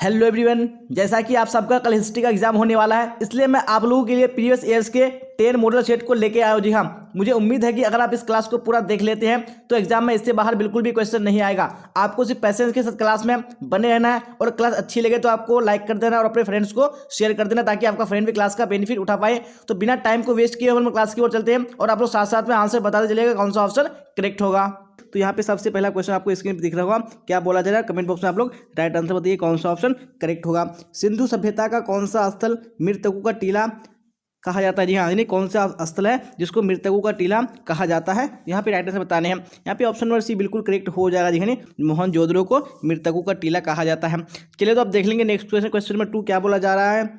Hello everyone, जैसा कि आप सबका कल हिस्ट्री का एग्जाम होने वाला है, इसलिए मैं आप लोगों के लिए प्रीवियस ईयर्स के 10 मॉडल सेट को लेके आया हूं। जी हाँ, मुझे उम्मीद है कि अगर आप इस क्लास को पूरा देख लेते हैं तो एग्जाम में इससे बाहर बिल्कुल भी क्वेश्चन नहीं आएगा। आपको सिर्फ पैसेंस के साथ क्लास में बने रहना है और क्लास अच्छी लगे तो आपको लाइक कर देना और अपने फ्रेंड्स को शेयर कर देना ताकि आपका फ्रेंड भी क्लास का बेनिफिट उठा पाए। तो बिना टाइम को वेस्ट किए हम क्लास की ओर चलते हैं और आप लोग साथ साथ में आंसर बताते चलेगा कौन सा ऑप्शन करेक्ट होगा। तो यहाँ पे सबसे पहला क्वेश्चन आपको स्क्रीन पे दिख रहा होगा, क्या बोला जा रहा है कमेंट बॉक्स में आप लोग राइट आंसर बताइए कौन सा ऑप्शन करेक्ट होगा। सिंधु सभ्यता का कौन सा स्थल मृतकों का टीला कहा जाता है। जी हाँ, यानी कौन सा स्थल है जिसको मृतकों का टीला कहा जाता है, यहाँ पे राइट आंसर बताने हैं। यहाँ पे ऑप्शन नंबर सी बिल्कुल करेक्ट हो जाएगा। जी मोहनजोदड़ो को मृतकों का टीला कहा जाता है। चलिए तो अब देख लेंगे नेक्स्ट क्वेश्चन। क्वेश्चन नंबर 2 क्या बोला जा रहा है,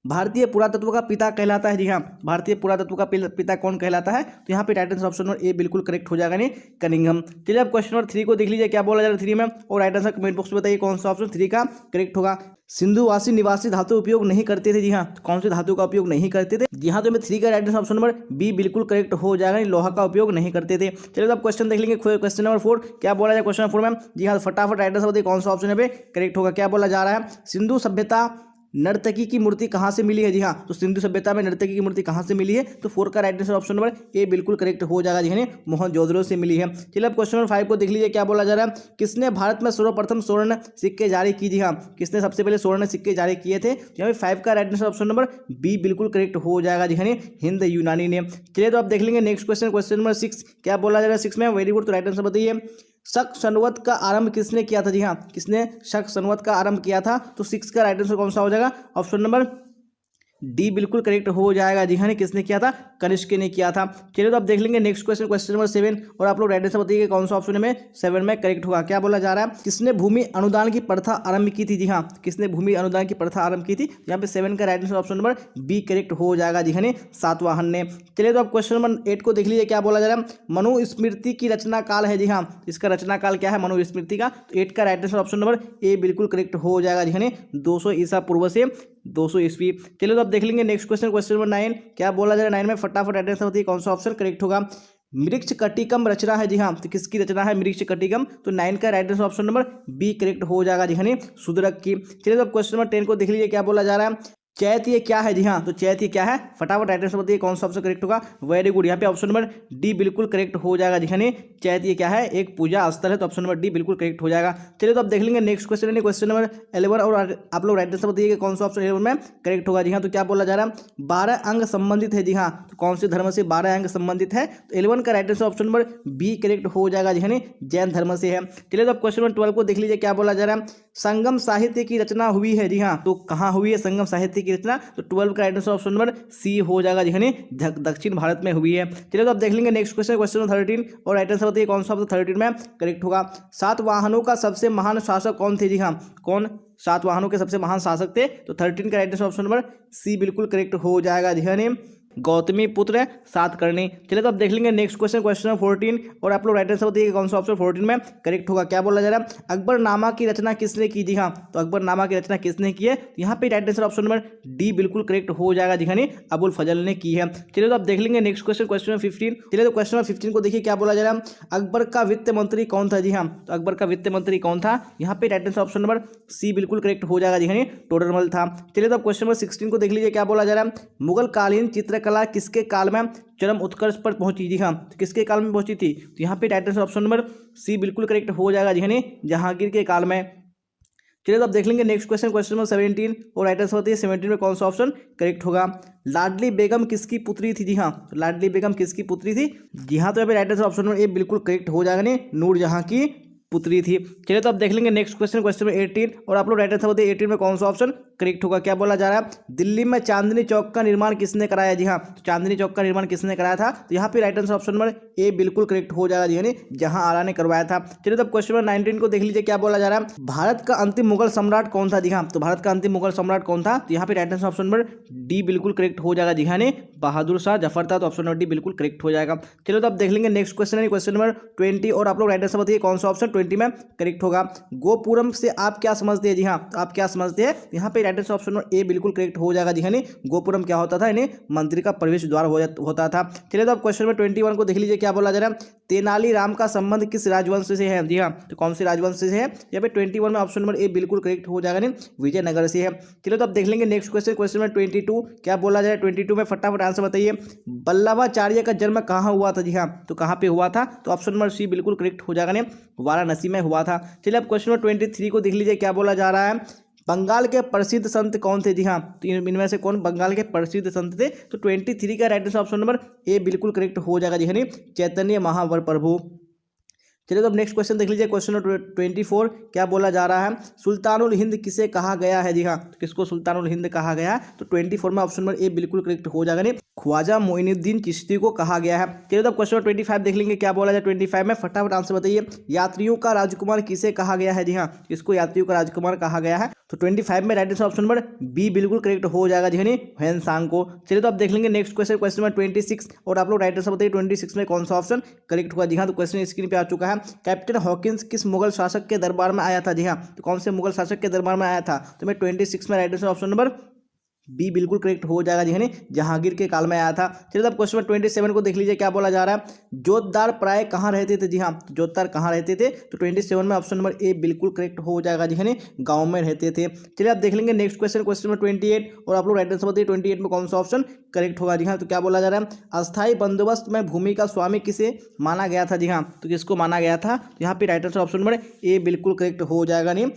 भारतीय पुरातत्व का पिता कहलाता है। जी हाँ, भारतीय पुरातत्व का पिता कौन कहलाता है, तो यहाँ पे right answer option number A बिल्कुल करेक्ट हो जाएगा, नहीं कनिंघम। चलिए अब क्वेश्चन नंबर 3 को देख लीजिए, क्या बोला जा रहा है 3 में, और राइट आंसर कमेंट बॉक्स में बताइए कौन सा ऑप्शन 3 का करेक्ट होगा। सिंधुवासी निवासी धातु उपयोग नहीं करते थे। जी हाँ, कौन से धातु का उपयोग नहीं करते थे। जी हाँ, तो मैं 3 का right answer option number B बिल्कुल करेक्ट हो जाएगा, लोहा का उपयोग नहीं करते थे। चलिए तो अब क्वेश्चन देख लेंगे। क्वेश्चन नंबर 4 क्या बोला जाए क्वेश्चन नंबर 4 में। जी हाँ, फटाफट राइट आंसर बताइए कौन सा ऑप्शन है करेक्ट होगा। क्या बोला जा रहा है, सिंधु सभ्यता नर्तकी की मूर्ति कहाँ से मिली है। जी हाँ, तो सिंधु सभ्यता में नर्तकी की मूर्ति कहाँ से मिली है, तो 4 का right answer option number A बिल्कुल करेक्ट हो जाएगा। जी मोहनजोदड़ो से मिली है। चलिए अब क्वेश्चन नंबर 5 को देख लीजिए, क्या बोला जा रहा है, किसने भारत में सर्वप्रथम स्वर्ण सिक्के जारी की। जी हाँ, किसने सबसे पहले स्वर्ण सिक्के जारी किए थे, यहाँ पे 5 का right answer option number B बिल्कुल करेक्ट हो जाएगा। जी हिंद यूनानी ने। चलिए तो आप देख लेंगे नेक्स्ट क्वेश्चन। क्वेश्चन नंबर 6 क्या बोला जा रहा है 6 में, वेरी गुड, तो राइट आंसर बताइए शक संवत का आरंभ किसने किया था। जी हाँ, किसने शक संवत का आरंभ किया था, तो 6 का राइट आंसर कौन सा हो जाएगा, ऑप्शन नंबर डी बिल्कुल करेक्ट हो जाएगा। जी हाँ, किसने किया था, कनिष्क ने किया था। चलिए तो आप देख लेंगे नेक्स्ट क्वेश्चन। क्वेश्चन नंबर 7 और आप लोग राइट आंसर बताइए कौन सा ऑप्शन में 7 में करेक्ट होगा। क्या बोला जा रहा है, किसने भूमि अनुदान की प्रथा आरंभ की थी। जी हाँ, किसने भूमि अनुदान की प्रथा आरंभ की थी, यहाँ पे 7 का right answer option number B correct हो जाएगा। जी हाँ, सातवाहन ने। चलिए तो आप क्वेश्चन नंबर 8 को देख लीजिए, क्या बोला जा रहा है, मनुस्मृति की रचना काल है। जी हाँ, इसका रचना काल क्या है मनुस्मृति का, तो 8 का right answer option number A बिल्कुल करेक्ट हो जाएगा। जी हाँ, 200 ईसा पूर्व से 200 ईस्वी। चलिए तो अब देख लेंगे नेक्स्ट क्वेश्चन। क्वेश्चन नंबर 9 क्या बोला जा रहा है 9 में, फटाफट राइट आंसर बताइए कौन सा ऑप्शन करेक्ट होगा। मृक्ष कटिकम रचना है। जी हाँ, तो किसकी रचना है मृक्ष कटिकम, तो 9 का right answer option number B correct हो जाएगा। जी हाँ, शूद्रक की। चलिए तो अब क्वेश्चन नंबर 10 को देख लीजिए, क्या बोला जा रहा है, चैत्य क्या है। जी हाँ, तो चैत्य क्या है, फटाफट राइट आंसर बताइए कौन सा ऑप्शन करेक्ट होगा। वेरी गुड, यहाँ पे ऑप्शन नंबर डी बिल्कुल करेक्ट हो जाएगा। जी हाँ, चैत्य क्या है, एक पूजा स्थल है, तो ऑप्शन नंबर डी बिल्कुल करेक्ट हो जाएगा। चलिए तो अब देख लेंगे नेक्स्ट क्वेश्चन है क्वेश्चन नंबर 11 और आप लोग राइट आंसर बताइए कौन सा ऑप्शन 11 में करेक्ट होगा। जी हाँ, तो क्या बोला जा रहा है, 12 अंग संबंधित है। जी हाँ, तो कौन से धर्म से 12 अंग संबंधित है, तो 11 का right answer option number B correct हो जाएगा। जी हाँ, जैन धर्म से है। चलिए तो अब क्वेश्चन नंबर 12 को देख लीजिए, क्या बोला जा रहा है, संगम साहित्य की रचना हुई है। जी हाँ, तो कहाँ हुई है संगम साहित्य की रचना, तो 12 का right answer option number C हो जाएगा। जी हाँ, दक्षिण भारत में हुई है। चलिए तो अब देख लेंगे नेक्स्ट क्वेश्चन। क्वेश्चन नंबर 13 और राइट आंसर बताइए कौन सा 13 में करेक्ट होगा। सातवाहनों का सबसे महान शासक कौन थे। जी हाँ, कौन सातवाहनों के सबसे महान शासक थे, तो 13 का right answer option number C बिल्कुल करेक्ट हो जाएगा। जी हाँ, गौतमी पुत्र सातकर्णी। चलिए तो अब देख लेंगे नेक्स्ट क्वेश्चन। क्वेश्चन नंबर 14 और आप लोग राइट आंसर बताइए कौन सा ऑप्शन 14 में करेक्ट होगा। क्या बोला जा रहा है, अकबरनामा की रचना किसने की। जी हाँ, तो अकबरनामा की रचना किसने की है, तो यहाँ पे right answer option number D बिल्कुल करेक्ट हो जाएगा। जी हाँ, अबुल फजल ने की है। चलिए तो अब देख लेंगे नेक्स्ट क्वेश्चन। Question number 15। चलिए तो क्वेश्चन नंबर 15 को देखिए, क्या बोला जा रहा है, अकबर का वित्त मंत्री कौन था। जी हाँ, तो अकबर का वित्त मंत्री कौन था, यहाँ पे right answer option number C बिल्कुल करेक्ट हो जाएगा। जी हाँ, टोडरमल था। चलिए तो अब क्वेश्चन नंबर 16 को देख लीजिए, क्या बोला जा रहा है, मुगल कालीन चित्रकला किसके काल में चरम उत्कर्ष पर पहुंची। जी हाँ, तो किसके काल में पहुंची थी, तो यहाँ पे right answer option number C बिल्कुल करेक्ट हो जाएगा। जी हाँ, जहांगीर के काल में। चलिए तो अब देख लेंगे नेक्स्ट क्वेश्चन। क्वेश्चन नंबर 17 और राइट आंसर होती है 17 में कौन सा ऑप्शन करेक्ट होगा। लाडली बेगम किसकी पुत्री थी। जी हाँ, तो लाडली बेगम किसकी पुत्री थी, जी हाँ, तो यहाँ पे right answer option number A बिल्कुल करेक्ट हो जाएगा, नहीं नूरजहां की पुत्री थी। चलिए तो अब देख लेंगे नेक्स्ट क्वेश्चन। क्वेश्चन में 18 और आप लोग राइट आंसर बताइए 18 में कौन सा ऑप्शन करेक्ट होगा। क्या बोला जा रहा है, दिल्ली में चांदनी चौक का निर्माण किसने कराया। जी हाँ, तो चांदनी चौक का निर्माण किसने कराया था, तो यहाँ पे right answer option number A बिल्कुल करेक्ट हो जाएगा, यानी जहां आरा ने करवाया था। चलिए तो अब क्वेश्चन नंबर 19 को देख लीजिए, क्या बोला जा रहा है, भारत का अंतिम मुगल सम्राट कौन था। जी हाँ, तो भारत का अंतिम मुगल सम्राट कौन था, तो यहाँ पे right answer option number D बिल्कुल करेक्ट हो जाएगा। जी हाँ, बहादुर शाह जफर था, तो ऑप्शन नंबर डी बिल्कुल करेक्ट हो जाएगा। चलिए तो अब देख लेंगे नेक्स्ट क्वेश्चन है क्वेश्चन नंबर 20 और आप लोग राइट आंसर बताइए कौन सा ऑप्शन 20 में करेक्ट होगा। गोपुरम से आप क्या समझते हैं। जी हाँ, तो आप क्या समझते हैं, यहाँ पे right answer option number A बिल्कुल करेक्ट हो जाएगा। जी हाँ, गोपुरम क्या होता था, इन्हें मंदिर का प्रवेश द्वार होता था। चलिए तो अब क्वेश्चन नंबर 21 को देख लीजिए, क्या बोला जा रहा है, तेनालीराम का संबंध किस राजवंश से है? जी हाँ, तो कौन से राजवंश से है? यहाँ पे 21 में ऑप्शन नंबर ए बिल्कुल करेक्ट हो जाएगा, नहीं विजयनगर से है। चलो तो अब देख लेंगे नेक्स्ट क्वेश्चन, क्वेश्चन नंबर 22 क्या बोला जाए 22 में, फटाफट आंसर बताइए। वल्लभाचार्य का जन्म कहाँ हुआ था? जी हाँ, तो कहाँ पे हुआ था? तो ऑप्शन नंबर सी बिल्कुल करेक्ट हो जाएगा, नहीं वाराणसी में हुआ था। चलिए अब क्वेश्चन नंबर 23 को देख लीजिए क्या बोला जा रहा है। बंगाल के प्रसिद्ध संत कौन थे? जी हाँ, तो इनमें से कौन बंगाल के प्रसिद्ध संत थे? तो 23 का right answer option number A बिल्कुल करेक्ट हो जाएगा जी, है चैतन्य महाप्रभु। चलिए तो अब नेक्स्ट क्वेश्चन देख लीजिए, क्वेश्चन नंबर 24 क्या बोला जा रहा है। सुल्तानुल हिंद किसे कहा गया है? जी हाँ, तो किसको सुल्तानुल हिंद कहा गया है? तो 24 में ऑप्शन नंबर ए बिल्कुल करेक्ट हो जाएगा, नहीं ख्वाजा मोइनुद्दीन चिश्ती को कहा गया है। चलिए तो क्वेश्चन नंबर 25 देख लेंगे क्या बोला जाए 25 में, फटाफट आंसर बताइए। यात्रियों का राजकुमार किसे कहा गया है? जी हाँ, किसको यात्रियों का राजकुमार कहा गया है? तो 25 में right answer option number B बिल्कुल करेक्ट हो जाएगा जी, नहीं ह्वेनसांग को। चलिए तो आप देख लेंगे नेक्स्ट क्वेश्चन, क्वेश्चन नंबर 26 और आप लोग राइट आंसर बताइए 26 में कौन सा ऑप्शन करेक्ट हुआ? जी हाँ, तो क्वेश्चन स्क्रीन पे आ चुका है। कैप्टन हॉकिंस किस मुगल शासक के दरबार में आया था? जी हाँ, तो कौन से मुगल शासक के दरबार में आया था? तो मैं 26 में right answer option number B बिल्कुल करेक्ट हो जाएगा जी, है जहांगीर के काल में आया था। चलिए अब क्वेश्चन 27 को देख लीजिए क्या बोला जा रहा है। जोतदार प्राय कहाँ रहते थे? जी हाँ, जोतदार कहाँ रहते थे? तो 27 में ऑप्शन नंबर ए बिल्कुल करेक्ट हो जाएगा जी, है गांव में रहते थे। चलिए आप देख लेंगे नेक्स्ट क्वेश्चन, क्वेश्चन नंबर 28 और आप लोग राइट आंसर बताइए 28 में कौन सा ऑप्शन करेक्ट होगा? जी हाँ, तो क्या बोला जा रहा है। अस्थायी बंदोबस्त में भूमि का स्वामी किसे माना गया था? जी हाँ, तो किसको माना गया था? तो यहाँ पे right answer option number A बिल्कुल करेक्ट हो जाएगा, नहीं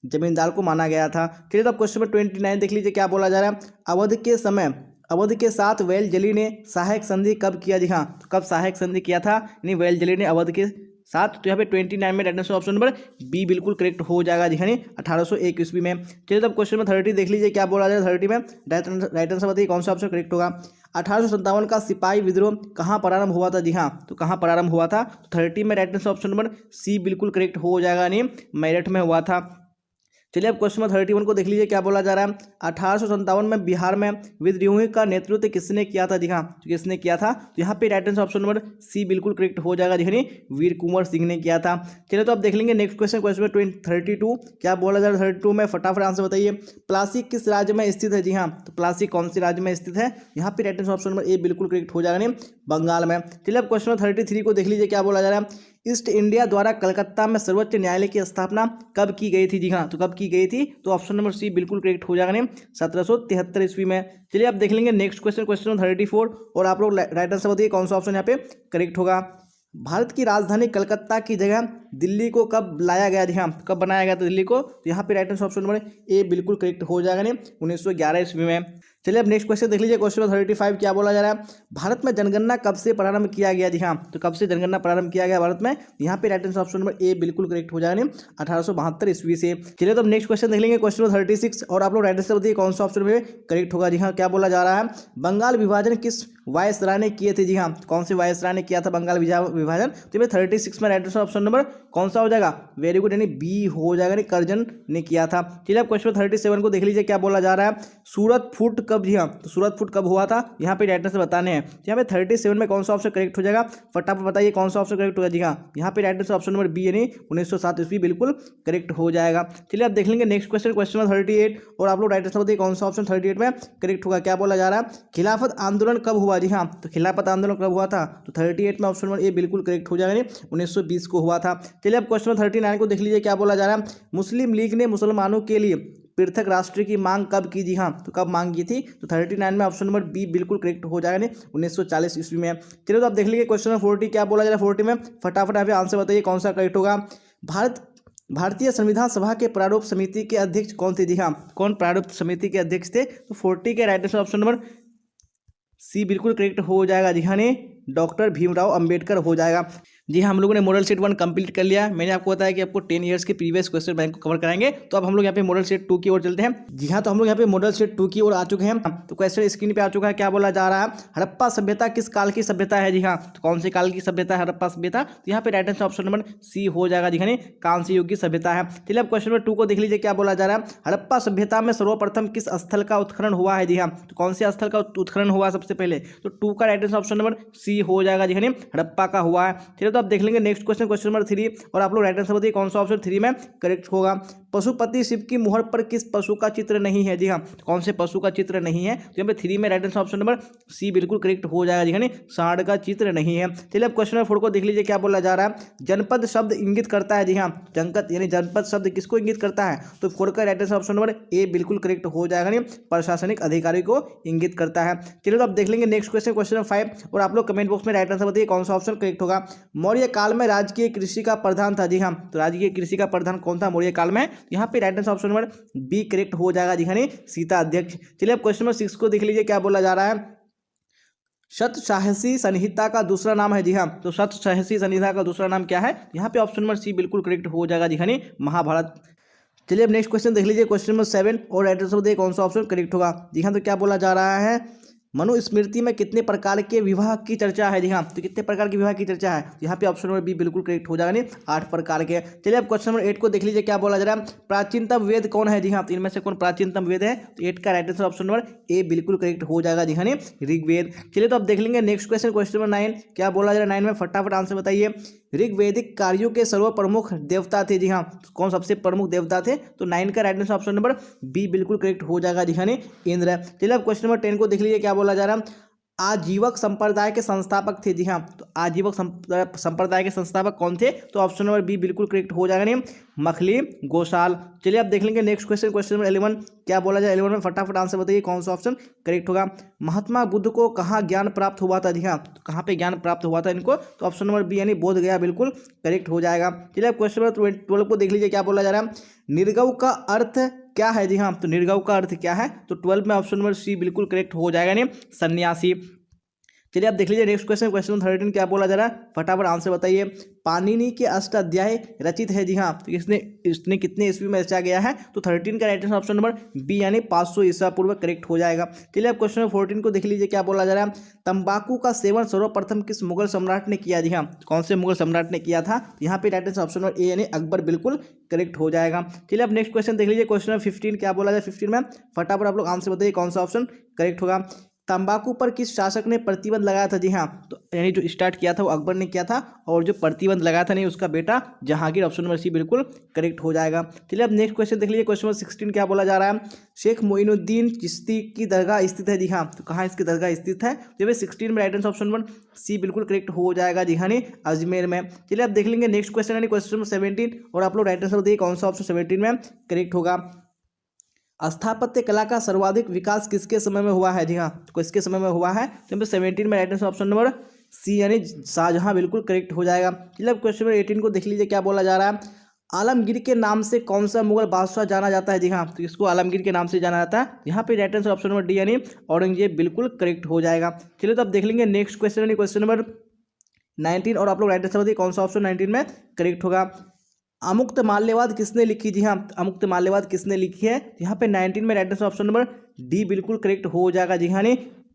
जमींदार को माना गया था। चलिए तो अब क्वेश्चन नंबर 29 देख लीजिए क्या बोला जा रहा है। अवध के साथ वेलजली ने सहायक संधि कब किया? जी हाँ, तो कब सहायक संधि किया था? यानी वेलजली ने अवध के साथ। तो यहाँ पे 29 में right answer option number B बिल्कुल करेक्ट हो जाएगा जी, है 1801 ईस्वी में। चलिए तो अब क्वेश्चन नंबर 30 देख लीजिए क्या बोला जाए 30 में, राइट आंसर बताइए कौन सा ऑप्शन करेक्ट होगा। 1857 का सिपाही विद्रोह कहाँ प्रारंभ हुआ था? जी हाँ, तो कहाँ प्रारंभ हुआ था? तो 30 में right answer option number C बिल्कुल करेक्ट हो जाएगा, नहीं मेरठ में हुआ था। चलिए अब क्वेश्चन नंबर 31 को देख लीजिए क्या बोला जा रहा है। 1857 में बिहार में विद्रोह का नेतृत्व किसने किया था? जी हाँ, तो किसने किया था? तो यहाँ पे right answer option number C बिल्कुल करेक्ट हो जाएगा जी, वीर कुंवर सिंह ने किया था। चलिए तो अब देख लेंगे नेक्स्ट क्वेश्चन, क्वेश्चन नंबर 32 क्या बोला जा रहा है 32 में, फटाफट आंसर बताइए। प्लासी किस राज्य में स्थित है? जी हाँ, तो प्लासी कौन से राज्य में स्थित है? यहाँ पे right answer option number A बिल्कुल करेक्ट हो जाएगा, नहीं बंगाल में। चलिए अब क्वेश्चन नंबर 33 को देख लीजिए क्या बोला जा रहा है। ईस्ट इंडिया द्वारा कलकत्ता में सर्वोच्च न्यायालय की स्थापना कब की गई थी? जी हाँ, तो कब की गई थी? तो ऑप्शन नंबर सी बिल्कुल करेक्ट हो जाएगा, नहीं 1773 ईस्वी में। चलिए आप देख लेंगे नेक्स्ट क्वेश्चन, क्वेश्चन नंबर 34 और आप लोग राइट आंसर बताइए कौन सा ऑप्शन यहाँ पे करेक्ट होगा। भारत की राजधानी कलकत्ता की जगह दिल्ली को कब लाया गया? जी हाँ, कब बनाया गया था दिल्ली को? तो यहाँ पे right answer option number A बिल्कुल करेक्ट हो जाएगा, नहीं 1911 ईस्वी में। चलिए अब नेक्स्ट क्वेश्चन देख लीजिए, क्वेश्चन नंबर 35 क्या बोला जा रहा है। भारत में जनगणना कब से प्रारंभ किया गया? जी हाँ, तो कब से जनगणना प्रारंभ किया गया भारत में? यहाँ पे right answer option number A बिल्कुल करेक्ट हो जाएगा, 1872 ईस्वी से। चलिए तो अब नेक्स्ट क्वेश्चन देख लेंगे, क्वेश्चन नंबर 36 और आप लोग राइट आंसर बताइए कौन सा ऑप्शन में करेक्ट होगा। जी हाँ, क्या बोला जा रहा है। बंगाल विभाजन किस वायसराय ने किए थे? जी हाँ, कौन से वायसराय ने किया था बंगाल विभाजन? तो ये 36 में राइट आंसर ऑप्शन नंबर कौन सा हो जाएगा? वेरी गुड, यानी बी हो जाएगा, यानी कर्जन ने किया था। चलिए अब क्वेश्चन 37 को देख लीजिए क्या बोला जा रहा है। सूरत फूट कब? जी हाँ, तो सूरत फूट कब हुआ था? यहाँ पे राइट आंसर बताने हैं। यहाँ पे 37 में कौन सा ऑप्शन करेक्ट हो जाएगा? फटाफट बताइए कौन सा ऑप्शन करेक्ट होगा। जी हाँ, यहाँ पे right answer option number B, यानी 1907 ईस्वी बिल्कुल करेक्ट हो जाएगा। चलिए आप देख लेंगे नेक्स्ट क्वेश्चन, क्वेश्चन नंबर 38 और आप लोग राइट आंसर बताइए कौन सा ऑप्शन 38 में करेक्ट होगा। क्या बोला जा रहा है। खिलाफत आंदोलन कब हुआ? जी हाँ, तो खिलाफत आंदोलन कब हुआ था? तो 38 में ऑप्शन नंबर ए बिल्कुल करेक्ट हो जाएगा, 1920 को हुआ था। चलिए अब क्वेश्चन 39 को देख लीजिए क्या बोला जा रहा है। मुस्लिम लीग ने मुसलमानों के लिए पृथक राष्ट्र की मांग कब की? जी हाँ, तो कब मांग की थी? तो 39 में ऑप्शन नंबर बी बिल्कुल करेक्ट हो जाएगा, 1940 ईस्वी में। चलिए तो आप देख लीजिए क्वेश्चन नंबर 40 क्या बोला जा रहा है 40 में, फटाफट यहाँ पे आंसर बताइए कौन सा करेक्ट होगा। भारतीय संविधान सभा के प्रारूप समिति के अध्यक्ष कौन थे? जी हाँ, कौन प्रारूप समिति के अध्यक्ष थे? तो 40 के right answer option number C बिल्कुल करेक्ट हो जाएगा। जी हाँ, डॉक्टर भीमराव अंबेडकर हो जाएगा। जी हाँ, हम लोगों ने मॉडल सेट 1 कंप्लीट कर लिया। मैंने आपको बताया कि आपको 10 ईयर्स के प्रीवियस क्वेश्चन बैंक को कवर कराएंगे। तो अब हम लोग यहाँ पे मॉडल सेट 2 की ओर चलते हैं। जी हाँ, तो हम लोग यहाँ पे मॉडल सेट 2 की ओर आ चुके हैं। तो क्वेश्चन स्क्रीन पे आ चुका है, क्या बोला जा रहा है। हड़प्पा सभ्यता किस काल की सभ्यता है? जी हाँ, तो कौन से काल की सभ्यता है हड़प्पा सभ्यता? तो यहाँ पे right answer option number C हो जाएगा। जी हाँ, कांस्य युग की सभ्यता है। चलिए अब क्वेश्चन नंबर 2 को देख लीजिए क्या बोला जा रहा है। हड़प्पा सभ्यता में सर्वप्रथम किस स्थल का उत्खनन हुआ है? जी हाँ, तो कौन से स्थल का उत्खनन हुआ सबसे पहले? तो 2 का right answer option number C हो जाएगा। जी हाँ, हड़प्पा का हुआ है। चलिए तो आप देख लेंगे नेक्स्ट क्वेश्चन, क्वेश्चन नंबर 3, और आप लोग राइट आंसर बताइए कौन सा ऑप्शन 3 में करेक्ट होगा। पशुपति शिव की मुहर पर किस पशु का चित्र नहीं है? जी हाँ, कौन से पशु का चित्र नहीं है? तो यहाँ पे 3 में right answer option number C बिल्कुल करेक्ट हो जाएगा जी हाँ, सांड का चित्र नहीं है। चलिए अब क्वेश्चन नंबर 4 को देख लीजिए क्या बोला जा रहा है। जनपद शब्द इंगित करता है, जी हाँ, जनपद यानी जनपद शब्द किसको इंगित करता है? तो 4 का right answer option number A बिल्कुल करेक्ट हो जाएगा, नहीं प्रशासनिक अधिकारी को इंगित करता है। चलिए तो आप देख लेंगे नेक्स्ट क्वेश्चन, क्वेश्चन नंबर 5, और आप लोग कमेंट बॉक्स में राइट आंसर बताइए कौन सा ऑप्शन करेक्ट होगा। मौर्य काल में राजकीय कृषि का प्रधान था, जी हाँ, तो राजकीय कृषि का प्रधान कौन था मौर्य काल में? यहाँ पे right answer option number B correct हो जाएगा जी हाँ, सीता अध्यक्ष। चलिए अब क्वेश्चन नंबर 6 को देख लीजिए क्या बोला जा रहा है। शतसाहसी संहिता का दूसरा नाम है, जी हाँ, तो शतसाहसी संहिता का दूसरा नाम क्या है? यहाँ पे ऑप्शन नंबर सी बिल्कुल करेक्ट हो जाएगा जी हाँ, महाभारत। चलिए अब नेक्स्ट क्वेश्चन देख लीजिए, क्वेश्चन नंबर 7, और राइट आंसर बताइए कौन सा ऑप्शन करेक्ट होगा। जी हाँ, तो क्या बोला जा रहा है, मनुस्मृति में कितने प्रकार के विवाह की चर्चा है? जी हाँ, तो कितने प्रकार के विवाह की चर्चा है? यहाँ पे ऑप्शन नंबर बी बिल्कुल करेक्ट हो जाएगा, नहीं 8 प्रकार के। चलिए अब क्वेश्चन नंबर 8 को देख लीजिए क्या बोला जा रहा है। प्राचीनतम वेद कौन है? जी हाँ, तो इनमें से कौन प्राचीनतम वेद है? तो 8 का right answer option number A बिल्कुल करेक्ट हो जाएगा जी हाँ, ऋग्वेद। चलिए तो अब देख लेंगे नेक्स्ट क्वेश्चन, क्वेश्चन नंबर 9, क्या बोला जा रहा है 9 में, फटाफट आंसर बताइए। ऋग्वेदिक कार्यों के सर्वप्रमुख देवता थे, जी हाँ, कौन सबसे प्रमुख देवता थे? तो 9 का right answer option number B बिल्कुल करेक्ट हो जाएगा जी हाँ, इंद्र। चलिए अब क्वेश्चन नंबर 10 को देख लीजिए क्या बोला जा रहा है। आजीवक संप्रदाय के संस्थापक थे, जी हाँ, तो आजीवक संप्रदाय के संस्थापक कौन थे? तो ऑप्शन नंबर बी बिल्कुल करेक्ट हो जाएगा, नहीं मखली गोसाल। चलिए अब देख लेंगे नेक्स्ट क्वेश्चन, क्वेश्चन नंबर 11, क्या बोला जाए 11 में, फटाफट आंसर बताइए कौन सा ऑप्शन करेक्ट होगा। महात्मा बुद्ध को कहाँ ज्ञान प्राप्त हुआ था? जी हाँ, तो कहाँ पे ज्ञान प्राप्त हुआ था इनको? तो ऑप्शन नंबर बी यानी बोध गया बिल्कुल करेक्ट हो जाएगा। चलिए अब क्वेश्चन नंबर 12 को देख लीजिए क्या बोला जा रहा है। निर्गव का अर्थ क्या है? जी हाँ, तो निर्गव का अर्थ क्या है? तो 12 में ऑप्शन नंबर सी बिल्कुल करेक्ट हो जाएगा, नहीं सन्यासी। चलिए आप देख लीजिए नेक्स्ट क्वेश्चन, क्वेश्चन 13, क्या बोला जा रहा है, फटाफट आंसर बताइए। पाणिनि के अष्टाध्याय रचित है, जी हाँ, तो इसने कितने ईस्वी में रचा गया है? तो 13 का right answer option number B यानी 500 ईसा पूर्व करेक्ट हो जाएगा। चलिए आप क्वेश्चन 14 को देख लीजिए क्या बोला जा रहा है। तंबाकू का सेवन सर्वप्रथम किस मुगल सम्राट ने किया? जी हाँ, कौन से मुगल सम्राट ने किया था? यहाँ पे right answer option number A यानी अकबर बिल्कुल करेक्ट हो जाएगा। चलिए अब नेक्स्ट क्वेश्चन देख लीजिए, क्वेश्चन 15, क्या बोला जाए 15 में, फटाफट आप लोग आंसर बताइए कौन सा ऑप्शन करेक्ट होगा। तंबाकू पर किस शासक ने प्रतिबंध लगाया था? जी हाँ, तो यानी जो स्टार्ट किया था वो अकबर ने किया था, और जो प्रतिबंध लगाया था नहीं उसका बेटा जहांगीर, ऑप्शन नंबर सी बिल्कुल करेक्ट हो जाएगा। चलिए अब नेक्स्ट क्वेश्चन देख लीजिए, क्वेश्चन नंबर 16, क्या बोला जा रहा है। शेख मोइनुद्दीन चिश्ती की दरगाह स्थित है, जी हाँ, तो कहाँ इसकी दरगाह स्थित है? तो 16 में right answer option number C बिल्कुल करेक्ट हो जाएगा जी हाँ, अजमेर में। चलिए अब देख लेंगे नेक्स्ट क्वेश्चन यानी क्वेश्चन नंबर 17, और आप लोग राइट आंसर देखिए कौन सा ऑप्शन 17 में करेक्ट होगा। स्थापत्य कला का सर्वाधिक विकास किसके समय में हुआ है? जी हाँ, तो किसके समय में हुआ है? तो 17 में right answer option number C यानी शाहजहां बिल्कुल करेक्ट हो जाएगा। चलिए अब क्वेश्चन नंबर 18 को देख लीजिए क्या बोला जा रहा है। आलमगीर के नाम से कौन सा मुगल बादशाह जाना जाता है? जी हाँ, तो इसको आलमगीर के नाम से जाना जाता है। यहाँ पे right answer option number D यानी औरंगजेब बिल्कुल करेक्ट हो जाएगा। चलिए तो अब देख लेंगे नेक्स्ट क्वेश्चन यानी क्वेश्चन नंबर 19, और आप लोग राइट आंसर बताइए कौन सा ऑप्शन 19 में करेक्ट होगा। अमुक्त माल्यवाद किसने लिखी? जी हाँ, अमुक्त माल्यवाद किसने लिखी है? यहाँ पे 19 में right answer option number D बिल्कुल करेक्ट हो जाएगा जी हाँ,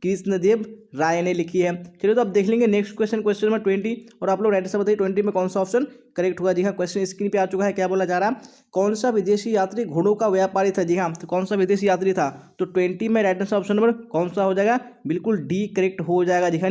कृष्णदेव राय ने लिखी है। चलिए तो अब देख लेंगे नेक्स्ट क्वेश्चन, क्वेश्चन नंबर 20, और आप लोग राइट आंसर बताइए 20 में कौन सा ऑप्शन करेक्ट होगा। जी हाँ, क्वेश्चन स्क्रीन पे आ चुका है, क्या बोला जा रहा है। कौन सा विदेशी यात्री घोड़ों का व्यापारी था? जी हाँ, तो कौन सा विदेशी यात्री था? तो 20 में राइट आंसर ऑप्शन नंबर कौन सा हो जाएगा? बिल्कुल डी करेक्ट हो जाएगा जी हाँ,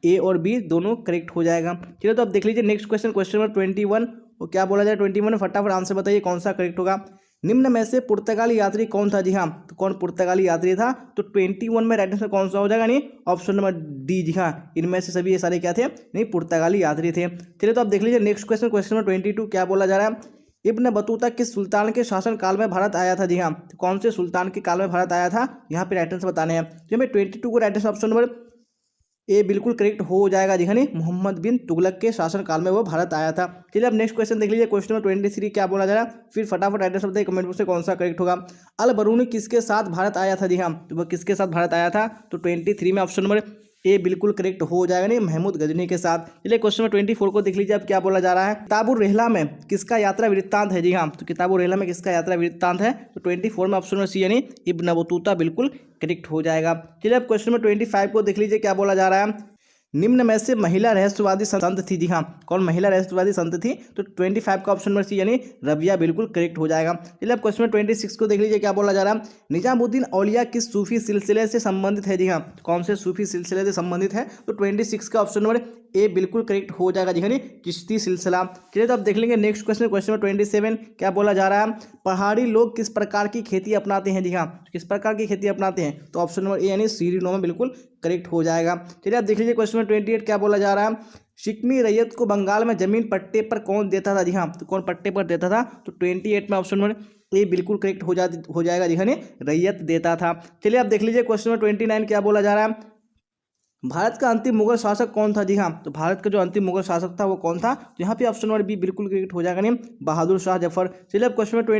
ए और बी दोनों करेक्ट हो जाएगा। चलिए तो अब देख लीजिए नेक्स्ट क्वेश्चन, क्वेश्चन नंबर 21, और क्या बोला जाए 21 में फटाफट आंसर बताइए कौन सा करेक्ट होगा। निम्न में से पुर्तगाली यात्री कौन था? जी हाँ, तो कौन पुर्तगाली यात्री था? तो 21 में राइट आंसर कौन सा हो जाएगा? नहीं ऑप्शन नंबर डी, जी हाँ, इनमें से सभी ये सारे क्या थे? नहीं पुर्तगाली यात्री थे। चलिए तो आप देख लीजिए नेक्स्ट क्वेश्चन, क्वेश्चन नंबर 22, क्या बोला जा रहा है। इब्न बतूता किस सुल्तान के शासन काल में भारत आया था? जी हाँ, तो कौन से सुल्तान के काल में भारत आया था? यहाँ पे राइट आंसर बताने हैं। जो मैं 22 को right answer option number A बिल्कुल करेक्ट हो जाएगा जी हाँ, मोहम्मद बिन तुगलक के शासन काल में वो भारत आया था। चलिए अब नेक्स्ट क्वेश्चन देख लीजिए, क्वेश्चन नंबर 23, क्या बोला जा रहा है। फिर फटाफट राइट आंसर बताइए कमेंट बॉक्स में कौन सा करेक्ट होगा। अल बरूनी किसके साथ भारत आया था? जी हाँ, तो वह किसके साथ भारत आया था? तो 23 में ऑप्शन नंबर ए बिल्कुल करेक्ट हो जाएगा नहीं महमूद गजनी के साथ। चलिए क्वेश्चन नंबर 24 को देख लीजिए, अब क्या बोला जा रहा है। किताबुर रेहला में किसका यात्रा वृत्तांत है? जी हाँ, तो किताबुर रेहला में किसका यात्रा वृत्तांत है? तो 24 में ऑप्शन नंबर सी यानी इब्न बतूता बिल्कुल करेक्ट हो जाएगा। चलिए अब क्वेश्चन नंबर 25 को देख लीजिए, क्या बोला जा रहा है। निम्न में से महिला रहस्यवादी संत थी? जी हाँ, कौन महिला रहस्यवादी संत थी? तो 25 का ऑप्शन नंबर सी यानी रबिया बिल्कुल करेक्ट हो जाएगा। चलिए अब क्वेश्चन नंबर 26 को देख लीजिए, क्या बोला जा रहा है। निजामुद्दीन औलिया किस सूफी सिलसिले से संबंधित है? जी हाँ, कौन से सूफी सिलसिले से संबंधित है? तो 26 का ऑप्शन नंबर ए बिल्कुल करेक्ट हो जाएगा जी हाँ। चिश्ती सिलसिला। चलिए तो अब देख लेंगे नेक्स्ट क्वेश्चन, क्वेश्चन नंबर 27 क्या बोला जा रहा है, पहाड़ी लोग किस प्रकार की खेती अपनाते हैं जी हाँ। किस प्रकार की खेती अपनाते हैं, तो ऑप्शन नंबर ए यानी सीढ़ीनुमा में बिल्कुल करेक्ट हो जाएगा। चलिए आप देख लीजिए क्वेश्चन नंबर 28 क्या बोला जा रहा है, सिक्किमी रैयत को बंगाल में जमीन पट्टे पर कौन देता था जी हाँ। तो कौन पट्टे पर देता था, तो 28 में ऑप्शन नंबर ए बिल्कुल करेक्ट हो जाएगा जी हाँ, रैयत देता था। चलिए आप देख लीजिए क्वेश्चन नंबर 29 क्या बोला जा रहा है, भारत का अंतिम मुगल शासक कौन था जी हाँ। तो भारत का जो अंतिम मुगल शासक था वो कौन था, तो यहाँ पे ऑप्शन नंबर बी बिल्कुल करेक्ट हो जाएगा, नहीं बहादुर शाह जफर। चलिए अब क्वेश्चन नंबर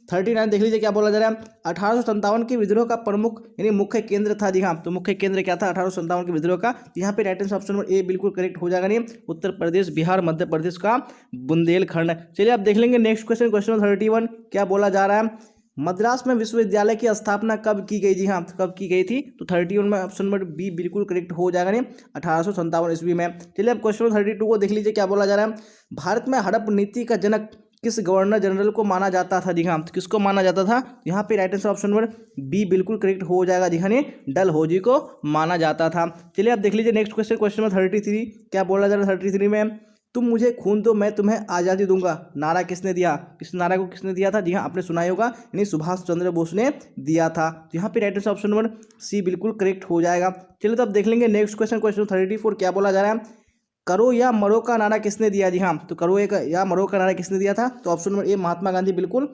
39 देख लीजिए क्या बोला जा रहा है, 1857 के विद्रोह का प्रमुख यानी मुख्य केंद्र था जी हाँ। तो मुख्य केंद्र क्या था 1857 के विद्रोह का, यहाँ पे right answer option number A बिल्कुल करेक्ट हो जाएगा, नहीं उत्तर प्रदेश, बिहार, मध्य प्रदेश का बुंदेलखंड। चलिए आप देख लेंगे नेक्स्ट क्वेश्चन, क्वेश्चन नंबर 31 क्या बोला जा रहा है, मद्रास में विश्वविद्यालय की स्थापना कब की गई जी हाँ। तो कब की गई थी, तो 31 में ऑप्शन नंबर बी बिल्कुल करेक्ट हो जाएगा, नहीं 1857 ईस्वी में। चलिए अब क्वेश्चन 32 को देख लीजिए क्या बोला जा रहा है, भारत में हड़प नीति का जनक किस गवर्नर जनरल को माना जाता था जी हाँ। तो किसको माना जाता था, यहाँ पे right answer option number B बिल्कुल करेक्ट हो जाएगा जी हाँ, डलहौजी को माना जाता था। चलिए अब देख लीजिए नेक्स्ट क्वेश्चन, क्वेश्चन नंबर 33 क्या बोला जा रहा है, 33 में तुम मुझे खून दो मैं तुम्हें आज़ादी दूंगा नारा किसने दिया, इस नारा को किसने दिया था जी हाँ, आपने सुना ही होगा, यानी सुभाष चंद्र बोस ने दिया था। तो यहाँ पे right answer option number C बिल्कुल करेक्ट हो जाएगा। चलिए तो अब देख लेंगे नेक्स्ट क्वेश्चन, क्वेश्चन 34 क्या बोला जा रहा है, करो या मरो का नारा किसने दिया जी हाँ। तो करो या मरो का नारा किसने दिया था, तो option number A Mahatma Gandhi बिल्कुल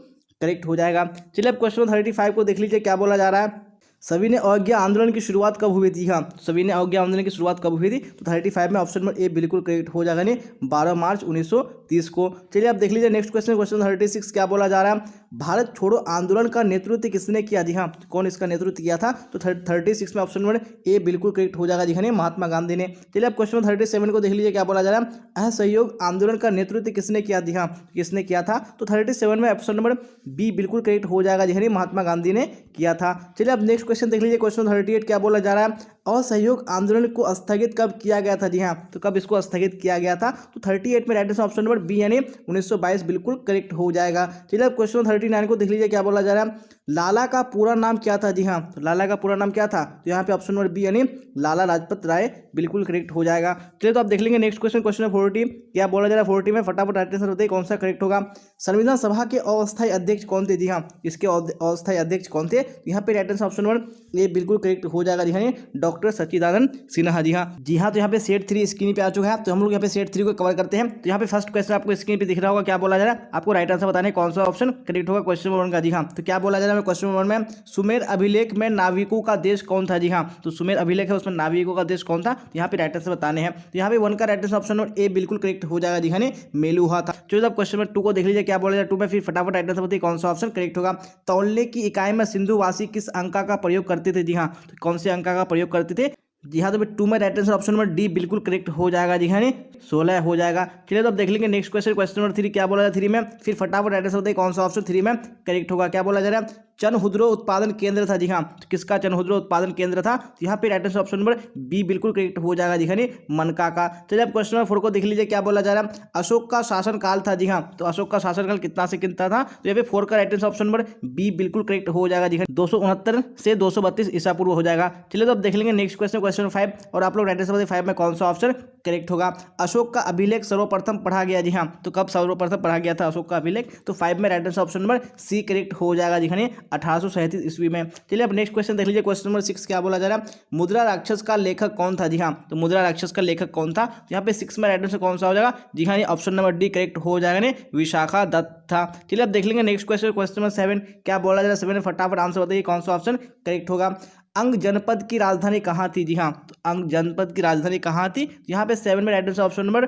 करेक्ट हो जाएगा। चलिए अब क्वेश्चन 35 को देख लीजिए क्या बोला जा रहा है, सविनय अवज्ञा आंदोलन की शुरुआत कब हुई थी हाँ। सविनय अवज्ञा आंदोलन की शुरुआत कब हुई थी, तो 35 में ऑप्शन नंबर ए बिल्कुल करेक्ट हो जाएगा, नहीं 12 मार्च 1930 को। चलिए आप देख लीजिए नेक्स्ट क्वेश्चन, क्वेश्चन 36 क्या बोला जा रहा है, भारत छोड़ो आंदोलन का नेतृत्व किसने किया जी हाँ। कौन इसका नेतृत्व किया था, तो 36 में ऑप्शन नंबर ए बिल्कुल करेक्ट हो जाएगा जी हाँ, महात्मा गांधी ने। चलिए आप क्वेश्चन 37 को देख लीजिए क्या बोला जा रहा है, असहयोग आंदोलन का नेतृत्व किसने किया जी हाँ। किसने किया था, तो 37 में ऑप्शन नंबर बी बिल्कुल करेक्ट हो जाएगा जी हाँ, महात्मा गांधी ने किया था। चलिए अब नेक्स्ट क्वेश्चन देख लीजिए क्वेश्चन 38 क्या बोला जा रहा है, असहयोग आंदोलन को स्थगित कब किया गया था जी हाँ। तो कब इसको स्थगित किया गया था, तो 38 में right answer option number B यानी 1922 बिल्कुल करेक्ट हो जाएगा। चलिए अब क्वेश्चन 39 को देख लीजिए क्या बोला जा रहा है, लाला का पूरा नाम क्या था जी हाँ। तो लाला का पूरा नाम क्या था, तो यहाँ पे ऑप्शन नंबर बी यानी लाला लाजपत राय बिल्कुल करेक्ट हो जाएगा। चलिए तो आप देख लेंगे नेक्स्ट क्वेश्चन, क्वेश्चन 40 क्या बोला जा रहा है, 40 में फटाफट राइट आंसर बताइए कौन सा करेक्ट होगा, संविधान सभा के अस्थायी अध्यक्ष कौन थे जी हाँ। इसके अस्थायी अध्यक्ष कौन थे, यहाँ पे right answer option number A बिल्कुल करेक्ट हो जाएगा जी हाँ, डॉक्टर सच्चिदानंद सिन्हा जी हाँ। जी हाँ, तो यहाँ पे सेट 3 स्क्रीन पे आ चुका है, तो हम लोग यहाँ पे सेट 3 को कवर करते हैं। तो यहाँ पे फर्स्ट क्वेश्चन आपको स्क्रीन पे दिख रहा होगा, क्या बोला जा रहा है, आपको राइट आंसर बताने कौन सा ऑप्शन करेक्ट होगा क्वेश्चन नंबर 1 का जी हाँ। तो क्या बोला जा रहा है क्वेश्चन नंबर 1 में, सुमेर अभिलेख में नाविकों का देश कौन था जी हाँ। तो सुमेर अभिलेख है उसमें नाविकों का देश कौन था, तो यहाँ पे राइट आंसर बताने हैं। तो यहाँ पे 1 का right answer option number A बिल्कुल करेक्ट हो जाएगा जी हाँ, मेलुहा था। चलिए अब क्वेश्चन नंबर 2 को देख लीजिए क्या बोला जा रहा है, 2 में फिर फटाफट राइट आंसर बताइए कौन सा ऑप्शन करेक्ट होगा, तौलने की इकाई में सिंधुवासी किस अंक का प्रयोग करते थे जी हाँ। तो कौन से अंक का प्रयोग करते थे जी हाँ, तो 2 में right answer option number D बिल्कुल करेक्ट हो जाएगा जी हाँ, 16 हो जाएगा। चलिए तो अब देख लेंगे नेक्स्ट क्वेश्चन, क्वेश्चन नंबर 3 क्या बोला जा रहा है, 3 में फिर फटाफट राइट आंसर बताइए कौन सा ऑप्शन 3 में करेक्ट होगा। क्या बोला जा रहा है, चनहुद्रो उत्पादन केंद्र था जी हाँ। तो किसका चनहुद्रो उत्पादन केंद्र था, तो यहाँ पे right answer option number B बिल्कुल करेक्ट हो जाएगा जी हाँ, मनका का। चलिए अब क्वेश्चन नंबर 4 को देख लीजिए क्या बोला जा रहा है, अशोक का शासनकाल था जी हाँ। तो अशोक का शासनकाल कितना से कितना था, तो यहाँ पे 4 का right answer option number B बिल्कुल करेक्ट हो जाएगा जी हाँ, 269 से 232 ईसा पूर्व हो जाएगा। चलिए तो अब देख लेंगे नेक्स्ट क्वेश्चन, क्वेश्चन 5, और आप लोग राइट आंसर बताइए 5 में कौन सा ऑप्शन करेक्ट होगा। अशोक का अभिलेख सर्वप्रथम पढ़ा गया जी हाँ। तो कब सर्वप्रथम पढ़ा गया था अशोक का अभिलेख, तो 5 में right answer option number C correct हो जाएगा जी हाँ, 1837 ईस्वी में। चलिए अब नेक्स्ट क्वेश्चन देख लीजिए, क्वेश्चन नंबर 6 क्या बोला जा रहा है, मुद्रा राक्षस का लेखक कौन था जी हाँ। तो मुद्रा राक्षस का लेखक कौन था, तो यहाँ पे 6 में राइट आंसर कौन सा हो जाएगा जी हाँ, ऑप्शन नंबर डी करेक्ट हो जाएगा, विशाखा दत्त था। चलिए अब देख लेंगे नेक्स्ट क्वेश्चन, क्वेश्चन नंबर 7 क्या बोला जा रहा है, 7 में फटाफट आंसर बताइए कौन सा ऑप्शन करेक्ट होगा। अंग जनपद की राजधानी कहाँ थी जी हाँ। तो अंग जनपद की राजधानी कहाँ थी, यहाँ पे 7 में right answer option number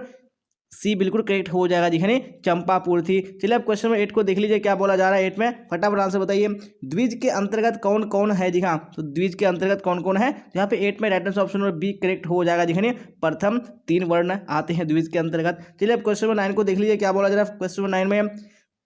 C बिल्कुल करेक्ट हो जाएगा जी हाँ, चंपापुर थी। चलिए अब क्वेश्चन नंबर 8 को देख लीजिए क्या बोला जा रहा है, 8 में फटाफट आंसर बताइए, द्विज के अंतर्गत कौन कौन है जी हाँ। तो द्विज के अंतर्गत कौन कौन है, यहाँ पे 8 में right answer option number B correct हो जाएगा जी हाँ, प्रथम 3 वर्ण आते हैं द्विज के अंतर्गत। चलिए अब क्वेश्चन नंबर 9 को देख लीजिए क्या बोला जा रहा है, क्वेश्चन नंबर 9 में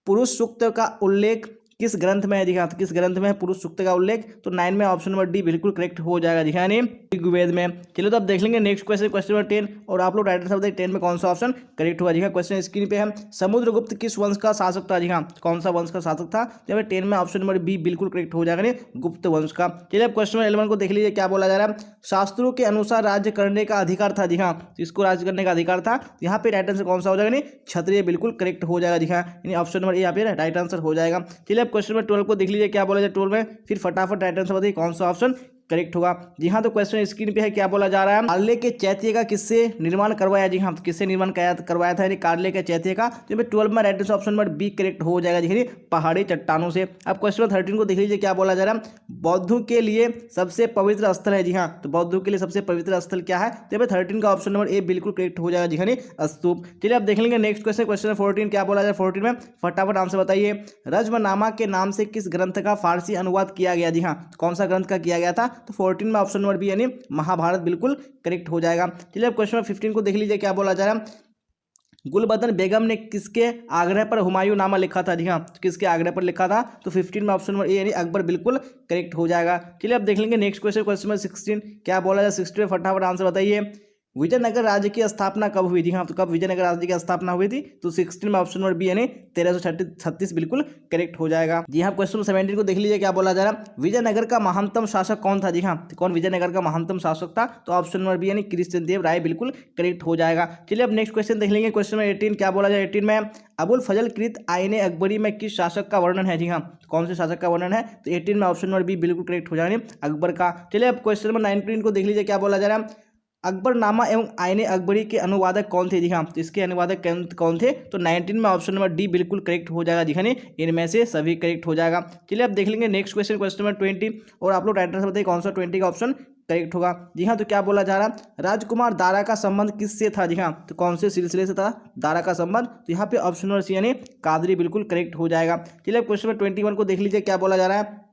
पुरुष सूक्त का उल्लेख किस ग्रंथ में है जी हाँ, तो किस ग्रंथ में है पुरुष सूक्त का उल्लेख, तो 9 में ऑप्शन नंबर डी बिल्कुल करेक्ट हो जाएगा जी हाँ, यानी ऋग्वेद में। चलिए तो अब देख लेंगे नेक्स्ट क्वेश्चन, क्वेश्चन नंबर 10, और आप लोग राइट आंसर बताइए 10 में कौन सा ऑप्शन करेक्ट हुआ जी हाँ। क्वेश्चन स्क्रीन पे है, समुद्रगुप्त किस वंश का शासक था जी हाँ, कौन सा वंश का शासक था, तो यहाँ पे 10 में ऑप्शन नंबर बी बिल्कुल करेक्ट हो जाएगा, गुप्त वंश का। चलिए अब क्वेश्चन नंबर 11 को देख लीजिए क्या बोला जा रहा है, शास्त्रों के अनुसार राज्य करने का अधिकार था जी हाँ, तो इसको राज्य करने का अधिकार था, यहाँ पे राइट आंसर कौन सा हो जाएगा, क्षत्रिय बिल्कुल करेक्ट हो जाएगा जी हाँ, यानी ऑप्शन नंबर ए यहाँ पे राइट आंसर हो जाएगा। चलिए अब क्वेश्चन नंबर 12 को देख लीजिए क्या बोला जाए 12 में, फिर फटाफट राइट आंसर बताइए कौन सा ऑप्शन करेक्ट होगा जी हाँ। तो क्वेश्चन स्क्रीन पे है क्या बोला जा रहा है, कार्ले के चैत्य का किससे निर्माण करवाया जी हाँ, तो किससे निर्माण करवाया था, यानी कार्ले के चैत्य का, तो 12 में right answer option number B correct हो जाएगा जी, पहाड़ी चट्टानों से। अब क्वेश्चन नंबर 13 को देख लीजिए क्या बोला जा रहा है, बौद्धों के लिए सबसे पवित्र स्थल है जी हाँ, तो बौद्धों के लिए सबसे पवित्र स्थल क्या है, तो 13 का ऑप्शन नंबर ए बिल्कुल करेक्ट हो जाएगा जी हाँ, स्तूप। चलिए अब देख लेंगे नेक्स्ट क्वेश्चन, क्वेश्चन नंबर 14 क्या बोला जाए 14 में, फटाफट आंसर बताइए, रज्मनामा के नाम से किस ग्रंथ का फारसी अनुवाद किया गया जी हाँ, कौन सा ग्रंथ का किया गया था, तो 14 में ऑप्शन नंबर बी यानी महाभारत बिल्कुल करेक्ट हो जाएगा। चलिए अब क्वेश्चन नंबर 15 को देख लीजिए क्या बोला जा रहा है, गुलबदन बेगम ने किसके आग्रह पर हुमायूं नामा लिखा था जी हाँ, किसके आग्रह पर लिखा था, तो 15 में ऑप्शन नंबर ए यानी अकबर बिल्कुल करेक्ट हो जाएगा। चलिए अब देख लेंगे नेक्स्ट क्वेश्चन, क्वेश्चन नंबर 16 क्या बोला जाए 16 में फटाफट आंसर बताइए, विजयनगर राज्य की स्थापना कब हुई थी हाँ, तो कब विजयनगर राज्य की स्थापना हुई थी, तो 16 में ऑप्शन नंबर बी यानी 1336 बिल्कुल करेक्ट हो जाएगा जी हाँ। क्वेश्चन 17 को देख लीजिए क्या बोला जा रहा है, विजयनगर का महानतम शासक कौन था जी हाँ, तो कौन विजयनगर का महानतम शासक था, तो ऑप्शन नंबर बी यानी कृष्णदेव राय बिल्कुल करेक्ट हो जाएगा। चलिए अब नेक्स्ट क्वेश्चन देख लेंगे, क्वेश्चन नंबर 18 क्या बोला जाए 18 में, अबुल फजल कृत आईने अकबरी में किस शासक का वर्णन है जी हाँ, कौन से शासक का वर्णन है, तो 18 में ऑप्शन नंबर बी बिल्कुल करेक्ट हो जाएगा, अकबर का। चलिए अब क्वेश्चन नंबर 19 को देख लीजिए क्या बोला जा रहा है, अकबरनामा एवं आईने अकबरी के अनुवादक कौन थे जी हाँ, तो इसके अनुवादक कौन थे, तो 19 में ऑप्शन नंबर डी बिल्कुल करेक्ट हो जाएगा जी हाँ, इनमें से सभी करेक्ट हो जाएगा। चलिए अब देख लेंगे नेक्स्ट क्वेश्चन, क्वेश्चन नंबर 20, और आप लोग राइट आंसर बताइए कौन सा 20 का ऑप्शन करेक्ट होगा जी हाँ। तो क्या बोला जा रहा है, राजकुमार दारा का संबंध किससे था जी हाँ, तो कौन से सिलसिले से था दारा का संबंध, तो यहाँ पे ऑप्शन नंबर सी यानी कादरी बिल्कुल करेक्ट हो जाएगा। चलिए क्वेश्चन नंबर 21 को देख लीजिए क्या बोला जा रहा है,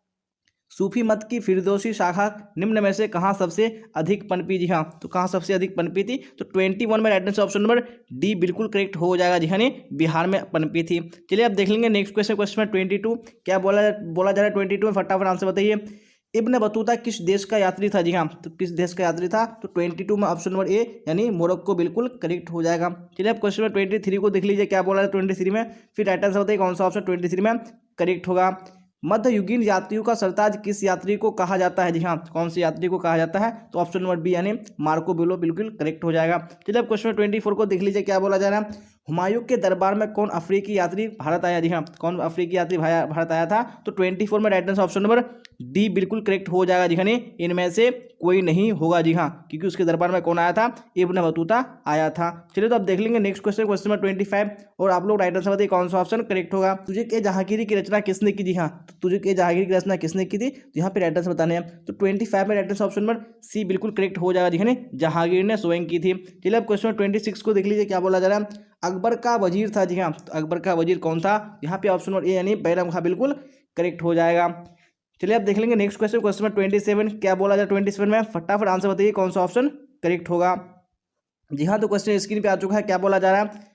सूफी मत की फिरदौसी शाखा निम्न में से कहाँ सबसे अधिक पनपी जी हाँ, तो कहाँ सबसे अधिक पनपी थी, तो 21 में right answer option number D बिल्कुल करेक्ट हो जाएगा जी हाँ, बिहार में पनपी थी। चलिए अब देख लेंगे नेक्स्ट क्वेश्चन, क्वेश्चन नंबर 22 क्या बोला जा रहा है 22 में फटाफट आंसर बताइए, इब्न बतूता किस देश का यात्री था जी हाँ, तो किस देश का यात्री था, तो 22 में ऑप्शन नंबर ए यानी मोरक्को बिल्कुल करेक्ट हो जाएगा। चलिए अब क्वेश्चन नंबर 23 को देख लीजिए क्या बोला है 23 में, फिर राइट आंसर बताइए कौन सा ऑप्शन 23 में करेक्ट होगा। मध्ययुगीन यात्रियों का सरताज किस यात्री को कहा जाता है जी हाँ, कौन से यात्री को कहा जाता है, तो ऑप्शन नंबर बी यानी मार्को पोलो बिल्कुल करेक्ट हो जाएगा। चलिए अब क्वेश्चन 24 को देख लीजिए क्या बोला जा रहा है, हुमायूं के दरबार में कौन अफ्रीकी यात्री भारत आया जी हाँ, कौन अफ्रीकी यात्री भारत आया था, तो 24 में right answer option number D बिल्कुल करेक्ट हो जाएगा जी हाँ, इनमें से कोई नहीं होगा जी हाँ, क्योंकि उसके दरबार में कौन आया था, इब्न बतूता आया था। चलिए तो अब देख लेंगे नेक्स्ट क्वेश्चन, क्वेश्चन नंबर 25, और आप लोग राइट आंसर बताइए कौन सा ऑप्शन करेक्ट होगा। तुझे के जहांगीरी की रचना किसने की जी हाँ, तो तुझे के जहांगीरी की रचना किसने की थी, तो यहाँ पे राइट आंसर बताने हैं, तो 25 में right answer option number C बिल्कुल करेक्ट हो जाएगा जी हाँ, जहांगीर ने स्वयं की थी। चलिए अब क्वेश्चन 26 को देख लीजिए क्या बोला जा रहा है, अकबर का वजीर था जी हाँ, तो अकबर का वजीर कौन था, यहाँ पे ऑप्शन नंबर ए यानी बैरम खां बिल्कुल करेक्ट हो जाएगा। चलिए अब देख लेंगे नेक्स्ट क्वेश्चन, क्वेश्चन नंबर 27 क्या बोला जाए 27 में, फटाफट आंसर बताइए कौन सा ऑप्शन करेक्ट होगा जी हाँ। तो क्वेश्चन स्क्रीन पे आ चुका है, क्या बोला जा रहा है,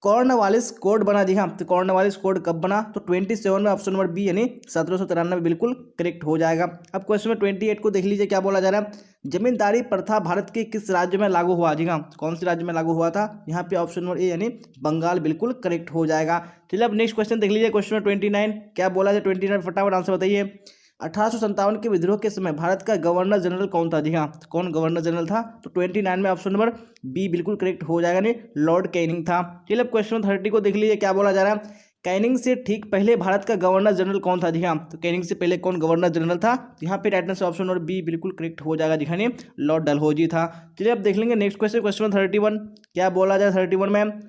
कॉर्नवालिस कोड बना जी हाँ, तो कॉर्नवालिस कोड कब बना, तो 27 में ऑप्शन नंबर बी यानी 1793 बिल्कुल करेक्ट हो जाएगा। अब क्वेश्चन नंबर 28 को देख लीजिए क्या बोला जा रहा है, जमींदारी प्रथा भारत के किस राज्य में लागू हुआ जी हाँ, कौन से राज्य में लागू हुआ था, यहाँ पे ऑप्शन नंबर ए यानी बंगाल बिल्कुल करेक्ट हो जाएगा। चलिए अब नेक्स्ट क्वेश्चन देख लीजिए, क्वेश्चन नंबर 29 क्या बोला जाए 29 फटाफट आंसर बताइए, 1857 के विद्रोह के समय भारत का गवर्नर जनरल कौन था जी हाँ, कौन गवर्नर जनरल था, तो 29 में ऑप्शन नंबर बी बिल्कुल करेक्ट हो जाएगा, नहीं लॉर्ड कैनिंग था। चलिए अब क्वेश्चन 30 को देख लीजिए क्या बोला जा रहा है, कैनिंग से ठीक पहले भारत का गवर्नर जनरल कौन था जी हाँ, तो कैनिंग से पहले कौन गवर्नर जनरल था, तो यहाँ पे right answer option number B बिल्कुल करेक्ट हो जाएगा जी हाँ, लॉर्ड डलहौजी था। चलिए अब देख लेंगे नेक्स्ट क्वेश्चन, क्वेश्चन 31 क्या बोला जाए 31 में,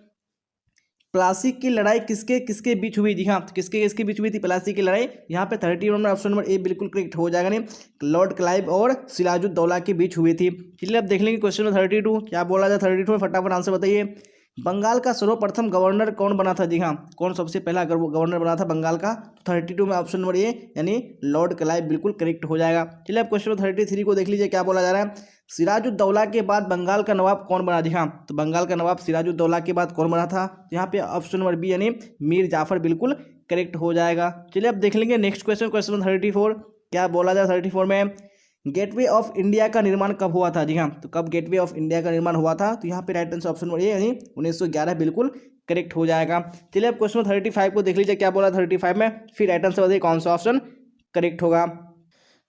प्लासी की लड़ाई किसके किसके बीच हुई जी हाँ, तो किसके किसके बीच हुई थी प्लासी की लड़ाई, यहाँ पे 31 में ऑप्शन नंबर ए बिल्कुल करेक्ट हो जाएगा, नहीं लॉर्ड क्लाइव और सिराजुद्दौला के बीच हुई थी। चलिए अब देख लेंगे क्वेश्चन नंबर 32 क्या बोला जाए 32 में फटाफट आंसर बताइए, बंगाल का सर्वप्रथम गवर्नर कौन बना था जी हाँ, कौन सबसे पहला गवर्नर बना था बंगाल का, तो 32 में ऑप्शन नंबर ए यानी लॉर्ड क्लाइव बिल्कुल करेक्ट हो जाएगा। चलिए अब क्वेश्चन नंबर 33 को देख लीजिए क्या बोला जा रहा है, सिराजुद्दौला के बाद बंगाल का नवाब कौन बना जी हाँ, तो बंगाल का नवाब सिराजुद्दौला के बाद कौन बना था, तो यहाँ पे ऑप्शन नंबर बी यानी मीर जाफर बिल्कुल करेक्ट हो जाएगा। चलिए अब देख लेंगे नेक्स्ट क्वेश्चन, क्वेश्चन नंबर 34 क्या बोला जाए 34 में, गेटवे ऑफ इंडिया का निर्माण कब हुआ था। जी हाँ, तो कब गेटवे ऑफ इंडिया का निर्माण हुआ था, तो यहाँ पे right answer option number A यानी 1911 बिल्कुल करेक्ट हो जाएगा। चलिए अब क्वेश्चन 35 को देख लीजिए क्या बोला 35 में, फिर राइट आंसर बताइए कौन सा ऑप्शन करेक्ट होगा।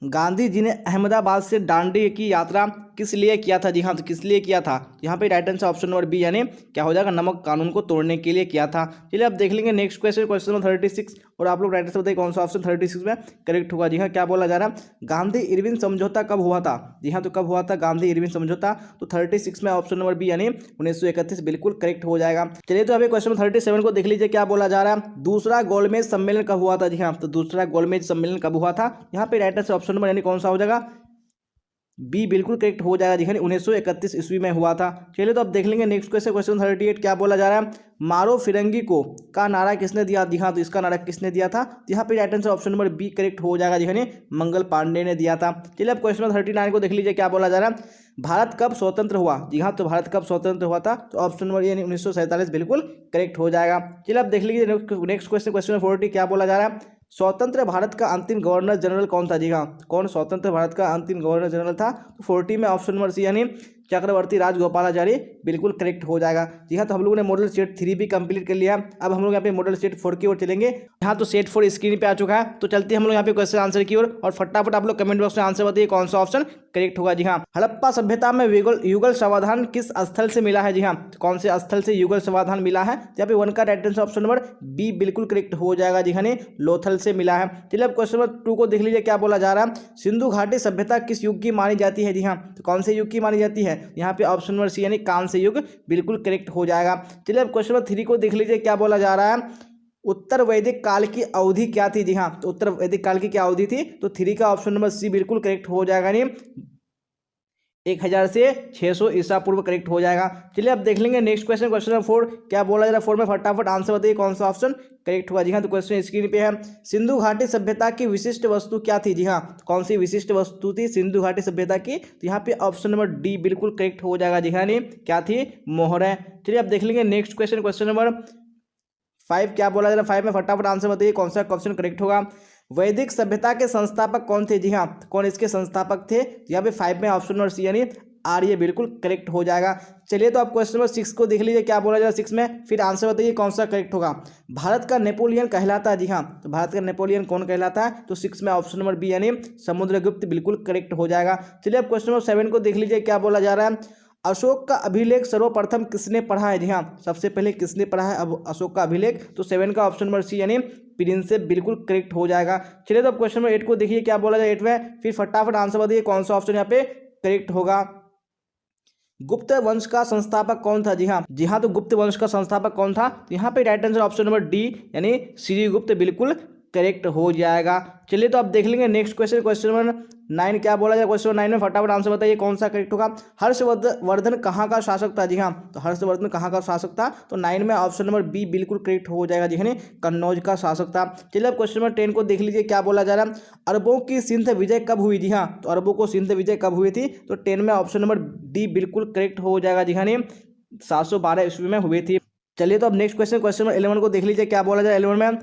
गांधी जी ने अहमदाबाद से दांडी की यात्रा किस लिए किया था। जी हाँ, तो किस लिए किया था, यहाँ पे right answer option number B यानी क्या हो जाएगा, नमक कानून को तोड़ने के लिए किया था। चलिए अब देख लेंगे नेक्स्ट क्वेश्चन, क्वेश्चन नंबर 36 और आप लोग राइट आंसर बताइए कौन सा ऑप्शन 36 में करेक्ट होगा। जी हाँ, क्या बोला जा रहा है, गांधी इरविन समझौता कब हुआ था। जी हाँ, तो कब हुआ था गांधी इरविन समझौता, तो 36 में ऑप्शन नंबर बी यानी 1931 बिल्कुल करेक्ट हो जाएगा। चलिए तो अभी क्वेश्चन 37 को देख लीजिए क्या बोला जा रहा है, दूसरा गोलमेज सम्मेलन कब हुआ था। जी हाँ, तो दूसरा गोलमेज सम्मेलन कब हुआ था, यहाँ पे राइट आंसर ऑप्शन नंबर यानी कौन सा हो जाएगा, बी बिल्कुल करेक्ट हो जाएगा। जी हाँ, 1931 ईस्वी में हुआ था। चलिए तो अब देख लेंगे नेक्स्ट क्वेश्चन, क्वेश्चन 38 क्या बोला जा रहा है, मारो फिरंगी को का नारा किसने दिया। जी हाँ, तो इसका नारा किसने दिया था, यहाँ पे right answer option number B correct हो जाएगा। जी हाँ, मंगल पांडे ने दिया था। चलिए अब क्वेश्चन नंबर 39 को देख लीजिए क्या बोला जा रहा है, भारत कब स्वतंत्र हुआ। जी हाँ, तो भारत कब स्वतंत्र हुआ था, तो ऑप्शन नंबर यानी 1947 बिल्कुल करेक्ट हो जाएगा। चलिए अब देख लीजिए नेक्स्ट क्वेश्चन, क्वेश्चन नंबर 40 क्या बोला जा रहा है, स्वतंत्र भारत का अंतिम गवर्नर जनरल कौन था। जी हाँ, कौन स्वतंत्र भारत का अंतिम गवर्नर जनरल था, तो 40 में ऑप्शन नंबर सी यानी चक्रवर्ती राजगोपालाचारी बिल्कुल करेक्ट हो जाएगा। जी हाँ, तो हम लोगों ने मॉडल सेट 3 भी कंप्लीट कर लिया। अब हम लोग यहाँ पे मॉडल सेट 4 की ओर चलेंगे। यहाँ तो सेट 4 स्क्रीन पे आ चुका है, तो चलते हैं हम लोग यहाँ पे क्वेश्चन आंसर की ओर और फटाफट आप लोग कमेंट बॉक्स में आंसर बताइए कौन सा ऑप्शन करेक्ट होगा। जी हाँ, हड़प्पा सभ्यता में युगल समाधान किस स्थल से मिला है। जी हाँ, कौन से स्थल से युगल समाधान मिला है, यहाँ पे 1 का right answer option number B बिल्कुल करेक्ट हो जाएगा। जी हाँ, लोथल से मिला है। चलिए अब क्वेश्चन नंबर 2 को देख लीजिए क्या बोला जा रहा है, सिंधु घाटी सभ्यता किस युग की मानी जाती है। जी हाँ, तो कौन से युग की मानी जाती है, यहाँ पे ऑप्शन नंबर सी यानी कांस्य युग बिल्कुल करेक्ट हो जाएगा। चलिए अब क्वेश्चन नंबर 3 को देख लीजिए क्या बोला जा रहा है, उत्तर वैदिक काल की अवधि क्या थी। जी हाँ, तो उत्तर वैदिक काल की क्या अवधि थी, तो 3 का ऑप्शन नंबर सी बिल्कुल करेक्ट हो जाएगा, यानी 1000 से 600 ईसा पूर्व करेक्ट हो जाएगा। चलिए अब देख लेंगे नेक्स्ट क्वेश्चन, क्वेश्चन नंबर 4 क्या बोला जा रहा है, 4 में फटाफट आंसर बताइए कौन सा ऑप्शन करेक्ट होगा। जी हाँ, तो क्वेश्चन स्क्रीन पे है, सिंधु घाटी सभ्यता की विशिष्ट वस्तु क्या थी। जी हाँ, कौन सी विशिष्ट वस्तु थी सिंधु घाटी सभ्यता की, तो यहाँ पे ऑप्शन नंबर डी बिल्कुल करेक्ट हो जाएगा। जी हाँ, क्या थी, मोहर। चलिए अब देख लेंगे नेक्स्ट क्वेश्चन, क्वेश्चन नंबर 5 क्या बोला जा रहा है, 5 में फटाफट आंसर बताइए कौन सा क्वेश्चन करेक्ट होगा। वैदिक सभ्यता के संस्थापक कौन थे। जी हाँ, कौन इसके संस्थापक थे, यहाँ पे 5 में ऑप्शन नंबर सी यानी आर्य बिल्कुल करेक्ट हो जाएगा। चलिए तो आप क्वेश्चन नंबर 6 को देख लीजिए क्या बोला जाएगा 6 में, फिर आंसर बताइए कौन सा करेक्ट होगा। भारत का नेपोलियन कहलाता है। जी हाँ, तो भारत का नेपोलियन कौन कहलाता है, तो 6 में ऑप्शन नंबर बी यानी समुद्रगुप्त बिल्कुल करेक्ट हो जाएगा। चलिए अब क्वेश्चन नंबर 7 को देख लीजिए क्या बोला जा रहा है, अशोक का अभिलेख सर्वप्रथम किसने पढ़ा है। जी हाँ, सबसे पहले किसने पढ़ा है अब अशोक का अभिलेख, तो 7 का ऑप्शन नंबर सी यानी प्रिंसेप बिल्कुल करेक्ट हो जाएगा। चलिए तो अब क्वेश्चन नंबर 8 को देखिए क्या बोला जाए 8 में, फिर फटाफट आंसर बताइए कौन सा ऑप्शन यहाँ पे करेक्ट होगा। गुप्त वंश का संस्थापक कौन था। जी हाँ, तो गुप्त वंश का संस्थापक कौन था, तो यहाँ पे right answer option number D यानी श्रीगुप्त बिल्कुल करेक्ट हो जाएगा। चलिए तो आप देख लेंगे नेक्स्ट क्वेश्चन, क्वेश्चन नंबर 9 क्या बोला जाए, क्वेश्चन नंबर 9 में फटाफट आंसर बताइए कौन सा करेक्ट होगा। हर्षवर्धन कहाँ का शासक था। जी हाँ, तो हर्षवर्धन कहाँ का शासक था, तो 9 में ऑप्शन नंबर बी बिल्कुल करेक्ट हो जाएगा। जी हाँ, कन्नौज का शासक था। चलिए अब क्वेश्चन नंबर 10 को देख लीजिए क्या बोला जा रहा है, अरबों की सिंध विजय कब हुई। जी हाँ, तो अरबों को सिंध विजय कब हुई थी, तो 10 में ऑप्शन नंबर डी बिल्कुल करेक्ट हो जाएगा। जी हाँ, 712 ईस्वी में हुई थी। चलिए तो अब नेक्स्ट क्वेश्चन, क्वेश्चन नंबर 11 को देख लीजिए क्या बोला जाए 11 में,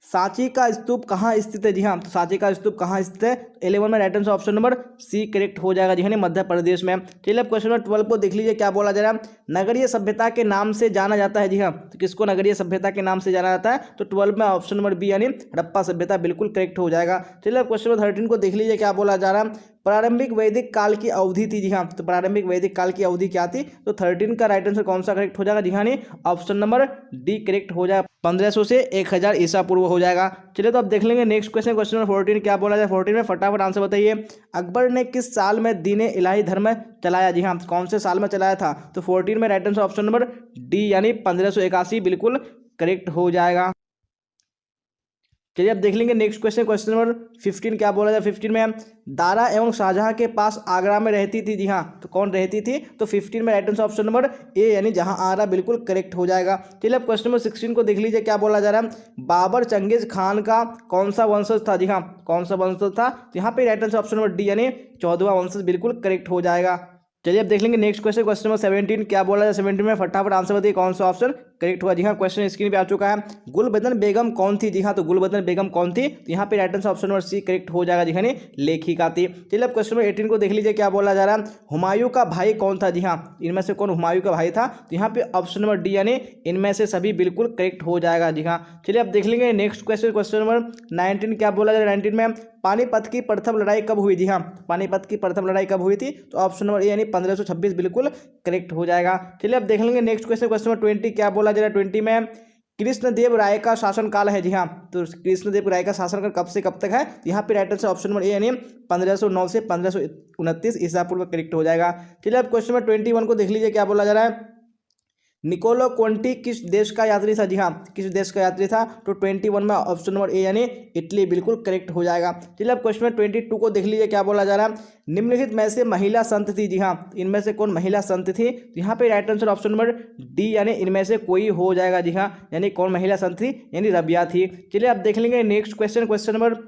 सांची का स्तूप कहाँ स्थित है। जी हाँ, तो सांची का स्तूप कहाँ स्थित है, 11 में right answer option number C correct हो जाएगा। जी हाँ, मध्य प्रदेश में। चलिए अब क्वेश्चन नंबर 12 को देख लीजिए क्या बोला जा रहा है, नगरीय सभ्यता के नाम से जाना जाता है। जी हाँ, तो किसको नगरीय सभ्यता के नाम से जाना जाता है, तो 12 में ऑप्शन नंबर बी यानी हड़प्पा सभ्यता बिल्कुल करेक्ट हो जाएगा। चलिए अब क्वेश्चन नंबर 13 को देख लीजिए क्या बोला जा रहा है, प्रारंभिक वैदिक काल की अवधि थी। जी हाँ, तो प्रारंभिक वैदिक काल की अवधि क्या थी, तो 13 का राइट आंसर कौन सा करेक्ट हो जाएगा। जी हाँ, ऑप्शन नंबर डी करेक्ट हो जाएगा, 1500 से 1000 ईसा पूर्व हो जाएगा। चलिए तो अब देख लेंगे नेक्स्ट क्वेश्चन, क्वेश्चन नंबर 14 क्या बोला जाए 14 में फटाफट आंसर बताइए, अकबर ने किस साल में दीन इलाही धर्म चलाया। जी हाँ, कौन से साल में चलाया था, तो 14 में right answer option number D यानी 1581 बिल्कुल करेक्ट हो जाएगा। चलिए अब देख लेंगे नेक्स्ट क्वेश्चन, क्वेश्चन नंबर 15 क्या बोला जाए 15 में, दारा एवं शाहजहां के पास आगरा में रहती थी। जी हाँ, तो कौन रहती थी, तो 15 में right answer option number A यानी जहां आगरा बिल्कुल करेक्ट हो जाएगा। चलिए अब क्वेश्चन नंबर 16 को देख लीजिए क्या बोला जा रहा है, बाबर चंगेज खान का कौन सा वंशज था। जी हाँ, कौन सा वंशज था, तो यहाँ पे right answer option number D यानी 14वां वंशज बिल्कुल करेक्ट हो जाएगा। चलिए अब देख लेंगे नेक्स्ट क्वेश्चन, क्वेश्चन नंबर 17 क्या बोला जाए 17 में फटाफट आंसर बताइए कौन सा ऑप्शन करेक्ट होगा। जी हाँ, क्वेश्चन स्क्रीन पे आ चुका है। गुलबदन बेगम कौन थी? जी हाँ, तो गुलबदन बेगम कौन थी? तो यहाँ पे right answer option number C correct हो जाएगा। जी हाँ, लेखिका थी। चलिए अब क्वेश्चन नंबर 18 को देख लीजिए, क्या बोला जा रहा है। हुमायूं का भाई कौन था? जी हाँ, इनमें से कौन हुमायूं का भाई था? तो यहाँ पे ऑप्शन नंबर डी यानी इनमें से सभी बिल्कुल करेक्ट हो जाएगा। जी हाँ, चलिए अब देख लेंगे नेक्स्ट क्वेश्चन, क्वेश्चन नंबर 19 क्या बोला जा रहा है। 19 में पानीपत की प्रथम लड़ाई कब हुई? जी हाँ, पानीपत की प्रथम लड़ाई कब हुई थी? तो ऑप्शन नंबर ए यानी 1526 बिल्कुल करेक्ट हो जाएगा। चलिए अब देख लेंगे नेक्स्ट क्वेश्चन, क्वेश्चन नंबर 20 क्या बोला जा रहा है। 20 में कृष्णदेव राय का शासनकाल है। जी हाँ, तो कृष्णदेव राय का शासनकाल कब से कब तक है? तो यहाँ पे right answer option number A यानी 1509 से 1529 ईसा पूर्व करेक्ट हो जाएगा। चलिए अब क्वेश्चन नंबर 21 को देख लीजिए, क्या बोला जा रहा है। निकोलो कोंटी किस देश का यात्री था? जी हाँ, किस देश का यात्री था? तो 21 में ऑप्शन नंबर ए यानी इटली बिल्कुल करेक्ट हो जाएगा। चलिए अब क्वेश्चन नंबर 22 को देख लीजिए, क्या बोला जा रहा है। निम्नलिखित में से महिला संत थी? जी हाँ, इनमें से कौन महिला संत थी? तो यहाँ पे right answer option number D यानी इनमें से कोई हो जाएगा। जी हाँ, यानी कौन महिला संत थी? यानी रबिया थी। चलिए अब देख लेंगे नेक्स्ट क्वेश्चन, क्वेश्चन नंबर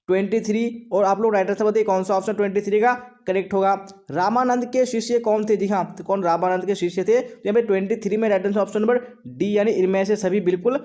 23 और आप लोग राइट आंसर बताइए कौन सा ऑप्शन 23 का करेक्ट होगा। रामानंद के शिष्य कौन थे? जी हाँ, तो कौन रामानंद के शिष्य थे? तो यहाँ पे 23 में right answer option number D यानी इनमें से सभी बिल्कुल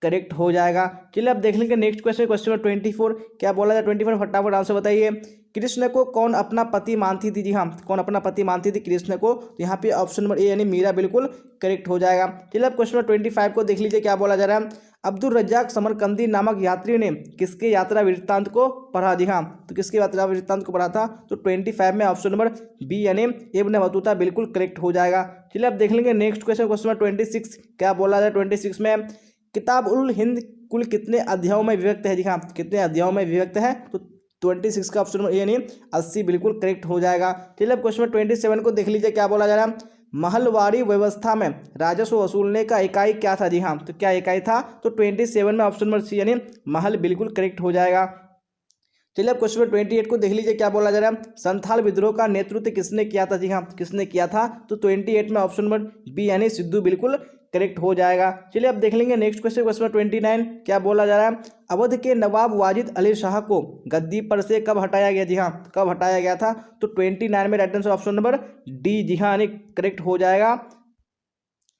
करेक्ट हो जाएगा। चलिए अब देख लेंगे नेक्स्ट क्वेश्चन, क्वेश्चन नंबर 24 क्या बोला जाए। 24 फटाफट आंसर बताइए। कृष्ण को कौन अपना पति मानती थी? जी हाँ, कौन अपना पति मानती थी कृष्ण को? तो यहाँ पे ऑप्शन नंबर ए यानी मीरा बिल्कुल करेक्ट हो जाएगा। चलिए अब क्वेश्चन नंबर 25 को देख लीजिए, क्या बोला जा रहा है। अब्दुल रज्जाक समरकंदी नामक यात्री ने किसके यात्रा वृत्तांत को पढ़ा? जी हाँ, तो किसके यात्रा वृत्तांत को पढ़ा था? तो 25 में ऑप्शन नंबर बी यानी इब्न बतूता बिल्कुल करेक्ट हो जाएगा। चलिए अब देख लेंगे नेक्स्ट क्वेश्चन, क्वेश्चन नंबर 26 क्या बोला जाए। 26 में किताब उल हिंद कुल कितने अध्यायों में विभक्त है? जी हाँ, कितने अध्यायों में विभक्त है? तो 26 का ऑप्शन नंबर ए यानी 80 बिल्कुल करेक्ट हो जाएगा। चलिए अब क्वेश्चन नंबर 27 को देख लीजिए, क्या बोला जा रहा है। महलवाड़ी व्यवस्था में राजस्व वसूलने का इकाई क्या था? जी हाँ, तो क्या इकाई था? तो 27 में ऑप्शन नंबर सी यानी महल बिल्कुल करेक्ट हो जाएगा। चलिए अब क्वेश्चन नंबर 28 को देख लीजिए, क्या बोला जा रहा है। संथाल विद्रोह का नेतृत्व किसने किया था? जी हाँ, किसने किया था? तो 28 में ऑप्शन नंबर बी यानी सिद्धू बिल्कुल करेक्ट हो जाएगा। चलिए अब देख लेंगे नेक्स्ट क्वेश्चन, क्वेश्चन नंबर 29 क्या बोला जा रहा है। अवध के नवाब वाजिद अली शाह को गद्दी पर से कब हटाया गया? जी हाँ, कब हटाया गया था? तो 29 में right answer option number D G हाँ यानी करेक्ट हो जाएगा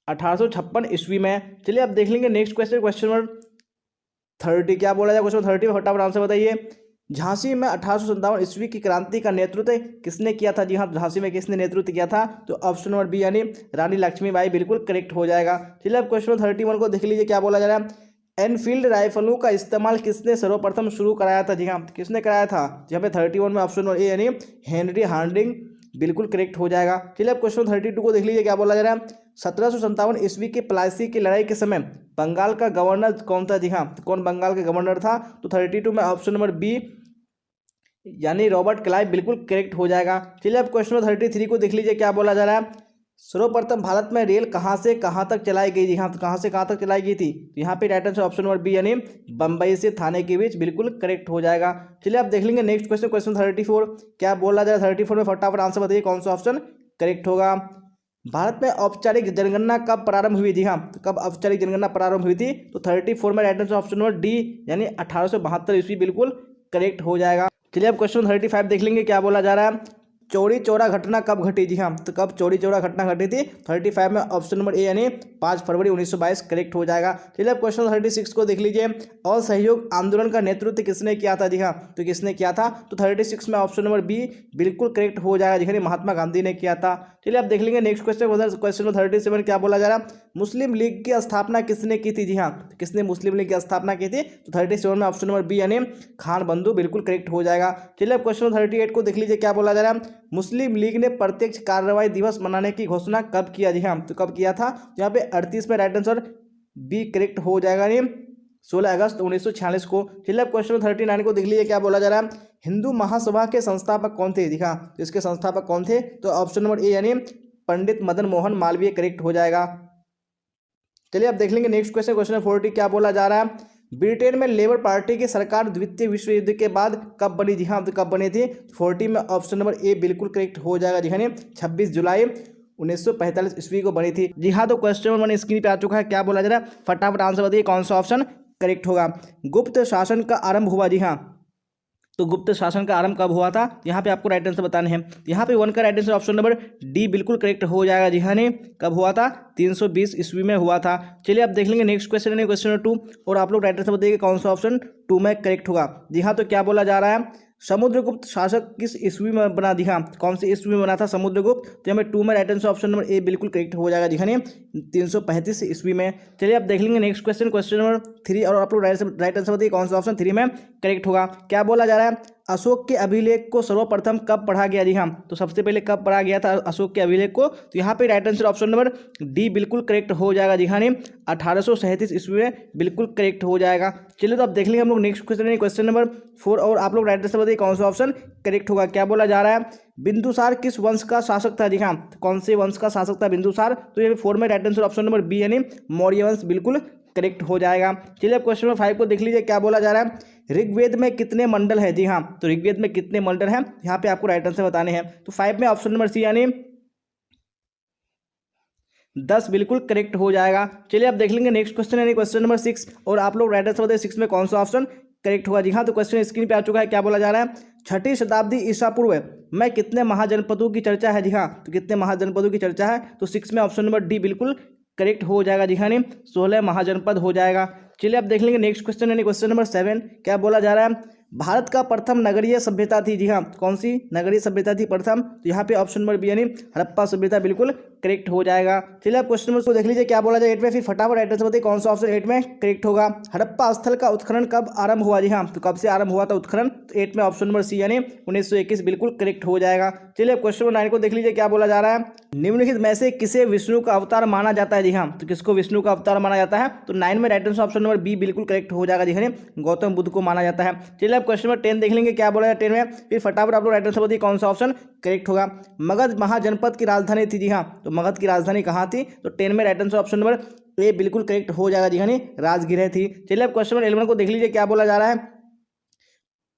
1856 ईस्वी में। चलिए अब देख लेंगे नेक्स्ट क्वेश्चन, क्वेश्चन नंबर 30 क्या बोला जाए। क्वेश्चन 30 में फटाफट आंसर बताइए। झांसी में 1857 ईस्वी की क्रांति का नेतृत्व किसने किया था? जी हाँ, झांसी में किसने नेतृत्व किया था? तो ऑप्शन नंबर बी यानी रानी लक्ष्मीबाई बिल्कुल करेक्ट हो जाएगा। चलिए अब क्वेश्चन 31 को देख लीजिए, क्या बोला जा रहा है। एनफील्ड राइफलों का इस्तेमाल किसने सर्वप्रथम शुरू कराया था? जी हाँ, किसने कराया था? यहाँ पे 31 में ऑप्शन नंबर ए यानी हेनरी हार्डिंग बिल्कुल करेक्ट हो जाएगा। चलिए अब क्वेश्चन 32 को देख लीजिए, क्या बोला जा रहा है। 1757 ईस्वी की प्लासी की लड़ाई के समय बंगाल का गवर्नर कौन था? जी हाँ, कौन बंगाल का गवर्नर था? तो 32 में ऑप्शन नंबर बी यानी रॉबर्ट क्लाइव बिल्कुल करेक्ट हो जाएगा। चलिए अब क्वेश्चन नंबर 33 को देख लीजिए, क्या बोला जा रहा है। सर्वप्रथम भारत में रेल कहाँ से कहाँ तक चलाई गई? जी हाँ, तो कहाँ से कहाँ तक चलाई गई थी? तो यहाँ पे right answer option number B यानी बम्बई से थाने के बीच बिल्कुल करेक्ट हो जाएगा। चलिए अब देख लेंगे नेक्स्ट क्वेश्चन, क्वेश्चन 34 क्या बोला जा रहा है। 34 में फटाफट आंसर बताइए कौन सा ऑप्शन करेक्ट होगा। भारत में औपचारिक जनगणना कब प्रारंभ हुई? जी हाँ, तो कब औपचारिक जनगणना प्रारंभ हुई थी? तो 34 में right answer option number D यानी 1872 ईस्वी बिल्कुल करेक्ट हो जाएगा। चलिए अब क्वेश्चन 35 देख लेंगे, क्या बोला जा रहा है। चौरी चौरा घटना कब घटी? जी हाँ, तो कब चौरी चौरा घटना घटी थी? 35 में ऑप्शन नंबर ए यानी 5 फरवरी 1922 करेक्ट हो जाएगा। चलिए अब क्वेश्चन 36 को देख लीजिए। असहयोग आंदोलन का नेतृत्व किसने किया था? जी हाँ, तो किसने किया था? तो 36 में ऑप्शन नंबर बी बिल्कुल करेक्ट हो जाएगा, जिन्हें महात्मा गांधी ने किया था। चलिए अब देख लेंगे नेक्स्ट क्वेश्चन, क्वेश्चन नंबर 37 क्या बोला जा रहा है। मुस्लिम लीग की स्थापना किसने की थी? जी हाँ, तो किसने मुस्लिम लीग की स्थापना की थी? तो 37 में ऑप्शन नंबर बी यानी खान बंधु बिल्कुल करेक्ट हो जाएगा। चलिए अब क्वेश्चन 38 को देख लीजिए, क्या बोला जा रहा है। मुस्लिम लीग ने प्रत्यक्ष कार्रवाई दिवस मनाने की घोषणा कब किया? जी हाँ, तो कब किया था? यहाँ पे 38 में राइट आंसर बी करेक्ट हो जाएगा, यानी 16 अगस्त 1946 को। चलिए अब क्वेश्चन 39 को देख लीजिए, क्या बोला जा रहा है। हिंदू महासभा के संस्थापक कौन थे? दिखा, तो इसके संस्थापक कौन थे? तो ऑप्शन नंबर ए यानी पंडित मदन मोहन मालवीय करेक्ट हो जाएगा। चलिए अब देख लेंगे नेक्स्ट क्वेश्चन, क्वेश्चन 40 क्या बोला जा रहा है। ब्रिटेन में लेबर पार्टी की सरकार द्वितीय विश्व युद्ध के बाद कब बनी? जी हाँ, तो कब बनी थी? 40 में ऑप्शन नंबर ए बिल्कुल करेक्ट हो जाएगा, जी हाँ 26 जुलाई 1945 ईस्वी को बनी थी। जी हाँ, तो क्वेश्चन नंबर 1 स्क्रीन पे आ चुका है, क्या बोला जा रहा है। फटाफट आंसर बताइए कौन सा ऑप्शन करेक्ट होगा। गुप्त शासन का आरंभ हुआ? जी हाँ, तो गुप्त शासन का आरंभ कब हुआ था, यहाँ पे आपको राइट आंसर बताने हैं। यहाँ पे 1 का right answer option number D बिल्कुल करेक्ट हो जाएगा। जी हाँ, नहीं कब हुआ था, 320 ईस्वी में हुआ था। चलिए आप देख लेंगे नेक्स्ट क्वेश्चन है क्वेश्चन नंबर 2, और आप लोग राइट आंसर बताइए कौन सा ऑप्शन 2 में करेक्ट होगा। जी हाँ, तो क्या बोला जा रहा है, समुद्रगुप्त शासक किस ईस्वी में बना, जी हाँ कौन सी ईस्वी में बना था समुद्रगुप्त, तो हमें 2 में right answer option number A बिल्कुल करेक्ट हो जाएगा। जी हाँ, 335 ईस्वी में। चलिए आप देख लेंगे नेक्स्ट क्वेश्चन क्वेश्चन नंबर 3, और आप लोग राइट आंसर बताइए कौन सा ऑप्शन 3 में करेक्ट होगा। क्या बोला जा रहा है, अशोक के अभिलेख को सर्वप्रथम कब पढ़ा गया। जी हाँ, तो सबसे पहले कब पढ़ा गया था अशोक के अभिलेख को, तो यहाँ पे right answer option number D बिल्कुल करेक्ट हो जाएगा। जी हाँ, 1837 ईस्वी में बिल्कुल करेक्ट हो जाएगा। चलिए तो आप देख लेंगे हम लोग नेक्स्ट क्वेश्चन है क्वेश्चन नंबर 4, और आप लोग राइट आंसर बताइए कौन सा ऑप्शन करेक्ट होगा। क्या बोला जा रहा है, बिंदुसार किस वंश का शासक था। जी हाँ, तो कौन से वंश का शासक था बिंदुसार, तो ये 4 में right answer option number B यानी मौर्य वंश बिल्कुल करेक्ट हो जाएगा। चलिए अब क्वेश्चन नंबर 5 को देख लीजिए। क्या बोला जा रहा है, ऋग्वेद में कितने मंडल है। जी हाँ, तो ऋग्वेद में कितने मंडल हैं, यहाँ पे आपको राइट आंसर बताने हैं। तो 5 में ऑप्शन नंबर सी यानी 10 बिल्कुल करेक्ट हो जाएगा। चलिए अब देख लेंगे नेक्स्ट क्वेश्चन है क्वेश्चन नंबर 6, और आप लोग राइट आंसर बताइए 6 में कौन सा ऑप्शन करेक्ट होगा। जी हाँ, तो क्वेश्चन स्क्रीन पे आ चुका है। क्या बोला जा रहा है, 6ठी शताब्दी ईसा पूर्व में कितने महाजनपदों की चर्चा है। जी हाँ, तो कितने महाजनपदों की चर्चा है, तो 6 में ऑप्शन नंबर डी बिल्कुल करेक्ट हो जाएगा। जी हाँ, 16 महाजनपद हो जाएगा। चलिए अब देख लेंगे नेक्स्ट क्वेश्चन है क्वेश्चन नंबर 7। क्या बोला जा रहा है, भारत का प्रथम नगरीय सभ्यता थी। जी हाँ, कौन सी नगरीय सभ्यता थी प्रथम, तो यहाँ पे ऑप्शन नंबर बी यानी हड़प्पा सभ्यता बिल्कुल करेक्ट हो जाएगा। चलिए आप क्वेश्चन नंबर को देख लीजिए। क्या बोला जाए 8 में, फिर फटाफट राइट आंसर बताइए कौन सा ऑप्शन 8 में करेक्ट होगा। हड़प्पा स्थल का उत्खनन कब आरंभ हुआ। जी हाँ, तो कब से आरंभ हुआ था उत्खनन, तो 8 में ऑप्शन नंबर सी यानी 1921 बिल्कुल करेक्ट हो जाएगा। चलिए क्वेश्चन नंबर 9 को देख लीजिए। क्या बोला जा रहा है, निम्नलिखित में से किसे विष्णु का अवतार माना जाता है। जी हाँ, तो किसको विष्णु का अवतार माना जाता है, तो 9 में right answer option number B बिल्कुल करेक्ट हो जाएगा। जी हाँ, गौतम बुद्ध को माना जाता है। चलिए आप क्वेश्चन नंबर 10 देख लेंगे। क्या बोला है 10 में, फिर फटाफट आप लोग राइट आंसर बताइए कौन सा ऑप्शन करेक्ट होगा। मगध महाजनपद की राजधानी थी। जी हाँ, तो मगध की राजधानी कहाँ थी, तो 10 में right answer option number A बिल्कुल करेक्ट हो जाएगा। जी हाँ, राजगृह थी। चलिए अब क्वेश्चन नंबर 11 को देख लीजिए। क्या बोला जा रहा है,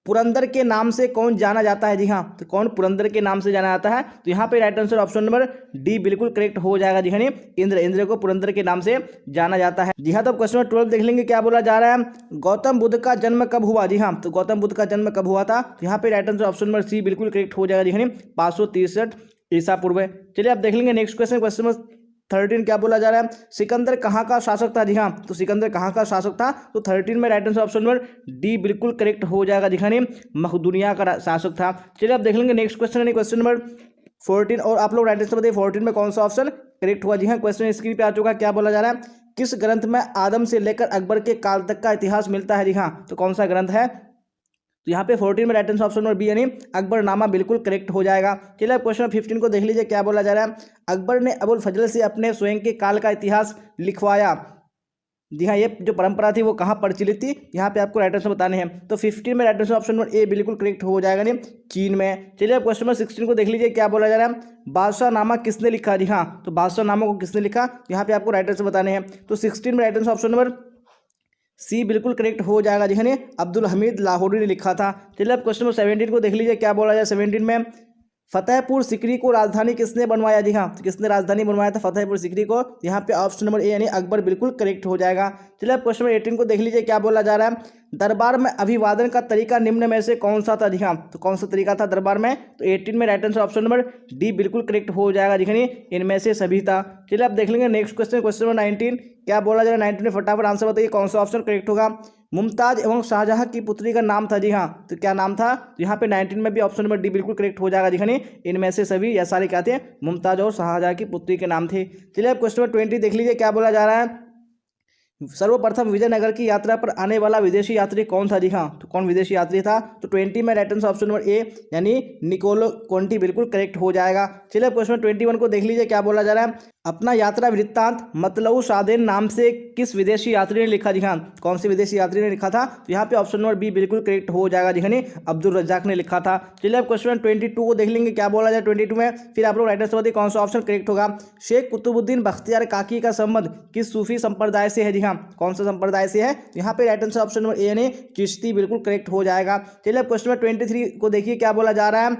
पुरंदर के नाम से कौन जाना जाता है। जी हाँ, तो कौन पुरंदर के नाम से जाना जाता है, तो यहाँ पे right answer option number D बिल्कुल करेक्ट हो जाएगा। जी हाँ, इंद्र को पुरंदर के नाम से जाना जाता है। जी हाँ, तो क्वेश्चन नंबर 12 देख लेंगे। क्या बोला जा रहा है, गौतम बुद्ध का जन्म कब हुआ। जी हाँ, तो गौतम बुद्ध का जन्म कब हुआ था, तो यहाँ पे right answer option number C बिल्कुल करेक्ट हो जाएगा। जी हाँ, 563 ईसा पूर्व। चलिए आप देख लेंगे नेक्स्ट क्वेश्चन क्वेश्चन नंबर 13। क्या बोला जा रहा है, सिकंदर कहाँ का शासक था। जी हाँ, तो सिकंदर कहाँ का शासक था, तो 13 में right answer option number D बिल्कुल करेक्ट हो जाएगा। दिखाने मकदूनिया का शासक था। चलिए आप देख लेंगे नेक्स्ट क्वेश्चन है क्वेश्चन नंबर 14, और आप लोग राइट आंसर बताइए 14 में कौन सा ऑप्शन करेक्ट हुआ। जी हाँ, क्वेश्चन स्क्रीन पे आ चुका है। क्या बोला जा रहा है, किस ग्रंथ में आदम से लेकर अकबर के काल तक का इतिहास मिलता है। जी हाँ, तो कौन सा ग्रंथ है, तो यहाँ पे 14 में right answer option number B यानी अकबरनामा बिल्कुल करेक्ट हो जाएगा। चलिए अब क्वेश्चन 15 को देख लीजिए। क्या बोला जा रहा है, अकबर ने अबुल फजल से अपने स्वयं के काल का इतिहास लिखवाया। जी हाँ, ये जो परंपरा थी वो कहाँ प्रचलित थी, यहाँ पे आपको राइट आंसर बताने हैं। तो 15 में right answer option number A बिल्कुल करेक्ट हो जाएगा, नहीं चीन में। चलिए अब क्वेश्चन नंबर 16 को देख लीजिए। क्या बोला जा रहा है, बादशाह नामा किसने लिखा। जी हाँ, तो बादशाह नामा को किसने लिखा, यहाँ पे आपको राइट आंसर बताने हैं। तो 16 में right answer option number C बिल्कुल करेक्ट हो जाएगा। जी हाँ, अब्दुल हमीद लाहौरी ने लिखा था। चलिए अब क्वेश्चन नंबर 17 को देख लीजिए। क्या बोला जाए 17 में, फतेहपुर सिकरी को राजधानी किसने बनवाया। जी हाँ, तो किसने राजधानी बनवाया था फतेहपुर सिकरी को, यहाँ पे ऑप्शन नंबर ए यानी अकबर बिल्कुल करेक्ट हो जाएगा। चलिए अब क्वेश्चन नंबर 18 को देख लीजिए। क्या बोला जा रहा है, दरबार में अभिवादन का तरीका निम्न में से कौन सा था। जी हाँ, तो कौन सा तरीका था दरबार में, तो 18 में right answer option number D बिल्कुल करेक्ट हो जाएगा। दिखिए इनमें से सभी था। चलिए अब देख लेंगे नेक्स्ट क्वेश्चन क्वेश्चन नंबर 19। क्या बोला जा रहा है 19 में, फटाफट आंसर बताइए कौन सा ऑप्शन करेक्ट होगा। मुमताज एवं शाहजहां की पुत्री का नाम था। जी हाँ, तो क्या नाम था, तो यहाँ पे 19 में भी ऑप्शन नंबर डी बिल्कुल करेक्ट हो जाएगा। दिखने इनमें से सभी या सारे क्या थे, मुमताज और शाहजहां की पुत्री के नाम थे। चलिए अब क्वेश्चन नंबर 20 देख लीजिए। क्या बोला जा रहा है, सर्वप्रथम विजयनगर की यात्रा पर आने वाला विदेशी यात्री कौन था। जी हाँ, तो कौन विदेशी यात्री था, तो 20 में right answer option number A यानी निकोलो कोंटी बिल्कुल करेक्ट हो जाएगा। चलिए क्वेश्चन 21 को देख लीजिए। क्या बोला जा रहा है, अपना यात्रा वृत्तांत मतलऊ सादेन नाम से किस विदेशी यात्री ने लिखा। जी हाँ, कौन से विदेशी यात्री ने लिखा था, तो यहाँ पे ऑप्शन नंबर बी बिल्कुल करेक्ट हो जाएगा। जी हाँ, अब्दुल रज्जाक ने लिखा था। चलिए अब क्वेश्चन 22 को देख लेंगे। क्या बोला जाए 22 में, फिर आप लोग राइट आंसर बताइए कौन सा ऑप्शन करेक्ट होगा। शेख कुतुबुद्दीन बख्तियार काकी का संबंध किस सूफी संप्रदाय से है। जी हाँ, कौन सा संप्रदाय से है, यहाँ पे right answer option number A यानी चिश्ती बिल्कुल करेक्ट हो जाएगा। चलिए अब क्वेश्चन नंबर 23 को देखिए। क्या बोला जा रहा है,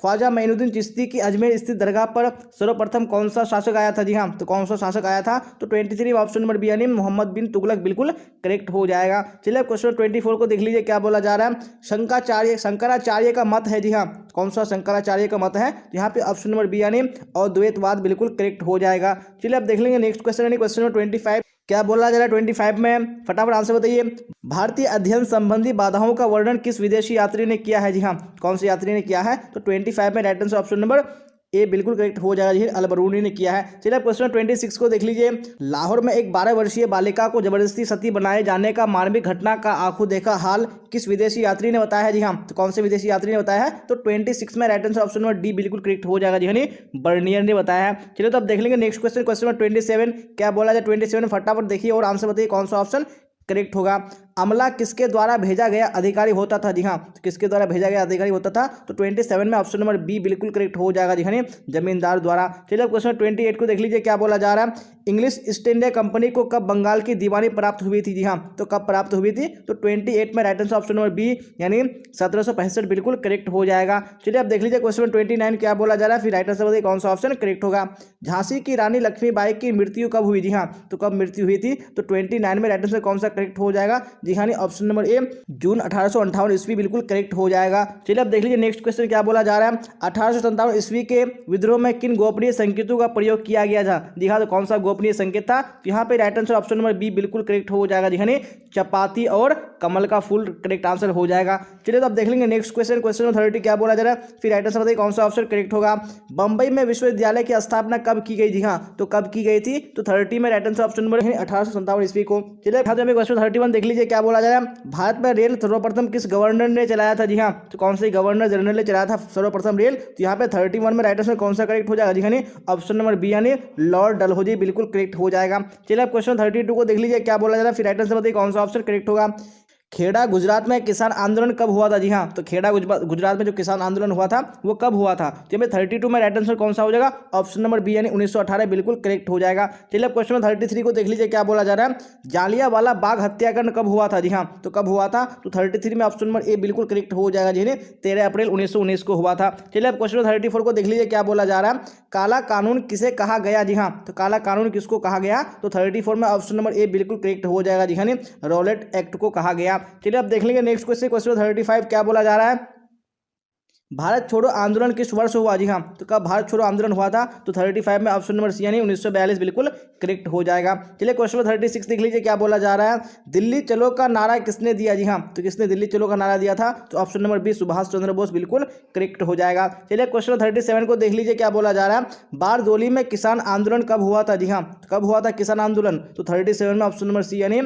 ख्वाजा मोइनुद्दीन चिश्ती की अजमेर स्थित दरगाह पर सर्वप्रथम कौन सा शासक आया था? जी हाँ, तो कौन सा शासक आया था? तो 23 ऑप्शन नंबर बी यानी मोहम्मद बिन तुगलक बिल्कुल करेक्ट हो जाएगा। चलिए क्वेश्चन 24 को देख लीजिए क्या बोला जा रहा है। शंकराचार्य का मत है। जी हाँ, कौन सा शंकराचार्य का मत है? यहाँ पे ऑप्शन नंबर बी यानी अद्वैतवाद बिल्कुल करेक्ट हो जाएगा। चलिए अब देख लेंगे नेक्स्ट क्वेश्चन यानी क्वेश्चन नंबर 25 क्या बोला जा रहा है 25 में, फटाफट आंसर बताइए। भारतीय अध्ययन संबंधी बाधाओं का वर्णन किस विदेशी यात्री ने किया है? जी हाँ, कौन से यात्री ने किया है? तो 25 में right answer option number A बिल्कुल करेक्ट हो जाएगा जी, अल-बरूनी ने किया है। चलिए क्वेश्चन 26 को देख लीजिए। लाहौर में एक 12 वर्षीय बालिका को जबरदस्ती सती बनाए जाने का मानवीय घटना का आंखों देखा हाल किस विदेशी यात्री ने बताया है? जी हाँ, तो कौन से विदेशी यात्री ने बताया है? तो 26 में right answer option number D बिल्कुल करेक्ट हो जाएगा जी, यानी बर्नियर ने बताया है। चलिए तो अब देख लेंगे नेक्स्ट क्वेश्चन, क्वेश्चन नंबर 27 क्या बोला जाए 27 में, फटाफट देखिए और आंसर बताइए कौन सा ऑप्शन करेक्ट होगा। अमला किसके द्वारा भेजा गया अधिकारी होता था? जी हाँ, तो किसके द्वारा भेजा गया अधिकारी होता था? तो 27 में ऑप्शन नंबर बी बिल्कुल करेक्ट हो जाएगा जी, यानी जमींदार द्वारा। चलिए क्वेश्चन 28 को देख लीजिए क्या बोला जा रहा है। इंग्लिश ईस्ट इंडिया कंपनी को कब बंगाल की दीवानी प्राप्त हुई थी? जी हाँ, तो कब प्राप्त हुई थी? तो 28 में right answer option number B यानी 1765 बिल्कुल करेक्ट हो जाएगा। चलिए अब देख लीजिए क्वेश्चन 29 क्या बोला जा रहा है, फिर राइट आंसर बताइए कौन सा ऑप्शन करेक्ट होगा। झांसी की रानी लक्ष्मीबाई की मृत्यु कब हुई? जी हाँ, तो कब मृत्यु हुई थी? तो 29 में राइट आंसर कौन सा करेक्ट हो जाएगा? जी हाँ, ऑप्शन नंबर ए जून 1858 ईस्वी बिल्कुल करेक्ट हो जाएगा। चलिए अब देख लीजिए नेक्स्ट क्वेश्चन क्या बोला जा रहा है। 1857 ईस्वी के विद्रोह में किन गोपनीय संकेतों का प्रयोग किया गया था? जी हाँ, तो कौन सा गोपनीय संकेत था? यहाँ पे right answer option number B बिल्कुल करेक्ट हो जाएगा जी, यानी चपाती और कमल का फूल करेक्ट आंसर हो जाएगा। चलिए तो अब देख लेंगे नेक्स्ट क्वेश्चन, क्वेश्चन नंबर 30 क्या बोला जा रहा है, फिर राइट आंसर बताइए कौन सा ऑप्शन करेक्ट होगा। बंबई में विश्वविद्यालय की स्थापना कब की गई? जी हाँ, तो कब की गई थी? तो 30 में राइट आंसर ऑप्शन नंबर 1857 ईस्वी को। चलिए क्वेश्चन 31 देख लीजिए क्या बोला जा रहा है। भारत में रेल सर्वप्रथम किस गवर्नर ने चलाया था? जी हाँ, तो कौन से गवर्नर जनरल ने चलाया था सर्वप्रथम रेल? तो यहाँ पे 31 में राइट आंसर कौन सा करेक्ट हो जाएगा? जी यानी ऑप्शन नंबर बी यानी लॉर्ड डलहौजी बिल्कुल करेक्ट हो जाएगा। चलिए अब क्वेश्चन 32 को देख लीजिए क्या बोला जा रहा है, फिर राइट आंसर बताइए कौन सा ऑप्शन करेक्ट होगा। खेड़ा गुजरात में किसान आंदोलन कब हुआ था? जी हाँ, तो खेड़ा गुजरात में जो किसान आंदोलन हुआ था वो कब हुआ था? तो हमें 32 में राइट आंसर कौन सा हो जाएगा? ऑप्शन नंबर बी यानी 1918 बिल्कुल करेक्ट हो जाएगा। चलिए अब क्वेश्चन 33 को देख लीजिए क्या बोला जा रहा है। जालियांवाला बाग हत्याकांड कब हुआ था? जी हाँ, तो कब हुआ था? तो 33 में ऑप्शन नंबर ए बिल्कुल करेक्ट हो जाएगा जी, 13 अप्रैल 1919 को हुआ था। चलिए अब क्वेश्चन 34 को देख लीजिए क्या बोला जा रहा है। काला कानून किसे कहा गया? जी हाँ, तो काला कानून किसको कहा गया? तो 34 में ऑप्शन नंबर ए बिल्कुल करेक्ट हो जाएगा जी, यानी रॉलेट एक्ट को कहा गया। चलिए अब देख लेंगे नेक्स्ट क्वेश्चन, क्वेश्चन 35 क्या बोला जा रहा है। भारत छोड़ो आंदोलन किस वर्ष हुआ? जी हाँ, तो कब भारत छोड़ो आंदोलन हुआ था? तो 35 में ऑप्शन नंबर सी यानी 1942 बिल्कुल करेक्ट हो जाएगा। चलिए क्वेश्चन 36 देख लीजिए क्या बोला जा रहा है। दिल्ली चलो का नारा किसने दिया? जी हाँ, तो किसने दिल्ली चलो का नारा दिया था? तो option number B Subhash Chandra Bose बिल्कुल करेक्ट हो जाएगा। चलिए क्वेश्चन 37 को देख लीजिए क्या बोला जा रहा है। बारदोली में किसान आंदोलन कब हुआ था? जी हाँ, तो कब हुआ था किसान आंदोलन? तो 37 में ऑप्शन नंबर सी यानी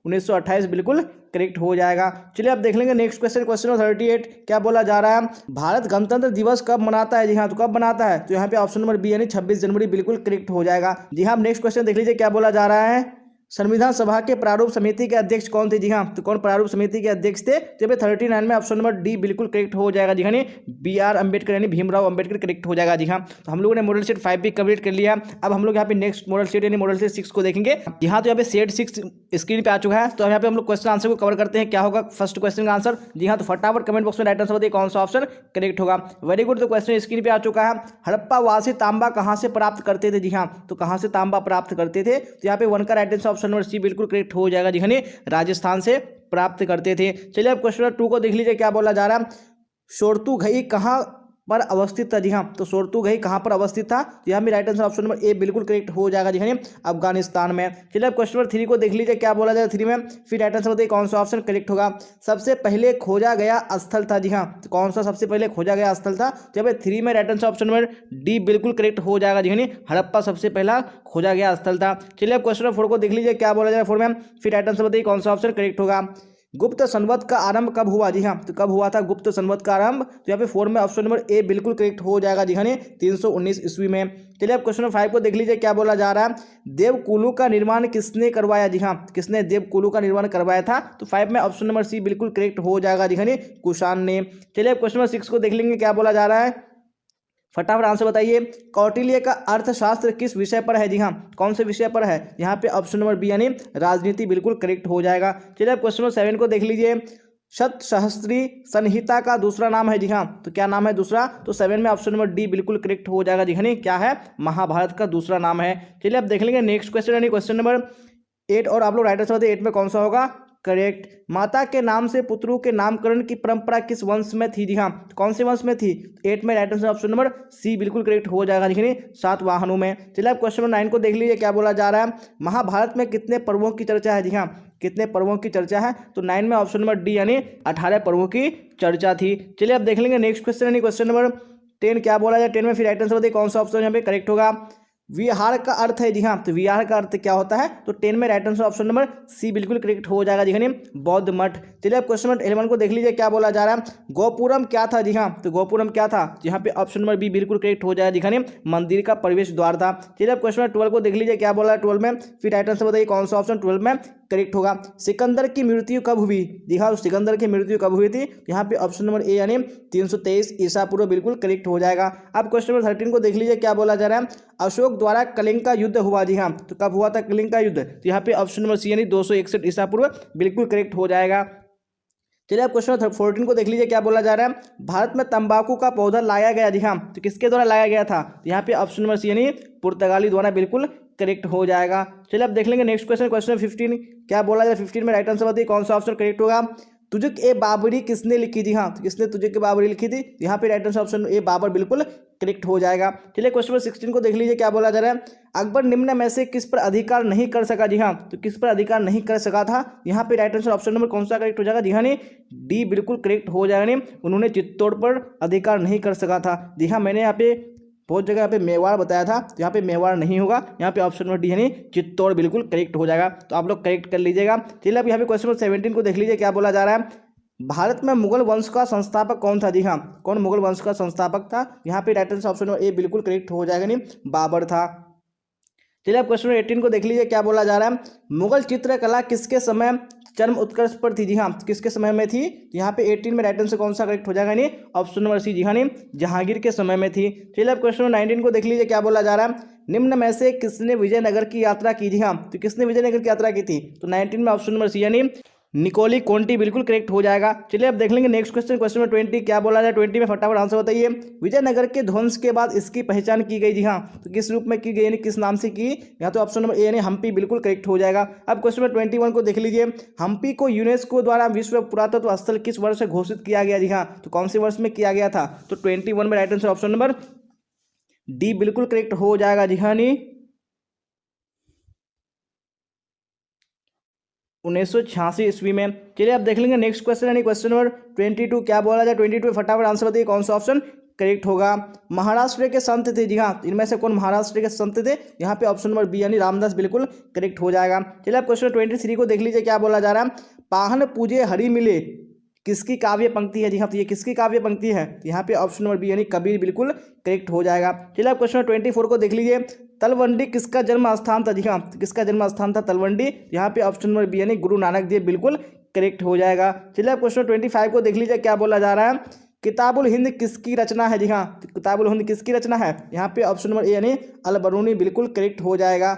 1928 बिल्कुल करेक्ट हो जाएगा। चलिए अब देख लेंगे नेक्स्ट क्वेश्चन, क्वेश्चन नंबर 38 क्या बोला जा रहा है। भारत गणतंत्र दिवस कब मनाता है? जी हाँ, तो कब मनाता है? तो यहाँ पे ऑप्शन नंबर बी यानी 26 जनवरी बिल्कुल करेक्ट हो जाएगा। जी हाँ, नेक्स्ट क्वेश्चन देख लीजिए क्या बोला जा रहा है। संविधान सभा के प्रारूप समिति के अध्यक्ष कौन थे? जी हाँ, तो कौन प्रारूप समिति के अध्यक्ष थे? तो 39 में ऑप्शन नंबर डी बिल्कुल करेक्ट हो जाएगा जी, यानी BR अम्बेडकर यानी भीमराव अम्बेडकर करेक्ट हो जाएगा। जी हाँ, तो हम लोगों ने मॉडल सेट 5 भी कंप्लीट कर लिया। अब हम लोग यहाँ पे नेक्स्ट मॉडल सेट यानी मॉडल सेट 6 को देखेंगे। यहाँ तो यहाँ पे सेट 6 स्क्रीन पे आ चुका है, तो यहाँ पे हम लोग क्वेश्चन आंसर को कवर करते हैं। क्या होगा फर्स्ट क्वेश्चन का आंसर? जी हाँ, तो फटाफट कमेंट बॉक्स में राइट आंसर बताइए कौन सा ऑप्शन करेक्ट होगा। वेरी गुड, तो क्वेश्चन स्क्रीन पे आ चुका है। हड़प्पा वासी तांबा कहाँ से प्राप्त करते थे? जी हाँ, तो कहाँ से तांबा प्राप्त करते थे? तो यहाँ पे 1 का right answer option number C बिल्कुल करेक्ट हो जाएगा जी, यानी राजस्थान से प्राप्त करते थे। चलिए अब क्वेश्चन 2 को देख लीजिए क्या बोला जा रहा है। सोरतुघई कहाँ पर अवस्थित था? जी हाँ, तो सोरतुघई कहाँ पर अवस्थित था? तो यहाँ भी right answer option number A बिल्कुल करेक्ट हो जाएगा जी, यानी अफगानिस्तान में। चलिए अब क्वेश्चन नंबर 3 को देख लीजिए क्या बोला जाए 3 में, फिर राइट आंसर बताइए कौन सा ऑप्शन करेक्ट होगा। सबसे पहले खोजा गया स्थल था? जी हाँ, तो कौन सा सबसे पहले खोजा गया स्थल था? जब 3 में right answer option number D बिल्कुल करेक्ट हो जाएगा जी, यानी हड़प्पा सबसे पहला खोजा गया स्थल था। चलिए अब क्वेश्चन नंबर 4 को देख लीजिए क्या बोला जाए 4 में, फिर राइट आंसर बताइए कौन सा ऑप्शन करेक्ट होगा। गुप्त संवत का आरंभ कब हुआ? जी हाँ, तो कब हुआ था गुप्त संवत का आरंभ? तो यहाँ पे 4 में ऑप्शन नंबर ए बिल्कुल करेक्ट हो जाएगा जी, यानी 319 ईस्वी में। चलिए अब क्वेश्चन नंबर 5 को देख लीजिए क्या बोला जा रहा है। देवकुलू का निर्माण किसने करवाया? जी हाँ, किसने देवकुलू का निर्माण करवाया था? तो 5 में ऑप्शन नंबर सी बिल्कुल करेक्ट हो जाएगा जी, यानी कुषाण ने। चलिए अब क्वेश्चन नंबर 6 को देख लेंगे क्या बोला जा रहा है, फटाफट आंसर बताइए। कौटिल्य का अर्थशास्त्र किस विषय पर है? जी हाँ, कौन से विषय पर है? यहाँ पे ऑप्शन नंबर बी यानी राजनीति बिल्कुल करेक्ट हो जाएगा। चलिए अब क्वेश्चन नंबर 7 को देख लीजिए। शतसहस्त्री संहिता का दूसरा नाम है जी हाँ, तो क्या नाम है दूसरा, तो 7 में ऑप्शन नंबर डी बिल्कुल करेक्ट हो जाएगा जी हाँ, क्या है, महाभारत का दूसरा नाम है। चलिए अब देख लेंगे नेक्स्ट क्वेश्चन यानी क्वेश्चन नंबर 8 और आप लोग राइट आंसर बताइए 8 में कौन सा होगा करेक्ट। माता के नाम से पुत्रों के नामकरण की परंपरा किस वंश में थी जी हाँ, कौन से वंश में थी, 8 में right answer option number C बिल्कुल करेक्ट हो जाएगा जी, सातवाहनों में। चलिए अब क्वेश्चन नंबर 9 को देख लीजिए क्या बोला जा रहा है, महाभारत में कितने पर्वों की चर्चा है जी हाँ, कितने पर्वों की चर्चा है, तो 9 में ऑप्शन नंबर डी यानी 18 पर्वों की चर्चा थी। चलिए अब देख लेंगे नेक्स्ट क्वेश्चन यानी क्वेश्चन नंबर 10 क्या बोला जाए, 10 में फिर राइट आंसर बताइए कौन सा ऑप्शन यहाँ पे करेक्ट होगा। विहार का अर्थ है जी हाँ, तो विहार का अर्थ क्या होता है, तो 10 में right answer option number C बिल्कुल करेक्ट हो जाएगा जी हाँ, बौद्ध मठ। चलिए अब क्वेश्चन नंबर 11 को देख लीजिए क्या बोला जा रहा है, गोपुरम क्या था जी हाँ, तो गोपुरम क्या था, यहाँ पे ऑप्शन नंबर बी बिल्कुल करेक्ट हो जाएगा जी हाँ, मंदिर का प्रवेश द्वार था। चलिए अब क्वेश्चन नंबर 12 को देख लीजिए क्या बोला है 12 में, फिर राइट आंसर बताइए कौन सा ऑप्शन 12 में करेक्ट होगा। सिकंदर की मृत्यु कब हुई जी हाँ, सिकंदर की मृत्यु कब हुई थी, यहाँ पे ऑप्शन नंबर ए यानी 323 ईसा पूर्व बिल्कुल करेक्ट हो जाएगा। अब क्वेश्चन नंबर 13 को देख लीजिए क्या बोला जा रहा है, अशोक द्वारा कलिंग का युद्ध हुआ जी हाँ, तो कब हुआ था कलिंग का युद्ध, तो यहाँ पे ऑप्शन नंबर सी यानी 261 ईसा पूर्व बिल्कुल करेक्ट हो जाएगा। चलिए अब क्वेश्चन नंबर 14 को देख लीजिए क्या बोला जा रहा है, भारत में तंबाकू का पौधा लाया गया जी हाँ, तो किसके द्वारा लाया गया था, तो यहाँ पे ऑप्शन नंबर सी यानी पुर्तगाली द्वारा बिल्कुल करेक्ट हो जाएगा। चलिए अब देख लेंगे नेक्स्ट क्वेश्चन, क्वेश्चन 15 क्या बोला जाए, 15 में राइट आंसर बताइए कौन सा ऑप्शन करेक्ट होगा। तुजुक ए बाबरी किसने लिखी थी, हाँ तो किसने तुजुक ए बाबरी लिखी थी, यहाँ पे right answer option A Babur बिल्कुल करेक्ट हो जाएगा। चलिए क्वेश्चन नंबर 16 को देख लीजिए क्या बोला जा रहा है, अकबर निम्न में से किस पर अधिकार नहीं कर सका जी हाँ, तो किस पर अधिकार नहीं कर सका था, यहाँ पे राइट आंसर ऑप्शन नंबर कौन सा करेक्ट हो जाएगा जी हाँ, डी बिल्कुल करेक्ट हो जाएगा, उन्होंने चित्तौड़ पर अधिकार नहीं कर सका था जी हाँ। मैंने यहाँ पे बहुत जगह यहाँ पे मेवाड़ बताया था, तो यहाँ पे मेवाड़ नहीं होगा, यहाँ पे ऑप्शन नंबर डी यानी चित्तौड़ बिल्कुल करेक्ट हो जाएगा, तो आप लोग करेक्ट कर लीजिएगा। चलिए अब यहाँ पे क्वेश्चन नंबर 17 को देख लीजिए क्या बोला जा रहा है, भारत में मुगल वंश का संस्थापक कौन था जी हाँ, कौन मुगल वंश का संस्थापक था, यहाँ पे right answer option number A बिल्कुल करेक्ट हो जाएगा, बाबर था। चलिए अब क्वेश्चन नंबर 18 को देख लीजिए क्या बोला जा रहा है, मुगल चित्रकला किसके समय चरम उत्कर्ष पर थी जी हाँ, किसके समय में थी, यहाँ पे 18 में राइट आंसर कौन सा करेक्ट हो जाएगा, ऑप्शन नंबर सी जी हाँ, जहांगीर के समय में थी। चलिए अब क्वेश्चन नंबर 19 को देख लीजिए क्या बोला जा रहा है, निम्न में से किसने विजयनगर की यात्रा की जी हाँ, तो किसने विजयनगर की यात्रा की थी, तो 19 में ऑप्शन नंबर सी यानी निकोली कोंटी बिल्कुल करेक्ट हो जाएगा। चलिए अब देख लेंगे नेक्स्ट क्वेश्चन, क्वेश्चन नंबर 20 क्या बोला जाए, 20 में फटाफट आंसर बताइए। विजयनगर के ध्वंस के बाद इसकी पहचान की गई जी हाँ, तो किस रूप में की गई यानी किस नाम से की, यहाँ तो ऑप्शन नंबर ए यानी हम्पी बिल्कुल करेक्ट हो जाएगा। अब क्वेश्चन नंबर 21 को देख लीजिए, हम्पी को यूनेस्को द्वारा विश्व पुरातत्व स्थल किस वर्ष से घोषित किया गया जी हाँ, तो कौन से वर्ष में किया गया था, तो 21 में right answer option number D बिल्कुल करेक्ट हो जाएगा जी हाँ, 1986 ईस्वी में। चलिए अब देख लेंगे नेक्स्ट क्वेश्चन यानी क्वेश्चन नंबर 22 क्या बोला जाए, 22 फटाफट आंसर बताइए कौन सा ऑप्शन करेक्ट होगा। महाराष्ट्र के संत थे जी हाँ, इनमें से कौन महाराष्ट्र के संत थे, यहाँ पे ऑप्शन नंबर बी यानी रामदास बिल्कुल करेक्ट हो जाएगा। चलिए अब क्वेश्चन 23 को देख लीजिए क्या बोला जा रहा है, पाहन पूजे हरि मिले किसकी काव्य पंक्ति है जी हाँ, तो ये किसकी काव्य पंक्ति है, यहाँ पे ऑप्शन नंबर बी यानी कबीर बिल्कुल करेक्ट हो जाएगा। चलिए अब क्वेश्चन 24 को देख लीजिए, तलवंडी किसका जन्म स्थान था जी हाँ, किसका जन्म स्थान था तलवंडी, यहाँ पे ऑप्शन नंबर बी यानी गुरु नानक देव बिल्कुल करेक्ट हो जाएगा। चलिए अब क्वेश्चन 25 को देख लीजिए क्या बोला जा रहा है, किताबुल हिंद किसकी रचना है जी हाँ, तो किताबुल हिंद किसकी रचना है, यहाँ पे ऑप्शन नंबर ए यानी अल बरूनी बिल्कुल करेक्ट हो जाएगा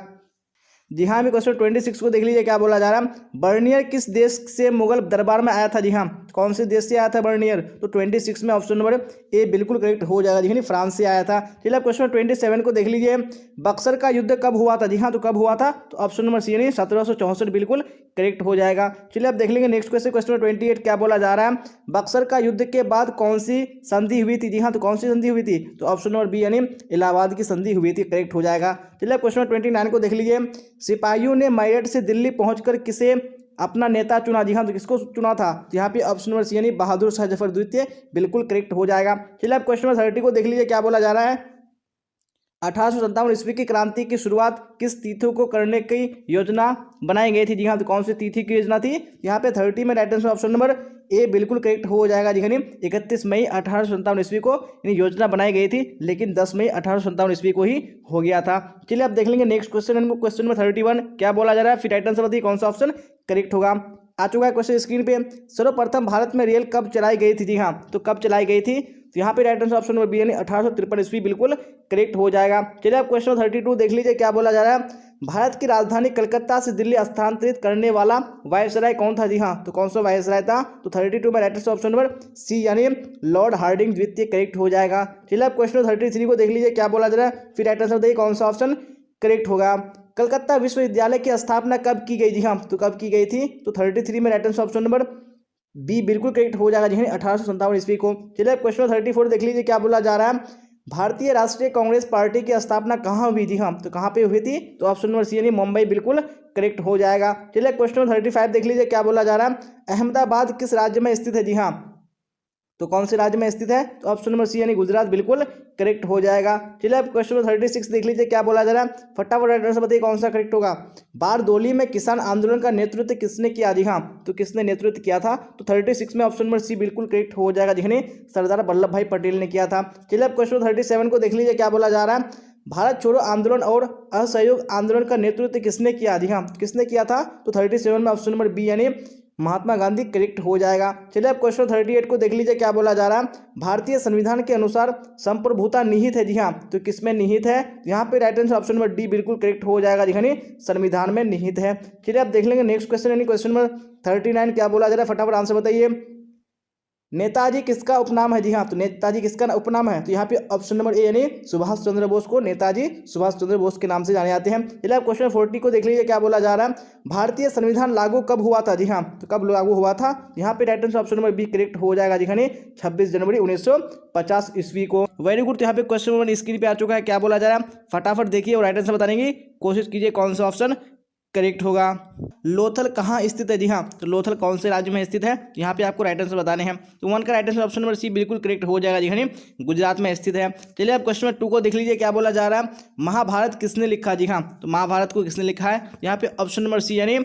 जी हाँ। मैं क्वेश्चन 26 को देख लीजिए क्या बोला जा रहा है, बर्नियर किस देश से मुगल दरबार में आया था जी हाँ, कौन से देश से आया था बर्नियर, तो 26 में ऑप्शन नंबर ए बिल्कुल करेक्ट हो जाएगा जी, फ्रांस से आया था। चलिए क्वेश्चन 27 को देख लीजिए, बक्सर का युद्ध कब हुआ था जी हाँ, तो कब हुआ था, तो ऑप्शन नंबर सी यानी 1764 बिल्कुल करेक्ट हो जाएगा। चलिए अब देख लेंगे नेक्स्ट क्वेश्चन, क्वेश्चन नंबर 28 क्या बोला जा रहा है, बक्सर का युद्ध के बाद कौन सी संधि हुई थी जी हाँ, तो कौन सी संधि हुई थी, तो ऑप्शन नंबर बी यानी इलाहाबाद की संधि हुई थी, करेक्ट हो जाएगा। चलिए क्वेश्चन नंबर 29 को देख लीजिए, सिपाहियों ने मेरठ से दिल्ली पहुंचकर किसे अपना नेता चुना जी हाँ, तो किसको चुना था, यहाँ पे ऑप्शन नंबर सी यानी बहादुर शाह जफर द्वितीय बिल्कुल करेक्ट हो जाएगा। चलिए अब क्वेश्चन नंबर 30 को देख लीजिए क्या बोला जा रहा है, 1857 ईस्वी की क्रांति की शुरुआत किस तिथि को करने की योजना बनाई गई थी जी हाँ, तो कौन सी तिथि की योजना थी, यहाँ पे 30 में right answer option number A बिल्कुल करेक्ट हो जाएगा जी, 31 मई 1857 ईस्वी को योजना बनाई गई थी, लेकिन 10 मई 1857 ईस्वी को ही हो गया था। चलिए अब देख लेंगे नेक्स्ट क्वेश्चन, क्वेश्चन नंबर 31 क्या बोला जा रहा है, फिर राइट आंसर बताइए कौन सा ऑप्शन करेक्ट होगा। आ चुका है क्वेश्चन स्क्रीन पे। सर्वप्रथम भारत में रेल कब चलाई गई थी? जी हाँ, तो कब चलाई गई थी? तो यहाँ पे right answer option number B यानी 1853 ईस्वी बिल्कुल करेक्ट हो जाएगा। चलिए आप क्वेश्चन 32 देख लीजिए क्या बोला जा रहा है। भारत की राजधानी कलकत्ता से दिल्ली स्थानांतरित करने वाला वायसराय कौन था? जी हाँ, तो कौन सा वायसराय था? तो 32 में right answer option number C यानी लॉर्ड हार्डिंग द्वितीय करेक्ट हो जाएगा। चलिए आप क्वेश्चन 33 को देख लीजिए क्या बोला जा रहा है, फिर राइट आंसर बताइए कौन सा ऑप्शन करेक्ट होगा। कलकत्ता विश्वविद्यालय की स्थापना कब की गई? जी हाँ, तो कब की गई थी? तो 33 में right answer option number B बिल्कुल करेक्ट हो जाएगा, जी 1857 ईस्वी को। चलिए क्वेश्चन 34 देख लीजिए क्या बोला जा रहा है। भारतीय राष्ट्रीय कांग्रेस पार्टी की स्थापना कहाँ हुई थी? हाँ, तो कहाँ पे हुई थी? तो ऑप्शन नंबर सी यानी मुंबई बिल्कुल करेक्ट हो जाएगा। चलिए क्वेश्चन 35 देख लीजिए क्या बोला जा रहा है। अहमदाबाद किस राज्य में स्थित है? जी हाँ, तो कौन से राज्य में स्थित है? तो ऑप्शन नंबर सी यानी गुजरात बिल्कुल करेक्ट हो जाएगा। चलिए अब क्वेश्चन नंबर 36 देख लीजिए क्या बोला जा रहा है। फटाफट राइट आंसर बताइए कौन सा करेक्ट होगा। बारदोली में किसान आंदोलन का नेतृत्व किसने किया? जी हाँ, तो किसने नेतृत्व किया था? तो 36 में ऑप्शन नंबर सी बिल्कुल करेक्ट हो जाएगा, जिन्हें सरदार वल्लभ भाई पटेल ने किया था। चलिए अब क्वेश्चन 37 को देख लीजिए क्या बोला जा रहा है। भारत छोड़ो आंदोलन और असहयोग आंदोलन का नेतृत्व किसने किया? जी हाँ, किसने किया था? तो 37 में ऑप्शन नंबर बी यानी महात्मा गांधी करेक्ट हो जाएगा। चलिए अब क्वेश्चन 38 को देख लीजिए क्या बोला जा रहा है। भारतीय संविधान के अनुसार संप्रभुता निहित है? जी हाँ, तो किसमें निहित है? यहाँ पे right answer option number D बिल्कुल करेक्ट हो जाएगा, यानी संविधान में निहित है। चलिए अब देख लेंगे नेक्स्ट क्वेश्चन यानी क्वेश्चन नंबर 39 क्या बोला जा रहा है, फटाफट आंसर बताइए। नेताजी किसका उपनाम है? जी हाँ, तो नेताजी किसका उपनाम है? तो यहाँ पे ऑप्शन नंबर ए यानी सुभाष चंद्र बोस को नेताजी सुभाष चंद्र बोस के नाम से जाने जाते हैं। चलिए आप क्वेश्चन 40 को देख लीजिए क्या बोला जा रहा है। भारतीय संविधान लागू कब हुआ था? जी हाँ, तो कब लागू हुआ था? यहाँ पे right answer option number B correct हो जाएगा, यानी 26 जनवरी 1950 ईस्वी को। Very good. तो यहाँ पे क्वेश्चन नंबर स्क्रीन पे आ चुका है, क्या बोला जा रहा है फटाफट देखिए और राइट आंसर बताने की कोशिश कीजिए कौन सा ऑप्शन करेक्ट होगा। लोथल कहाँ स्थित है? जी हाँ, तो लोथल कौन से राज्य में स्थित है? तो यहाँ पे आपको राइट आंसर बताने हैं। तो वन का right answer option number C बिल्कुल करेक्ट हो जाएगा, जी हाँ, गुजरात में स्थित है। चलिए आप क्वेश्चन नंबर 2 को देख लीजिए क्या बोला जा रहा है। महाभारत किसने लिखा? जी हाँ, तो महाभारत को किसने लिखा है? यहाँ पे ऑप्शन नंबर सी यानी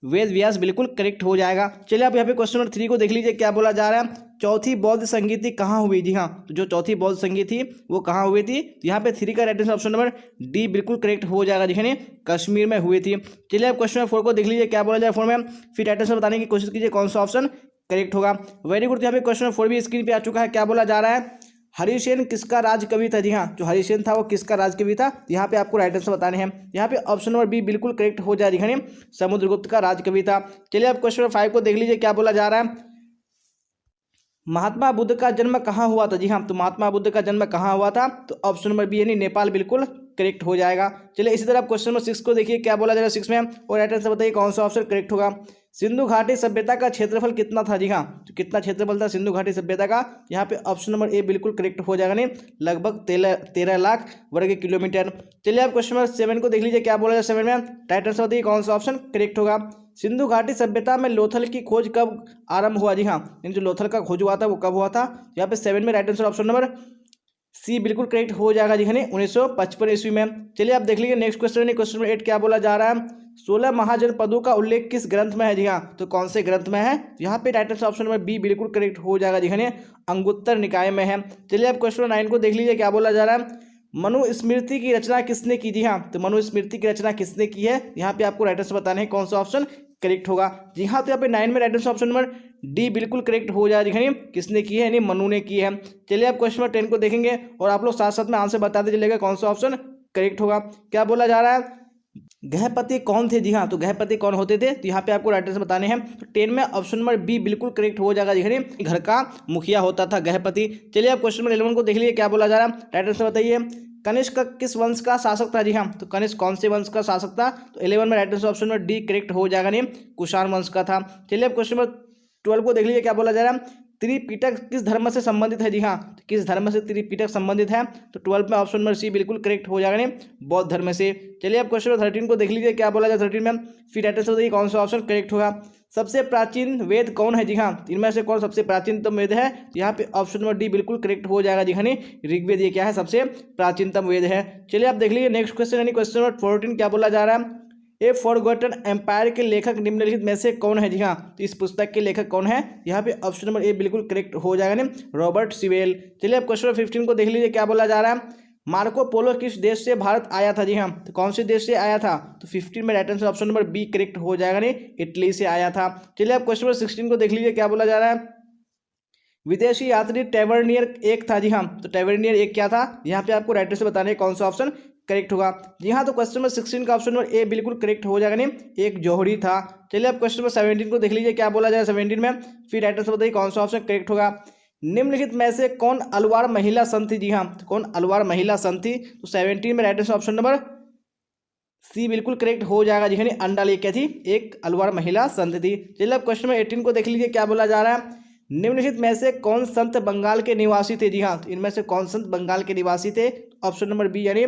वेद व्यास बिल्कुल करेक्ट हो जाएगा। चलिए आप यहाँ पे क्वेश्चन नंबर 3 को देख लीजिए क्या बोला जा रहा है। चौथी बौद्ध संगीति कहाँ हुई? जी हाँ, तो जो चौथी बौद्ध संगीत थी वो कहाँ हुई थी? तो यहाँ पे 3 का right answer option number D बिल्कुल करेक्ट हो जाएगा, जिन्हें कश्मीर में हुई थी। चलिए आप क्वेश्चन नंबर 4 को देख लीजिए क्या बोला जाए 4 में, फिर राइट आंसर बताने की कोशिश कीजिए कौन सा ऑप्शन करेक्ट होगा। Very good. यहाँ पे क्वेश्चन नंबर 4 भी स्क्रीन पे आ चुका है, क्या बोला जा रहा है। हरिसेन किसका राज कवि था? जी हाँ, जो हरिसेन था वो किसका राज कवि था? यहाँ पे आपको राइट आंसर बताने हैं। यहाँ पे ऑप्शन नंबर बी बिल्कुल करेक्ट हो जाएगा, यानी समुद्रगुप्त का राज कवि था। चलिए आप क्वेश्चन नंबर 5 को देख लीजिए क्या बोला जा रहा है। महात्मा बुद्ध का जन्म कहाँ हुआ था? जी हाँ, तो महात्मा बुद्ध का जन्म कहाँ हुआ था? तो ऑप्शन नंबर बी यानी नेपाल बिल्कुल करेक्ट हो जाएगा। चलिए इसी तरह क्वेश्चन नंबर 6 को देखिए क्या बोला जाएगा 6 में, और राइट आंसर बताइए कौन सा ऑप्शन करेक्ट होगा। सिंधु घाटी सभ्यता का क्षेत्रफल कितना था? जी हाँ, तो कितना क्षेत्रफल था सिंधु घाटी सभ्यता का? यहाँ पे ऑप्शन नंबर ए बिल्कुल करेक्ट हो जाएगा, नहीं लगभग 13 लाख वर्ग किलोमीटर। चलिए आप क्वेश्चन नंबर 7 को देख लीजिए क्या बोला जाए 7 में, राइट आंसर बताइए कौन सा ऑप्शन करेक्ट होगा। सिंधु घाटी सभ्यता में लोथल की खोज कब आरंभ हुआ? जी हाँ, जो लोथल का खोज हुआ था वो कब हुआ था? यहाँ पे 7 में right answer option number C बिल्कुल करेक्ट हो जाएगा, जी हाँ 1955 ईस्वी में। चलिए आप देख लीजिए नेक्स्ट क्वेश्चन क्वेश्चन नंबर 8 क्या बोला जा रहा है। 16 महाजनपदों का उल्लेख किस ग्रंथ में है? जी हाँ, तो कौन से ग्रंथ में है? यहाँ पे right answer option number B बिल्कुल करेक्ट हो जाएगा, जी हाँ अंगुत्तर निकाय में है। चलिए आप क्वेश्चन नंबर 9 को देख लीजिए क्या बोला जा रहा है। मनुस्मृति की रचना किसने की? जी हाँ, तो मनुस्मृति की रचना किसने की है? यहाँ पे आपको राइट आंसर बताने हैं कौन सा ऑप्शन करेक्ट होगा। जी हाँ, तो यहाँ पे 9 में right answer option number D बिल्कुल करेक्ट हो जाएगा, यानी किसने की है? यानी मनु ने की है। चलिए आप क्वेश्चन नंबर 10 को देखेंगे और आप लोग साथ साथ में आंसर बताते चलेगा कौन सा ऑप्शन करेक्ट होगा। क्या बोला जा रहा है, गृहपति कौन थे? जी हाँ, तो गृहपति कौन होते थे? तो यहाँ पे आपको राइट आंसर बताने हैं। तो 10 में ऑप्शन नंबर बी बिल्कुल करेक्ट हो जाएगा, यानी घर का मुखिया होता था गृहपति। चलिए आप क्वेश्चन नंबर 11 को देख लीजिए क्या बोला जा रहा है, राइट आंसर बताइए। कनिष्क किस वंश का शासक था? जी हाँ, तो कनिष्क कौन से वंश का शासक था? तो 11 में right answer option number D correct हो जाएगा, नहीं कुषाण वंश का था। चलिए अब क्वेश्चन नंबर 12 को देख लीजिए क्या बोला जा रहा है। त्रिपिटक किस धर्म से संबंधित है? जी हाँ, तो किस धर्म से त्रिपिटक संबंधित है? तो 12 में ऑप्शन नंबर सी बिल्कुल करेक्ट हो जाएगा, नहीं बौद्ध धर्म से। चलिए आप क्वेश्चन नंबर 13 को देख लीजिए क्या बोला जाए 13 में, फिर राइट आंसर बताइए कौन सा ऑप्शन करेक्ट होगा। सबसे प्राचीन वेद कौन है? जी हाँ, इनमें से कौन सबसे प्राचीनतम वेद है? तो यहाँ पे ऑप्शन नंबर डी बिल्कुल करेक्ट हो जाएगा, जी हाँ ऋग्वेद ये क्या है? सबसे प्राचीनतम वेद है। चलिए आप देख लीजिए नेक्स्ट क्वेश्चन यानी क्वेश्चन नंबर 14 क्या बोला जा रहा है। ए फॉरगॉटन एम्पायर के लेखक निम्नलिखित में से कौन है? जी हाँ, तो इस पुस्तक के लेखक कौन है? यहाँ पे ऑप्शन नंबर ए बिल्कुल करेक्ट हो जाएगा, नहीं रॉबर्ट सिवेल। चलिए अब क्वेश्चन नंबर 15 को देख लीजिए क्या बोला जा रहा है। मार्को पोलो किस देश से भारत आया था? जी हाँ, तो कौन से देश से आया था? तो 15 में right answer option number B correct हो जाएगा, नहीं इटली से आया था। चलिए आप क्वेश्चन नंबर 16 को देख लीजिए, क्या बोला जा रहा है। विदेशी यात्री टेवर्नियर एक था। जी हाँ, तो टेवर्नियर एक क्या था? यहाँ पे आपको राइटर से बताने कौन सा ऑप्शन करेक्ट होगा। जी हाँ, तो क्वेश्चन नंबर 16 का ऑप्शन नंबर ए बिल्कुल करेक्ट हो जाएगा, नहीं एक जौहरी था। चलिए आप क्वेश्चन नंबर 17 को देख लीजिए, क्या बोला जाए 17 में, फिर राइटर से बताइए कौन सा ऑप्शन करेक्ट होगा। निम्नलिखित में से कौन अलवार महिला संत थी? जी हाँ, तो कौन अलवार महिला संत थी? तो 17 में right answer option number C बिल्कुल करेक्ट हो जाएगा। जी हाँ, अंडाल क्या थी? एक अलवार महिला संत थी। चलिए अब क्वेश्चन नंबर 18 को देख लीजिए, क्या बोला जा रहा है। निम्नलिखित में से कौन संत बंगाल के निवासी थे? जी हाँ, तो इनमें से कौन संत बंगाल के निवासी थे? ऑप्शन नंबर बी यानी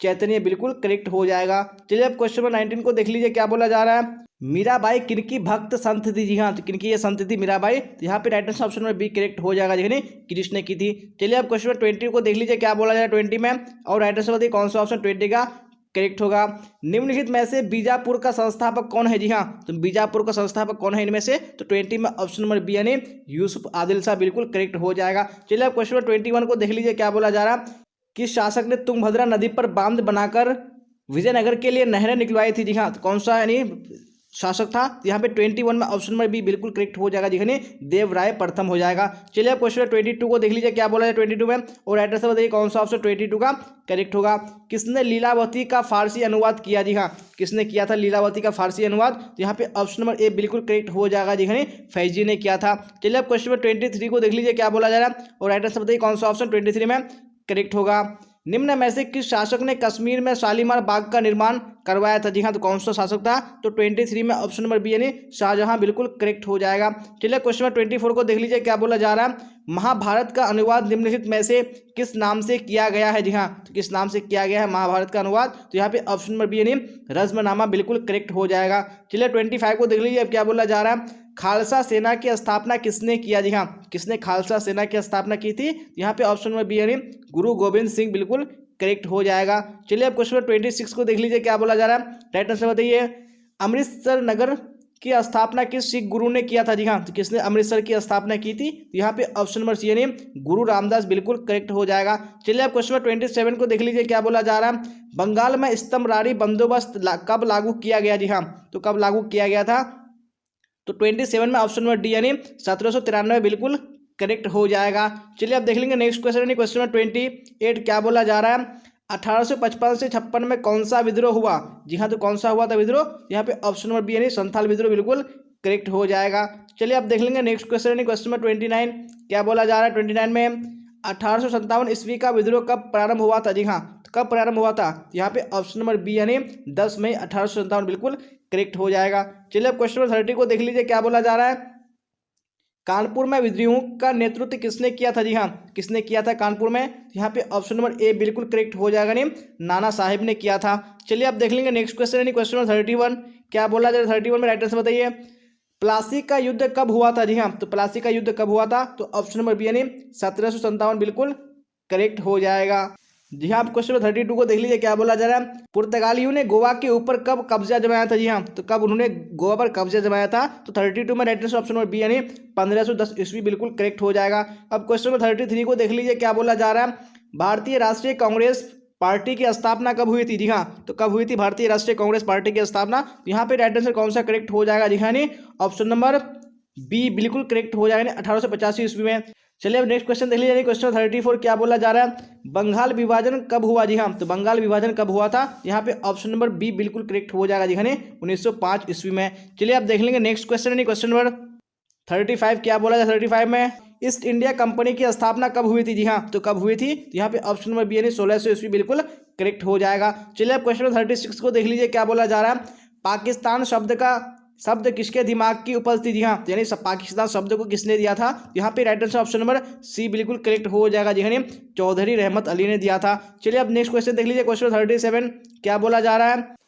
चैतन्य बिल्कुल करेक्ट हो जाएगा। चलिए अब क्वेश्चन नंबर 19 को देख लीजिए, क्या बोला जा रहा है। मीराबाई किनकी भक्त संत थी? जी हाँ, तो किनकी ये संत थी मीराबाई? तो यहाँ पे right answer option number B correct हो जाएगा, जी कृष्ण की थी। चलिए अब क्वेश्चन नंबर 20 को देख लीजिए, क्या बोला जा रहा है 20 में, और राइट आंसर बताइए कौन सा ऑप्शन 20 का करेक्ट होगा। निम्नलिखित में से बीजापुर का संस्थापक कौन है? जी हाँ, तो बीजापुर का संस्थापक कौन है इनमें से? तो 20 में ऑप्शन नंबर बी यानी यूसुफ आदिल शाह बिल्कुल करेक्ट हो जाएगा। चलिए अब क्वेश्चन नंबर 21 को देख लीजिए, क्या बोला जा रहा। किस शासक ने तुंगभद्रा नदी पर बांध बनाकर विजयनगर के लिए नहरें निकलवाई थी? जी हाँ, तो कौन सा यानी शासक था? यहाँ पे 21 में ऑप्शन नंबर बी बिल्कुल करेक्ट हो जाएगा, जी देवराय प्रथम हो जाएगा। चलिए अब क्वेश्चन 22 को देख लीजिए, क्या बोला है 22 में, और राइटर से बताइए कौन सा ऑप्शन 22 का करेक्ट होगा। किसने लीलावती का फारसी अनुवाद किया? जी हाँ, किसने किया था लीलावती का फारसी अनुवाद? तो यहाँ पे ऑप्शन नंबर ए बिल्कुल करेक्ट हो जाएगा, जी फैजी ने किया था। चलिए अब क्वेश्चन नंबर 23 को देख लीजिए, क्या बोला जा रहा है, और राइटर से बताइए कौन सा ऑप्शन 23 में करेक्ट होगा। निम्न में से किस शासक ने कश्मीर में शालीमार बाग का निर्माण करवाया था? जी हाँ, तो कौन सा शासक था? तो 23 में ऑप्शन नंबर बी यानी शाहजहां बिल्कुल करेक्ट हो जाएगा। चलिए क्वेश्चन नंबर 24 को देख लीजिए, क्या बोला जा रहा है। महाभारत का अनुवाद निम्नलिखित में से किस नाम से किया गया है? जी हाँ, तो किस नाम से किया गया है महाभारत का अनुवाद? तो यहाँ पे ऑप्शन नंबर बी यानी रज्मनामा बिल्कुल करेक्ट हो जाएगा। चलिए 25 को देख लीजिए, अब क्या बोला जा रहा है। खालसा सेना की स्थापना किसने किया? जी हाँ, किसने खालसा सेना की स्थापना की थी? यहाँ पे ऑप्शन नंबर बी यानी गुरु गोविंद सिंह बिल्कुल करेक्ट हो जाएगा। चलिए अब क्वेश्चन 26 को देख लीजिए, क्या बोला जा रहा है। राइट आंसर बताइए। अमृतसर नगर की स्थापना किस सिख गुरु ने किया था? जी हाँ, तो किसने अमृतसर की स्थापना की थी? तो यहाँ पे ऑप्शन नंबर सी यानी गुरु रामदास बिल्कुल करेक्ट हो जाएगा। चलिए अब क्वेश्चन 27 को देख लीजिए, क्या बोला जा रहा है। बंगाल में स्तंभरारी बंदोबस्त कब लागू किया गया? जी हाँ, तो कब लागू किया गया था? तो 27 में ऑप्शन नंबर डी यानी 1793 बिल्कुल करेक्ट हो जाएगा। चलिए अब देख लेंगे नेक्स्ट क्वेश्चन यानी क्वेश्चन नंबर 28, क्या बोला जा रहा है। 1855 से 56 में कौन सा विद्रोह हुआ? जी हाँ, तो कौन सा हुआ था विद्रोह? यहाँ पे ऑप्शन नंबर बी यानी संथाल विद्रोह बिल्कुल करेक्ट हो जाएगा। चलिए अब देख लेंगे नेक्स्ट क्वेश्चन यानी क्वेश्चन नंबर 29, क्या बोला जा रहा है 29 में। 1857 ईस्वी का विद्रोह कब प्रारंभ हुआ था? जी हाँ, तो कब प्रारंभ हुआ था? यहाँ पे ऑप्शन नंबर बी यानी 10 मई 1857 बिल्कुल करेक्ट हो जाएगा। चलिए अब क्वेश्चन नंबर 30 को देख लीजिए, क्या बोला जा रहा है। कानपुर में विद्रोह का नेतृत्व किसने किया था? जी हाँ, किसने किया था कानपुर में? यहाँ पे ऑप्शन नंबर ए बिल्कुल करेक्ट हो जाएगा, नहीं नाना साहिब ने किया था। चलिए अब देख लेंगे नेक्स्ट क्वेश्चन यानी क्वेश्चन नंबर 31, क्या बोला जाए 31 में राइट आंसर बताइए। प्लासी का युद्ध कब हुआ था? जी हाँ, तो प्लासी का युद्ध कब हुआ था? तो ऑप्शन नंबर बी यानी 1757 बिल्कुल करेक्ट हो जाएगा। जी हाँ, आप क्वेश्चन नंबर 32 को देख लीजिए, क्या बोला जा रहा है। पुर्तगालियों ने गोवा के ऊपर कब कब्जा जमाया था? जी हाँ, तो कब उन्होंने गोवा पर कब्जा जमाया था? तो 32 में right answer option number B यानी 1510 ईस्वी बिल्कुल करेक्ट हो जाएगा। अब क्वेश्चन नंबर 33 को देख लीजिए, क्या बोला जा रहा है। भारतीय राष्ट्रीय कांग्रेस पार्टी की स्थापना कब हुई थी? जी हाँ, तो कब हुई थी भारतीय राष्ट्रीय कांग्रेस पार्टी की स्थापना? यहाँ पे राइट आंसर कौन सा करेक्ट हो जाएगा? जी हाँ, ऑप्शन नंबर बी बिल्कुल करेक्ट हो जाएगा 1885 ईस्वी में। चलिए अब नेक्स्ट क्वेश्चन देख लीजिए, क्वेश्चन 34, क्या बोला जा रहा है। बंगाल विभाजन कब हुआ? जी हाँ, तो बंगाल विभाजन कब हुआ था? यहाँ पे ऑप्शन नंबर बी बिल्कुल करेक्ट हो जाएगा, जी हाँ 1905 ईस्वी में। चलिए आप देख लेंगे नेक्स्ट क्वेश्चन क्वेश्चन नंबर 35, क्या बोला जाए 35 में। ईस्ट इंडिया कंपनी की स्थापना कब हुई थी? जी हाँ, तो कब हुई थी? यहाँ पे ऑप्शन नंबर बी यानी 1600 ईस्वी बिल्कुल करेक्ट हो जाएगा। चलिए आप क्वेश्चन नंबर 36 को देख लीजिए, क्या बोला जा रहा है। पाकिस्तान शब्द किसके दिमाग की उपज थी? जी हाँ, यानी पाकिस्तान शब्द को किसने दिया था? यहाँ पे right answer option number C बिल्कुल करेक्ट हो जाएगा, जी हाँ चौधरी रहमत अली ने दिया था। चलिए अब नेक्स्ट क्वेश्चन देख लीजिए, क्वेश्चन 37, क्या बोला जा रहा है।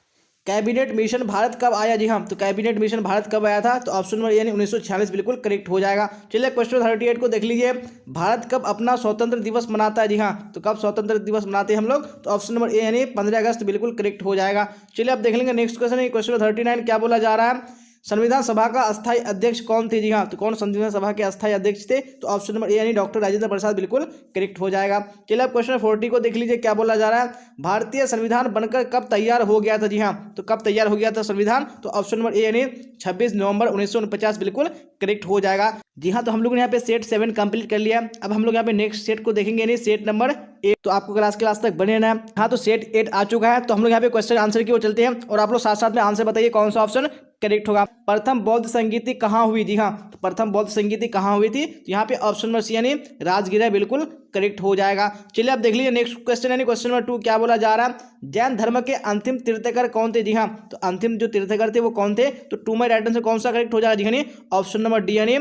कैबिनेट मिशन भारत कब आया? जी हाँ, तो कैबिनेट मिशन भारत कब आया था? तो ऑप्शन नंबर यानी 1946 बिल्कुल करेक्ट हो जाएगा। चलिए क्वेश्चन 38 को देख लीजिए, भारत कब अपना स्वतंत्र दिवस मनाता है? जी हाँ, तो कब स्वतंत्र दिवस मनाते हैं हम लोग? तो ऑप्शन नंबर ए यानी 15 अगस्त बिल्कुल करेक्ट हो जाएगा। चलिए अब देख लेंगे नेक्स्ट क्वेश्चन, क्वेश्चन 39, क्या बोला जा रहा है। संविधान सभा का अस्थायी अध्यक्ष कौन थे? जी हाँ, तो कौन संविधान सभा के अस्थायी अध्यक्ष थे? तो ऑप्शन नंबर ए यानी डॉक्टर राजेंद्र प्रसाद बिल्कुल करेक्ट हो जाएगा। चलिए अब क्वेश्चन 40 को देख लीजिए, क्या बोला जा रहा है? भारतीय संविधान बनकर कब तैयार हो गया था? जी हाँ, तो कब तैयार हो गया था संविधान? तो ऑप्शन नंबर ए यानी 26 नवंबर 1949 बिल्कुल करेक्ट हो जाएगा। जी हाँ, तो हम लोग ने यहाँ पे सेट 7 कंप्लीट कर लिया। अब हम लोग यहाँ पे नेक्स्ट सेट को देखेंगे, यानी सेट नंबर 8। तो आपको क्लास तक बने रहना है। हाँ, तो सेट 8 आ चुका है, तो हम लोग यहाँ पे क्वेश्चन आंसर की ओर चलते हैं और आप लोग साथ साथ में आंसर बताइए कौन सा ऑप्शन करेक्ट होगा। प्रथम बौद्ध संगीति कहाँ हुई? जी हाँ, तो प्रथम बौद्ध संगीति कहाँ हुई थी? तो यहाँ पे ऑप्शन नंबर सी यानी राजगीर बिल्कुल करेक्ट हो जाएगा। चलिए अब देख लीजिए नेक्स्ट क्वेश्चन, यानी क्वेश्चन नंबर 2 क्या बोला जा रहा है? जैन धर्म के अंतिम तीर्थकर कौन थे? जी हाँ, तो अंतिम जो तीर्थकर थे वो कौन थे? तो 2 में राइट आंसर कौन सा करेक्ट हो जाएगा? जी हाँ, ऑप्शन नंबर डी यानी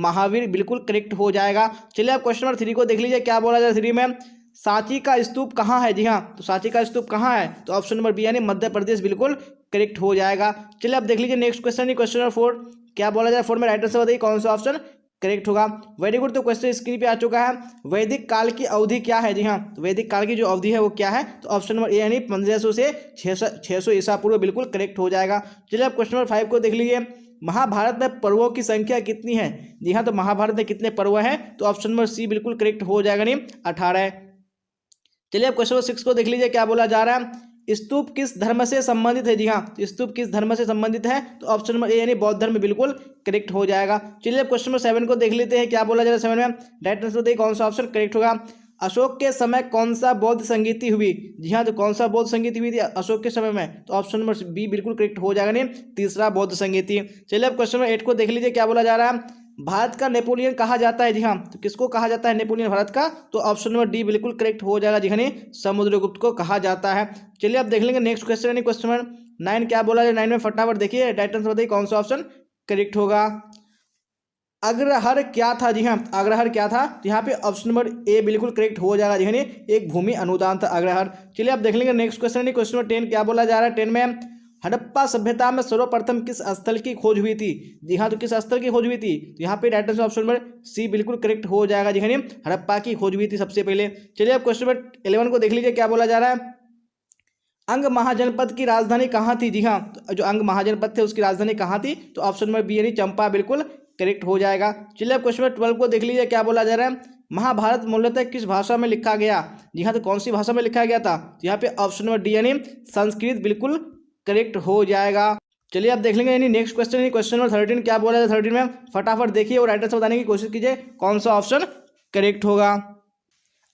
महावीर बिल्कुल करेक्ट हो जाएगा। चलिए अब क्वेश्चन नंबर 3 को देख लीजिए, क्या बोला जाए 3 में? सांची का स्तूप कहाँ है? जी हाँ, तो सांची का स्तूप कहाँ है? तो ऑप्शन नंबर बी यानी मध्य प्रदेश बिल्कुल करेक्ट हो जाएगा। चलिए अब देख लीजिए नेक्स्ट क्वेश्चन, क्वेश्चन नंबर 4 क्या बोला जाए? 4 में राइट आंसर बताइए कौन सा ऑप्शन करेक्ट होगा। वेरी गुड, तो क्वेश्चन स्क्रीन पे आ चुका है। वैदिक काल की अवधि क्या है? जी हाँ, तो वैदिक काल की जो अवधि है वो क्या है? तो ऑप्शन नंबर ए यानी 1500 से 600 ईसा पूर्व बिल्कुल करेक्ट हो जाएगा। चलिए अब क्वेश्चन नंबर 5 को देख लीजिए, महाभारत में पर्वों की संख्या कितनी है? जी हाँ, तो महाभारत में कितने पर्व हैं? तो ऑप्शन नंबर सी बिल्कुल करेक्ट हो जाएगा, नहीं 18 है। चलिए अब क्वेश्चन नंबर 6 को देख लीजिए, क्या बोला जा रहा है? स्तूप किस धर्म से संबंधित है? जी हाँ, तो स्तूप किस धर्म से संबंधित है? तो ऑप्शन नंबर ए यानी बौद्ध धर्म बिल्कुल करेक्ट हो जाएगा। चलिए अब क्वेश्चन नंबर 7 को देख लेते हैं, क्या बोला जा रहा है 7 में? राइट आंसर बताइए कौन सा ऑप्शन करेक्ट होगा। अशोक के समय कौन सा बौद्ध संगीति हुई? जी हाँ, तो कौन सा बौद्ध संगीति हुई थी अशोक के समय में? तो ऑप्शन नंबर बी बिल्कुल करेक्ट हो जाएगा, नहीं तीसरा बौद्ध संगीति। चलिए अब क्वेश्चन नंबर 8 को देख लीजिए, क्या बोला जा रहा है? भारत का नेपोलियन कहा जाता है? जी हाँ, तो किसको कहा जाता है नेपोलियन भारत का? तो ऑप्शन नंबर डी बिल्कुल करेक्ट हो जाएगा, जी हाँ, समुद्रगुप्त को कहा जाता है। चलिए अब देख लेंगे नेक्स्ट क्वेश्चन, यानी क्वेश्चन नंबर 9 क्या बोला जाए? 9 में फटाफट देखिए, राइट आंसर बताइए कौन सा ऑप्शन करेक्ट होगा। अग्रहर क्या था? जी हाँ, अग्रहर क्या था? तो यहाँ पे ऑप्शन नंबर ए बिल्कुल करेक्ट हो जाएगा, जी हाँ, एक भूमि अनुदान था अग्रहर। चलिए अब देख लेंगे नेक्स्ट क्वेश्चन, क्वेश्चन नंबर 10 क्या बोला जा रहा है? 10 में हड़प्पा सभ्यता में सर्वप्रथम किस स्थल की खोज हुई थी? जी हाँ, तो किस स्थल की खोज हुई थी? तो यहाँ पे right answer option number C बिल्कुल करेक्ट हो जाएगा, जी हाँ, हड़प्पा की खोज हुई थी सबसे पहले। चलिए अब क्वेश्चन नंबर 11 को देख लीजिए, क्या बोला जा रहा है? अंग महाजनपद की राजधानी कहाँ थी? जी हाँ, तो जो अंग महाजनपद थे उसकी राजधानी कहाँ थी? तो ऑप्शन नंबर बी यानी चंपा बिल्कुल करेक्ट हो जाएगा। चलिए अब क्वेश्चन नंबर 12 को देख लीजिए, क्या बोला जा रहा है? महाभारत मूलतः किस भाषा में लिखा गया? जी हाँ, तो कौन सी भाषा में लिखा गया था? तो यहाँ पे ऑप्शन नंबर डी यानी संस्कृत बिल्कुल करेक्ट हो जाएगा। चलिए अब देख लेंगे यानी नेक्स्ट क्वेश्चन, यानी क्वेश्चन नंबर 13 क्या बोला जाए? 13 में फटाफट देखिए और राइट आंसर बताने की कोशिश कीजिए कौन सा ऑप्शन करेक्ट होगा।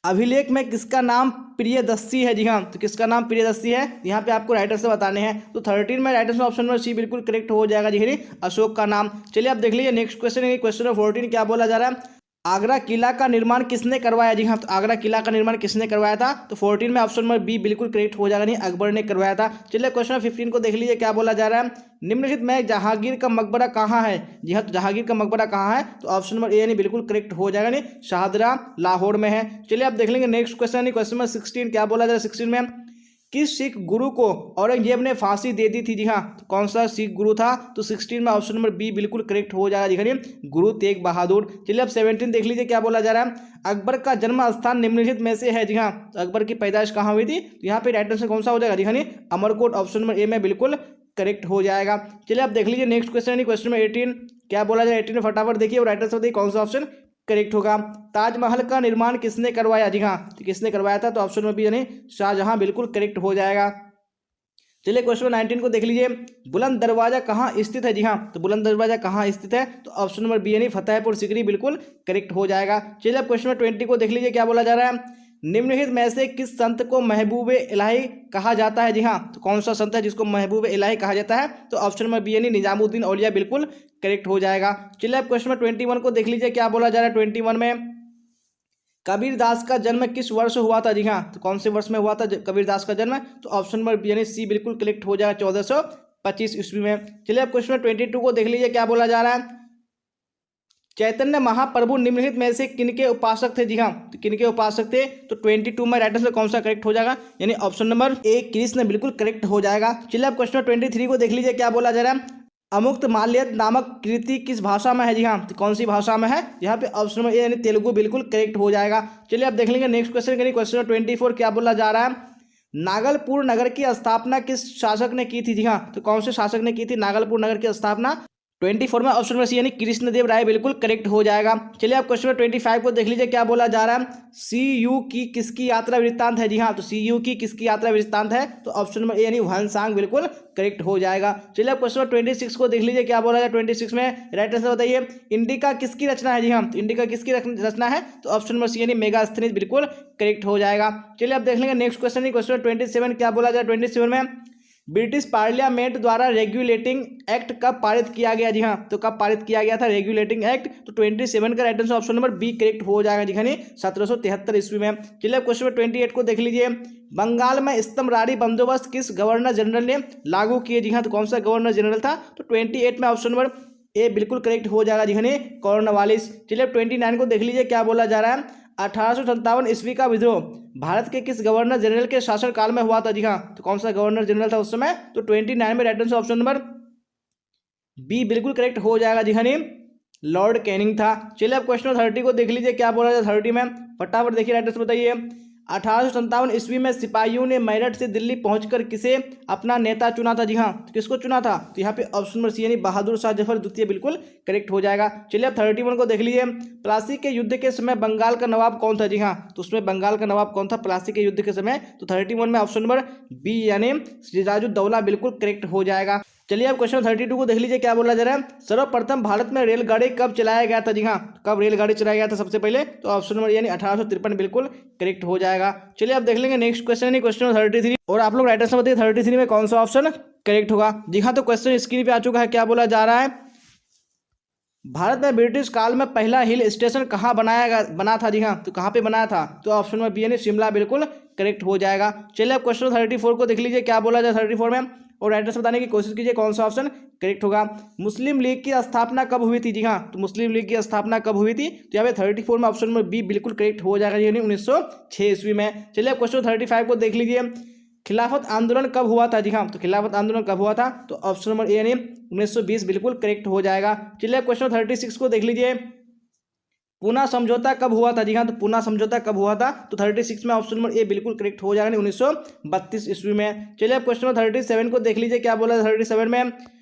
अभिलेख में किसका नाम प्रियदर्शी है? जी हाँ, तो किसका नाम प्रियदर्शी है? यहाँ पे आपको राइट आंसर बताने हैं। तो 13 में right answer option number C बिल्कुल करेक्ट हो जाएगा, जी हाँ, अशोक का नाम। चलिए आप देख लीजिए नेक्स्ट क्वेश्चन, क्वेश्चन नंबर 14 क्या बोला जा रहा है? आगरा किला का निर्माण किसने करवाया? जी हाँ, तो आगरा किला का निर्माण किसने करवाया था? तो 14 में ऑप्शन नंबर बी बिल्कुल करेक्ट हो जाएगा, नहीं अकबर ने करवाया था। चलिए क्वेश्चन नंबर 15 को देख लीजिए, क्या बोला जा रहा है? निम्नलिखित में जहांगीर का मकबरा कहाँ है? जी हाँ, तो जहांगीर का मकबरा कहाँ है? तो ऑप्शन नंबर ए यानी बिल्कुल करेक्ट हो जाएगा, नहीं शाहदरा लाहौर में है। चलिए आप देख लेंगे नेक्स्ट क्वेश्चन, क्वेश्चन नंबर 16 क्या बोला जा रहा है? 16 में किस सिख गुरु को औरंगजेब ने फांसी दे दी थी? जी हाँ, तो कौन सा सिख गुरु था? तो 16 में ऑप्शन नंबर बी बिल्कुल करेक्ट हो जाएगा, जी हाँ, गुरु तेग बहादुर। चलिए अब 17 देख लीजिए, क्या बोला जा रहा है? अकबर का जन्म स्थान निम्नलिखित में से है? जी हाँ, तो अकबर की पैदाइश कहाँ हुई थी? तो यहाँ पे राइट आंसर कौन सा हो जाएगा? जी हाँ, अमरकोट ऑप्शन नंबर ए में बिल्कुल करेक्ट हो जाएगा। चलिए आप देख लीजिए नेक्स्ट क्वेश्चन, क्वेश्चन नंबर 18 क्या बोला जाए? 18 में फटाफट देखिए और राइट आंसर बताइए कौन सा ऑप्शन करेक्ट होगा। ताजमहल का निर्माण किसने करवाया? जी हाँ, तो किसने करवाया था? तो ऑप्शन नंबर बी यानी शाहजहां बिल्कुल करेक्ट हो जाएगा। चलिए क्वेश्चन 19 को देख लीजिए, बुलंद दरवाजा कहाँ स्थित है? जी हाँ, तो बुलंद दरवाजा कहाँ स्थित है? तो ऑप्शन नंबर बी यानी फतेहपुर सीकरी बिल्कुल करेक्ट हो जाएगा। चलिए अब क्वेश्चन नंबर 20 को देख लीजिए, क्या बोला जा रहा है? निम्नलिखित में से किस संत को महबूब इलाही कहा जाता है? जी हाँ, तो कौन सा संत है जिसको महबूब इलाही कहा जाता है? तो ऑप्शन नंबर बी यानी निजामुद्दीन औलिया बिल्कुल करेक्ट हो जाएगा। चलिए अब क्वेश्चन नंबर 21 को देख लीजिए, क्या बोला जा रहा है? 21 में कबीरदास का जन्म किस वर्ष हुआ था? जी हाँ, तो कौन से वर्ष में हुआ था कबीरदास का जन्म? तो ऑप्शन नंबर बी यानी सी बिल्कुल करेक्ट हो जाएगा, 1425 ईस्वी में। चलिए अब क्वेश्चन 22 को देख लीजिए, क्या बोला जा रहा है? चैतन्य महाप्रभु निम्नलिखित में से किनके उपासक थे? जी हाँ, तो किनके उपासक थे? तो 22 में राइट आंसर कौन सा करेक्ट हो जाएगा? यानी ऑप्शन नंबर ए कृष्ण बिल्कुल करेक्ट हो जाएगा। चलिए अब क्वेश्चन 23 को देख लीजिए, क्या बोला जा रहा है? अमुक्त माल्यद नामक कृति किस भाषा में है? जी हाँ, तो कौन सी भाषा में है? यहाँ पे ऑप्शन नंबर ए यानी तेलुगु बिल्कुल करेक्ट हो जाएगा। चलिए अब देख लेंगे नेक्स्ट क्वेश्चन, क्वेश्चन नंबर 24 क्या बोला जा रहा है? नागलपुर नगर की स्थापना किस शासक ने की थी? जी हाँ, तो कौन से शासक ने की थी नागलपुर नगर की स्थापना? 24 में ऑप्शन नंबर सी यानी कृष्णदेव राय बिल्कुल करेक्ट हो जाएगा। चलिए आप क्वेश्चन नंबर 25 को देख लीजिए, क्या बोला जा रहा है। सी यू की किसकी यात्रा वृत्तांत है? जी हाँ, तो सी यू की किसकी यात्रा वृत्तांत है? तो ऑप्शन नंबर ए यानी ह्वेनसांग बिल्कुल करेक्ट हो जाएगा। चलिए आप क्वेश्चन नंबर 26 को देख लीजिए, क्या बोला जाए 26 में राइट आंसर बताइए। इंडिका किसकी रचना है? जी हाँ, तो इंडिका किसकी रचना है? तो ऑप्शन नंबर सी यानी मेगास्थनीज बिल्कुल करेक्ट हो जाएगा। चलिए आप देख लेंगे नेक्स्ट क्वेश्चन, क्वेश्चन 27 क्या बोला जाए 27 में ब्रिटिश पार्लियामेंट द्वारा रेगुलेटिंग एक्ट कब पारित किया गया? जी हाँ, तो कब पारित किया गया था रेगुलेटिंग एक्ट? तो 27 का right answer option number B correct हो जाएगा जी हाँ, 1773 ईस्वी में। चलिए क्वेश्चन नंबर 28 को देख लीजिए, बंगाल में स्तंभरारी बंदोबस्त किस गवर्नर जनरल ने लागू किए? जी हाँ, तो कौन सा गवर्नर जनरल था? तो 28 में ऑप्शन नंबर ए बिल्कुल करेक्ट हो जाएगा जी हाँ, कॉर्नवालिस। चलिए 29 को देख लीजिए, क्या बोला जा रहा है। 1857 ईस्वी का विद्रोह भारत के किस गवर्नर जनरल के शासन काल में हुआ था? जी हाँ, तो कौन सा गवर्नर जनरल था उस समय? तो 29 में right answer option number B बिल्कुल करेक्ट हो जाएगा जी हाँ, लॉर्ड कैनिंग था। चलिए अब क्वेश्चन 30 को देख लीजिए, क्या बोला जाए 30 में, फटाफट देखिए राइट आंसर बताइए। 1857 ईस्वी में सिपाहियों ने मेरठ से दिल्ली पहुंचकर किसे अपना नेता चुना था? जी हाँ, तो किसको चुना था? तो यहाँ पे ऑप्शन नंबर सी यानी बहादुर शाह जफर द्वितीय बिल्कुल करेक्ट हो जाएगा। चलिए अब 31 को देख लीजिए, प्लासी के युद्ध के समय बंगाल का नवाब कौन था? जी हाँ, तो उसमें बंगाल का नवाब कौन था प्लासी के युद्ध के समय? तो 31 में ऑप्शन नंबर बी यानी सिराजुद्दौला बिल्कुल करेक्ट हो जाएगा। चलिए अब क्वेश्चन 32 को देख लीजिए, क्या बोला जा रहा है। सर्वप्रथम भारत में रेलगाड़ी कब चलाया गया था? जी हाँ, कब रेलगाड़ी चलाया गया था सबसे पहले? तो ऑप्शन नंबर यानी 1853 बिल्कुल करेक्ट हो जाएगा। चलिए अब देख लेंगे नेक्स्ट क्वेश्चन यानी क्वेश्चन 33, और आप लोग राइट आंसर बताइए 33 में कौन सा ऑप्शन करेक्ट होगा। जी हाँ, तो क्वेश्चन स्क्रीन पे आ चुका है, क्या बोला जा रहा है। भारत में ब्रिटिश काल में पहला हिल स्टेशन कहाँ बना था? जी हाँ, तो कहाँ पे बनाया था? तो ऑप्शन नंबर बी यानी शिमला बिल्कुल करेक्ट हो जाएगा। चलिए अब क्वेश्चन 34 को देख लीजिए, क्या बोला जाए 34 में, और राइट आंसर बताने की कोशिश कीजिए कौन सा ऑप्शन करेक्ट होगा। मुस्लिम लीग की स्थापना कब हुई थी? जी हाँ, तो मुस्लिम लीग की स्थापना कब हुई थी? तो यहाँ पे 34 में ऑप्शन नंबर बी बिल्कुल करेक्ट हो जाएगा यानी 1906 ईस्वी में। चलिए अब क्वेश्चन 35 को देख लीजिए, खिलाफत आंदोलन कब हुआ था? जी हाँ, तो खिलाफत आंदोलन कब हुआ था? तो ऑप्शन नंबर ए यानी 1920 बिल्कुल करेक्ट हो जाएगा। चलिए क्वेश्चन 36 को देख लीजिए, पूना समझौता कब हुआ था? जी हाँ, तो पूना समझौता कब हुआ था? तो 36 में ऑप्शन नंबर ए बिल्कुल करेक्ट हो जाएगा 1932 ईस्वी में। चलिए अब क्वेश्चन नंबर 37 को देख लीजिए, क्या बोला 37 में,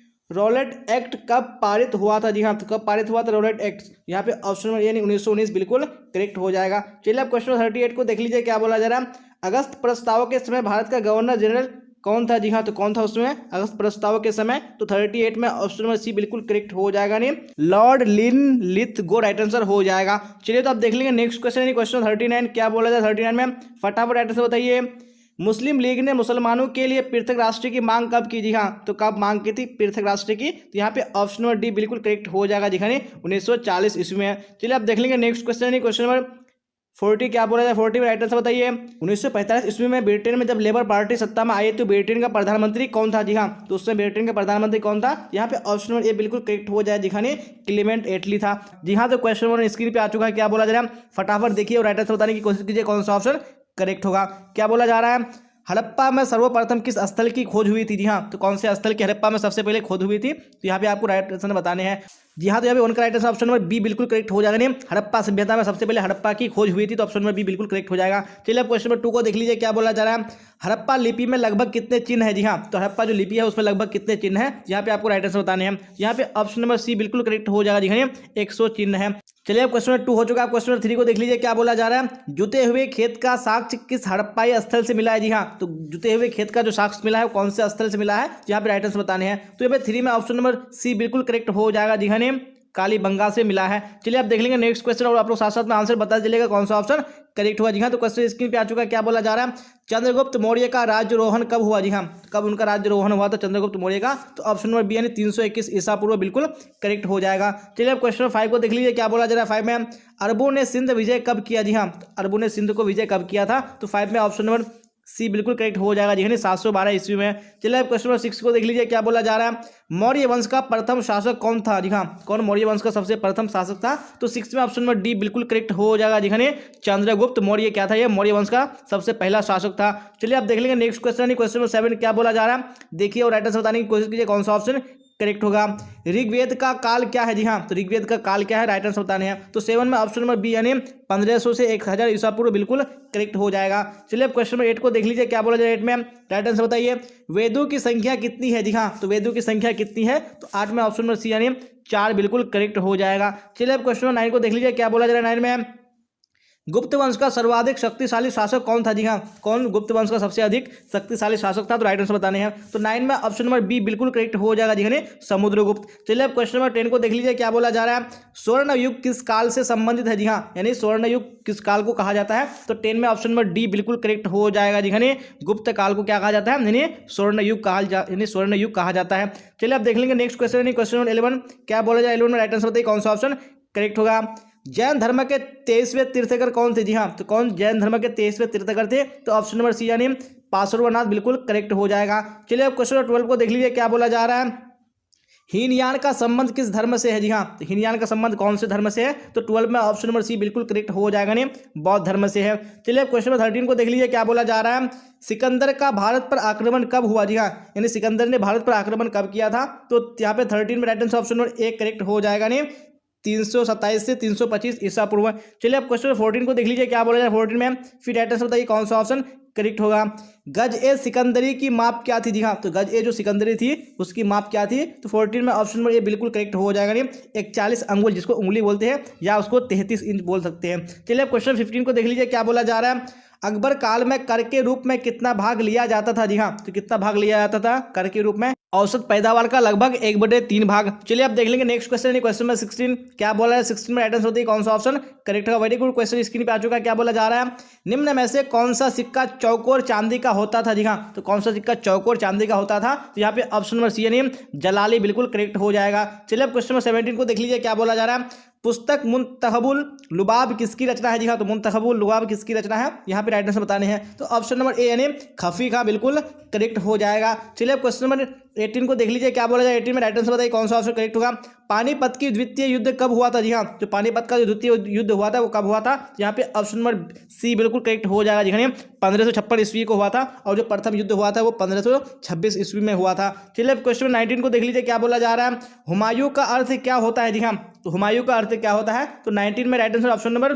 रॉलेट एक्ट कब पारित हुआ था? जी हाँ, तो कब पारित हुआ था रॉलेट एक्ट? यहाँ पे ऑप्शन नंबर यानी 1919 बिल्कुल करेक्ट हो जाएगा। चलिए अब क्वेश्चन 38 को देख लीजिए, क्या बोला जा रहा है। अगस्त प्रस्ताव के समय भारत का गवर्नर जनरल कौन था? जी हाँ, तो कौन था उसमें अगस्त प्रस्ताव के समय? तो 38 में ऑप्शन नंबर सी बिल्कुल करेक्ट हो जाएगा नहीं, लॉर्ड लिनलिथगो राइट आंसर हो जाएगा। चलिए तो आप देख लेंगे नेक्स्ट क्वेश्चन यानी क्वेश्चन 39, क्या बोला जाए 39 में, फटाफट राइट आंसर बताइए। मुस्लिम लीग ने मुसलमानों के लिए पृथक राष्ट्र की मांग कब की? जी हाँ, तो कब मांग की थी पृथक राष्ट्र की? तो यहाँ पे ऑप्शन नंबर डी बिल्कुल करेक्ट हो जाएगा जी हाँ, 1940 ईस्वी में। चलिए आप देख लेंगे नेक्स्ट क्वेश्चन, क्वेश्चन नंबर 40 क्या बोला जाए 40 में राइट आंसर बताइए। 1945 ईस्वी में ब्रिटेन में जब लेबर पार्टी सत्ता में आई तो ब्रिटेन का प्रधानमंत्री कौन था? जी हाँ, तो उसमें ब्रिटेन का प्रधानमंत्री कौन था? यहाँ पे ऑप्शन नंबर ए बिल्कुल करेक्ट हो जाए, दिखाने क्लेमेंट एटली था। जी हाँ, तो क्वेश्चन नंबर स्क्रीन पे आ चुका है, क्या बोला जा रहा है, फटाफट देखिए और राइट आंसर बताने की कोशिश कीजिए कौन सा ऑप्शन करेक्ट होगा। क्या बोला जा रहा है, हड़प्पा में सर्वप्रथम किस स्थल की खोज हुई थी? जी हाँ, तो कौन से स्थल की हड़प्पा में सबसे पहले खोज हुई थी? तो यहाँ पे आपको राइट आंसर बताने हैं। जी हाँ, तो यहाँ पे उनका right answer option number B बिल्कुल करेक्ट हो जाएगा। नहीं, हड़प्पा सभ्यता में सबसे पहले हड़प्पा की खोज हुई थी, तो ऑप्शन नंबर बी बिल्कुल करेक्ट हो जाएगा। चलिए अब क्वेश्चन नंबर 2 को देख लीजिए, क्या बोला जा रहा है, हड़प्पा लिपि में लगभग कितने चिन्ह है? जी हाँ, तो हड़प्पा जो लिपि है उसमें लगभग कितने चिन्ह है, यहाँ पे आपको राइट आंसर बताने हैं। यहाँ पे ऑप्शन नंबर सी बिल्कुल करेक्ट हो जाएगा, जी हाँ, 100 चिन्ह है। चलिए अब क्वेश्चन नंबर 2 हो चुका है, क्वेश्चन नंबर 3 को देख लीजिए, क्या बोला जा रहा है, जुते हुए खेत का साक्ष्य किस हड़प्पाई स्थल से मिला है? जी हाँ, तो जुते हुए खेत का जो साक्ष्य मिला है कौन से स्थल से मिला है, यहाँ पे राइट आंसर बताने हैं। तो यहाँ पे 3 में ऑप्शन नंबर सी बिल्कुल करेक्ट हो जाएगा, जी हाँ, कालीबंगा से मिला है। चलिए आप देख लेंगे नेक्स्ट क्वेश्चन और आप लोग साथ साथ में आंसर बता चलेगा कौन सा ऑप्शन करेक्ट हुआ। जी हाँ, तो क्वेश्चन स्क्रीन पे आ चुका है, क्या बोला जा रहा है, चंद्रगुप्त मौर्य का राज्यरोहण कब हुआ? जी हाँ, कब उनका राज्यरोहण हुआ था चंद्रगुप्त मौर्य का? तो ऑप्शन नंबर बी यानी 321 ईसा पूर्व बिल्कुल करेक्ट हो जाएगा। चलिए अब क्वेश्चन 5 को देख लीजिए, क्या बोला जा रहा है 5 में, अरबों ने सिंध विजय कब किया? जी हाँ, अरबों ने सिंध को विजय कब किया था? तो 5 में ऑप्शन नंबर सी बिल्कुल करेक्ट हो जाएगा, जी हाँ, 712 ईस्वी में। चलिए अब क्वेश्चन नंबर 6 को देख लीजिए, क्या बोला जा रहा है, मौर्य वंश का प्रथम शासक कौन था? जी हाँ, कौन मौर्य वंश का सबसे प्रथम शासक था? तो 6 में ऑप्शन नंबर डी बिल्कुल करेक्ट हो जाएगा, जी हाँ, चंद्रगुप्त मौर्य क्या था, ये मौर्य वंश का सबसे पहला शासक था। चलिए आप देख लेंगे नेक्स्ट क्वेश्चन, क्वेश्चन नंबर 7 क्या बोला जा रहा है, देखिए और राइट आंसर बताने की कोशिश कीजिए कौन सा ऑप्शन करेक्ट होगा। ऋग्वेद का काल क्या है? जी हाँ, तो ऋग्वेद का काल क्या है? राइट आंसर बताने हैं। तो 7 में ऑप्शन नंबर बी यानी 1500 से 1000 ईसा पूर्व बिल्कुल करेक्ट हो जाएगा। चलिए अब क्वेश्चन नंबर 8 को देख लीजिए, क्या बोला जाए 8 में। राइट आंसर बताइए, वेदों की संख्या कितनी है? जी हाँ, तो वेदों की संख्या कितनी है? तो 8 में ऑप्शन नंबर सी यानी 4 बिल्कुल करेक्ट हो जाएगा। चलिए अब क्वेश्चन नंबर 9 को देख लीजिए, क्या बोला जा रहा है 9 में। गुप्त वंश का सर्वाधिक शक्तिशाली शासक कौन था? जी हाँ, कौन गुप्त वंश का सबसे अधिक शक्तिशाली शासक था? तो राइट आंसर बताने हैं। तो 9 में ऑप्शन नंबर बी बिल्कुल करेक्ट हो जाएगा जी, यानी समुद्रगुप्त। चलिए अब क्वेश्चन नंबर 10 को देख लीजिए, क्या बोला जा रहा है। स्वर्ण युग किस काल से संबंधित है? जी हाँ, यानी स्वर्ण युग किस काल को कहा जाता है? तो 10 में ऑप्शन नंबर डी बिल्कुल करेक्ट हो जाएगा जी, यानी गुप्त काल को क्या कहा जाता है? यानी स्वर्ण युग यानी स्वर्ण युग कहा जाता है। चलिए अब देख लेंगे नेक्स्ट क्वेश्चन, यानी क्वेश्चन नंबर 11, क्या बोला जाए 11 में। राइट आंसर बताइए कौन सा ऑप्शन करेक्ट होगा। जैन धर्म के 23वें तीर्थकर कौन थे? जी हाँ, तो कौन जैन धर्म के 23वें तीर्थकर थे? तो ऑप्शन नंबर सी यानी पार्श्वनाथ बिल्कुल करेक्ट हो जाएगा। चलिए अब क्वेश्चन नंबर 12 को देख लीजिए, क्या बोला जा रहा है। हीनयान का संबंध किस धर्म से है? जी हाँ, तो हीनयान का संबंध कौन से धर्म से है? तो 12 में ऑप्शन नंबर सी बिल्कुल करेक्ट हो जाएगा, नहीं बौद्ध धर्म से है। चलिए क्वेश्चन नंबर 13 को देख लीजिए, क्या बोला जा रहा है। सिकंदर का भारत पर आक्रमण कब हुआ? जी हाँ, यानी सिकंदर ने भारत पर आक्रमण कब किया था? तो यहाँ पे 13 में right answer option number A correct हो जाएगा, नहीं 327 से 325 ईसा पूर्व। चलिए अब क्वेश्चन 14 को देख लीजिए, क्या बोला जाए 14 में। फिर राइट आंसर बताइए कौन सा ऑप्शन करेक्ट होगा। गज ए सिकंदरी की माप क्या थी? जी हाँ, तो गज ए जो सिकंदरी थी उसकी माप क्या थी? तो 14 में ऑप्शन नंबर ए बिल्कुल करेक्ट हो जाएगा, नहीं 41 अंगुल, जिसको उंगली बोलते हैं, या उसको 33 इंच बोल सकते हैं। चलिए अब क्वेश्चन 15 को देख लीजिए, क्या बोला जा रहा है। अकबर काल में कर के रूप में कितना भाग लिया जाता था? जी हाँ, तो कितना भाग लिया जाता था कर के रूप में? औसत पैदावार का लगभग 1/3 भाग। चलिए अब देख लेंगे नेक्स्ट क्वेश्चन, क्वेश्चन नंबर 16, क्या बोला है 16 में। राइट आंसर होती है कौन सा ऑप्शन करेक्ट होगा। वेरी गुड क्वेश्चन स्क्रीन पे आ चुका है, क्या बोला जा रहा है। निम्न में से कौन सा सिक्का चौकोर चांदी का होता था? जी हाँ, तो कौन सा सिक्का चौकोर चांदी का होता था? तो यहाँ पे ऑप्शन नंबर सी यानी जलाली बिल्कुल करेक्ट हो जाएगा। चलिए अब क्वेश्चन नंबर 17 को देख लीजिए, क्या बोला जा रहा है। पुस्तक मुंतखबुल लुबाब किसकी रचना है? जी हाँ, तो मुंतखबुल लुबाब किसकी रचना है? यहाँ पे राइट आंसर बताने हैं। तो ऑप्शन नंबर ए यानी खफी का बिल्कुल करेक्ट हो जाएगा। चलिए अब क्वेश्चन नंबर 18 को देख लीजिए, क्या बोला जाए 18 में। राइट आंसर बताइए कौन सा ऑप्शन करेक्ट होगा। पानीपत की द्वितीय युद्ध कब हुआ था? जी हाँ, तो पानीपत का जो द्वितीय युद्ध हुआ था वो कब हुआ था? यहाँ पे ऑप्शन नंबर सी बिल्कुल करेक्ट हो जाएगा जी, 1556 ईस्वी को हुआ था, और जो प्रथम युद्ध हुआ था वो 1526 ईस्वी में हुआ था। चलिए अब क्वेश्चन 19 को देख लीजिए, क्या बोला जा रहा है। हुमायूं का अर्थ क्या होता है? जी हाँ, तो हुमायूं का अर्थ क्या होता है? तो 19 में right answer option number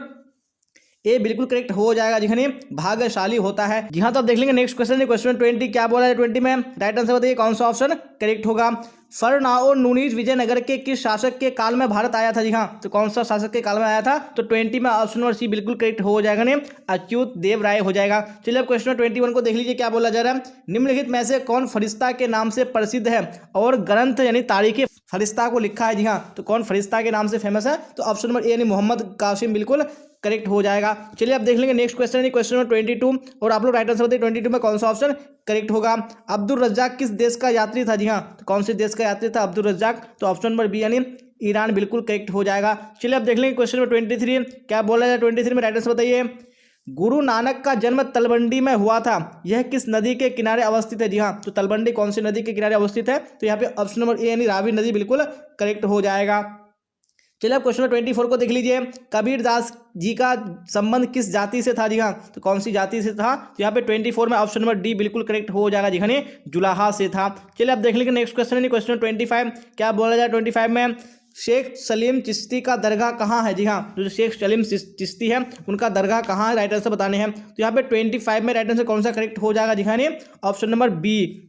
A बिल्कुल करेक्ट हो जाएगा, जी भाग्यशाली होता है। जी हाँ, तो अब देख लेंगे नेक्स्ट क्वेश्चन, क्वेश्चन 20, क्या बोला है 20 में। राइट आंसर बताइए कौन सा ऑप्शन करेक्ट होगा। फरनाओ नुनीज विजयनगर के किस शासक के काल में भारत आया था? जी हाँ, तो कौन सा शासक के काल में आया था? तो 20 में ऑप्शन नंबर सी बिल्कुल करेक्ट हो जाएगा, नहीं अच्युत देव राय हो जाएगा। चलिए अब क्वेश्चन 21 को देख लीजिए, क्या बोला जा रहा है। निम्नलिखित में से कौन फरिश्ता के नाम से प्रसिद्ध है और ग्रंथ यानी तारीख फरिश्ता को लिखा है? जी हाँ, तो कौन फरिश्ता के नाम से फेमस है? तो ऑप्शन नंबर ए यानी मोहम्मद कासिम बिल्कुल करेक्ट हो जाएगा। चलिए अब देख लेंगे नेक्स्ट क्वेश्चन, क्वेश्चन नंबर 22, और आप लोग राइट आंसर बताइए 22 में कौन सा ऑप्शन करेक्ट होगा। अब्दुल रज्जाक किस देश का यात्री था? जी हाँ, तो कौन से देश का यात्री था अब्दुल रज्जाक? तो ऑप्शन नंबर बी यानी ईरान बिल्कुल करेक्ट हो जाएगा। चलिए अब देख लेंगे क्वेश्चन नंबर 23, क्या बोला जाए 23 में। राइट आंसर बताइए। गुरु नानक का जन्म तलवंडी में हुआ था, यह किस नदी के किनारे अवस्थित है? जी हाँ, तो तलवंडी कौन सी नदी के किनारे अवस्थित है? तो यहाँ पे ऑप्शन नंबर ए यानी रावी नदी बिल्कुल करेक्ट हो जाएगा। चलिए अब क्वेश्चन 24 को देख लीजिए। कबीर दास जी का संबंध किस जाति से था? जी हाँ, तो कौन सी जाति से था? तो यहाँ पे 24 में ऑप्शन नंबर डी बिल्कुल करेक्ट हो जाएगा, जी जुलाहा से था। चलिए अब देख लीजिए नेक्स्ट क्वेश्चन, क्वेश्चन 25, क्या बोला जाए 25 में। शेख सलीम चिश्ती का दरगाह कहाँ है? जी हाँ, जो शेख सलीम चिश्ती है उनका दरगाह कहाँ है? राइट आंसर बताने हैं। तो यहाँ पे 25 में राइट आंसर कौन सा करेक्ट हो जाएगा? जी ऑप्शन नंबर बी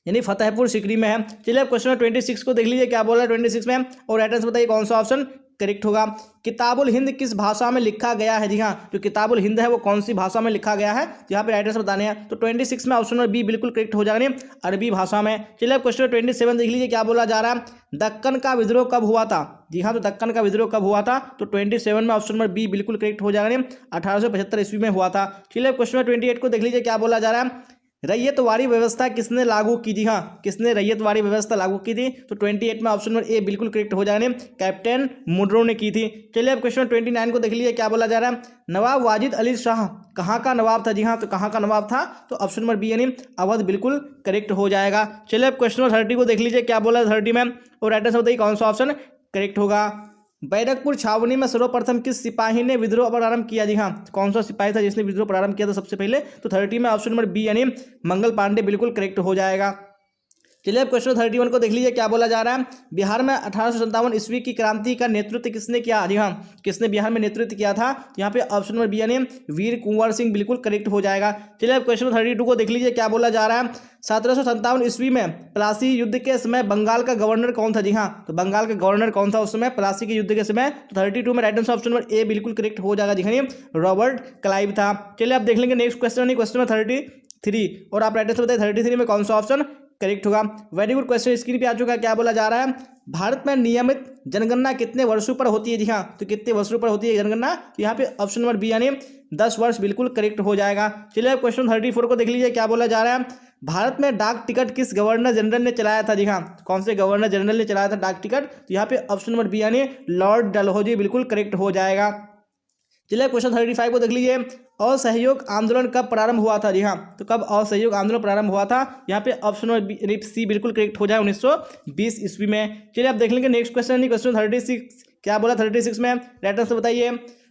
यानी फतेहपुर सिकरी में है। चलिए अब क्वेश्चन 26 को देख लीजिए, क्या बोला है 26 में, और राइट आंसर बताइए कौन सा ऑप्शन करेक्ट होगा। किताबुल हिंद किस भाषा में लिखा गया है? जी हाँ, जो किताबुल हिंद है वो कौन सी भाषा में लिखा गया है? तो यहाँ पे राइट आंसर बताने हैं। तो 26 में ऑप्शन नंबर बी बिल्कुल करेक्ट हो जाएगा, अरबी भाषा में। चलिए अब क्वेश्चन 27 देख लीजिए, क्या बोला जा रहा है। दक्कन का विद्रोह कब हुआ था? जी हाँ, तो दक्कन का विद्रोह कब हुआ था? तो 27 में ऑप्शन नंबर बी बिल्कुल करेक्ट हो जाएगा, 1875 ईस्वी में हुआ था। चलिए अब क्वेश्चन 28 को देख लीजिए, क्या बोला जा रहा है। रैयतवाड़ी व्यवस्था किसने लागू की? जी हाँ, किसने रैयतवाड़ी व्यवस्था लागू की थी? तो 28 में ऑप्शन नंबर ए बिल्कुल करेक्ट हो जाने कैप्टन मुनरो ने की थी। चलिए अब क्वेश्चन 29 को देख लीजिए, क्या बोला जा रहा है। नवाब वाजिद अली शाह कहाँ का नवाब था? जी हाँ, तो कहाँ का नवाब था? तो ऑप्शन नंबर बी यानी अवध बिल्कुल करेक्ट हो जाएगा। चलिए अब क्वेश्चन नंबर 30 को देख लीजिए, क्या बोला 30 में, और राइट आंसर बताइए कौन सा ऑप्शन करेक्ट होगा। बैरकपुर छावनी में सर्वप्रथम किस सिपाही ने विद्रोह प्रारंभ किया? जी हाँ, कौन सा सिपाही था जिसने विद्रोह प्रारंभ किया था सबसे पहले? तो 30 में ऑप्शन नंबर बी यानी मंगल पांडे बिल्कुल करेक्ट हो जाएगा। चलिए अब क्वेश्चन 31 को देख लीजिए, क्या बोला जा रहा है। बिहार में 1857 ईस्वी की क्रांति का नेतृत्व किसने किया। जी हाँ, किसने बिहार में नेतृत्व किया था। यहाँ पे ऑप्शन नंबर बी यानी वीर कुंवर सिंह बिल्कुल करेक्ट हो जाएगा। चलिए अब क्वेश्चन 32 को देख लीजिए, क्या बोला जा रहा है। 1757 ईस्वी में प्लासी युद्ध के समय बंगाल का गवर्नर कौन था। जी हाँ, तो बंगाल का गवर्नर कौन था उस समय प्लासी के युद्ध के समय। तो 32 में right answer option number A बिल्कुल करेक्ट हो जाएगा। जी हाँ, रॉबर्ट क्लाइव था। चलिए अब देख लेंगे नेक्स्ट क्वेश्चन, क्वेश्चन में 33 और आप राइट आंसर बताइए 33 में कौन सा ऑप्शन करेक्ट होगा। वेरी गुड क्वेश्चन स्क्रीन पे आ चुका है। क्या बोला जा रहा है, भारत में नियमित जनगणना कितने वर्षों पर होती है। जी हाँ, तो कितने वर्षों पर होती है जनगणना। तो यहाँ पे ऑप्शन नंबर बी यानी 10 वर्ष बिल्कुल करेक्ट हो जाएगा। चलिए क्वेश्चन 34 को देख लीजिए, क्या बोला जा रहा है। भारत में डाक टिकट किस गवर्नर जनरल ने चलाया था। जी हाँ, कौन से गवर्नर जनरल ने चलाया था डाक टिकट। तो यहाँ पे ऑप्शन नंबर बी यानी लॉर्ड डलहौजी बिल्कुल करेक्ट हो जाएगा। चलिए क्वेश्चन 35 को देख लीजिए, असहयोग आंदोलन कब प्रारंभ हुआ था। जी हाँ, तो कब असहयोग आंदोलन प्रारंभ हुआ था। यहाँ पे ऑप्शन नंबर सी बिल्कुल करेक्ट हो जाए 1920 ईस्वी में। चलिए आप देख लेंगे नेक्स्ट क्वेश्चन, क्वेश्चन 36 क्या बोला 36 में राइट आंसर बताइए।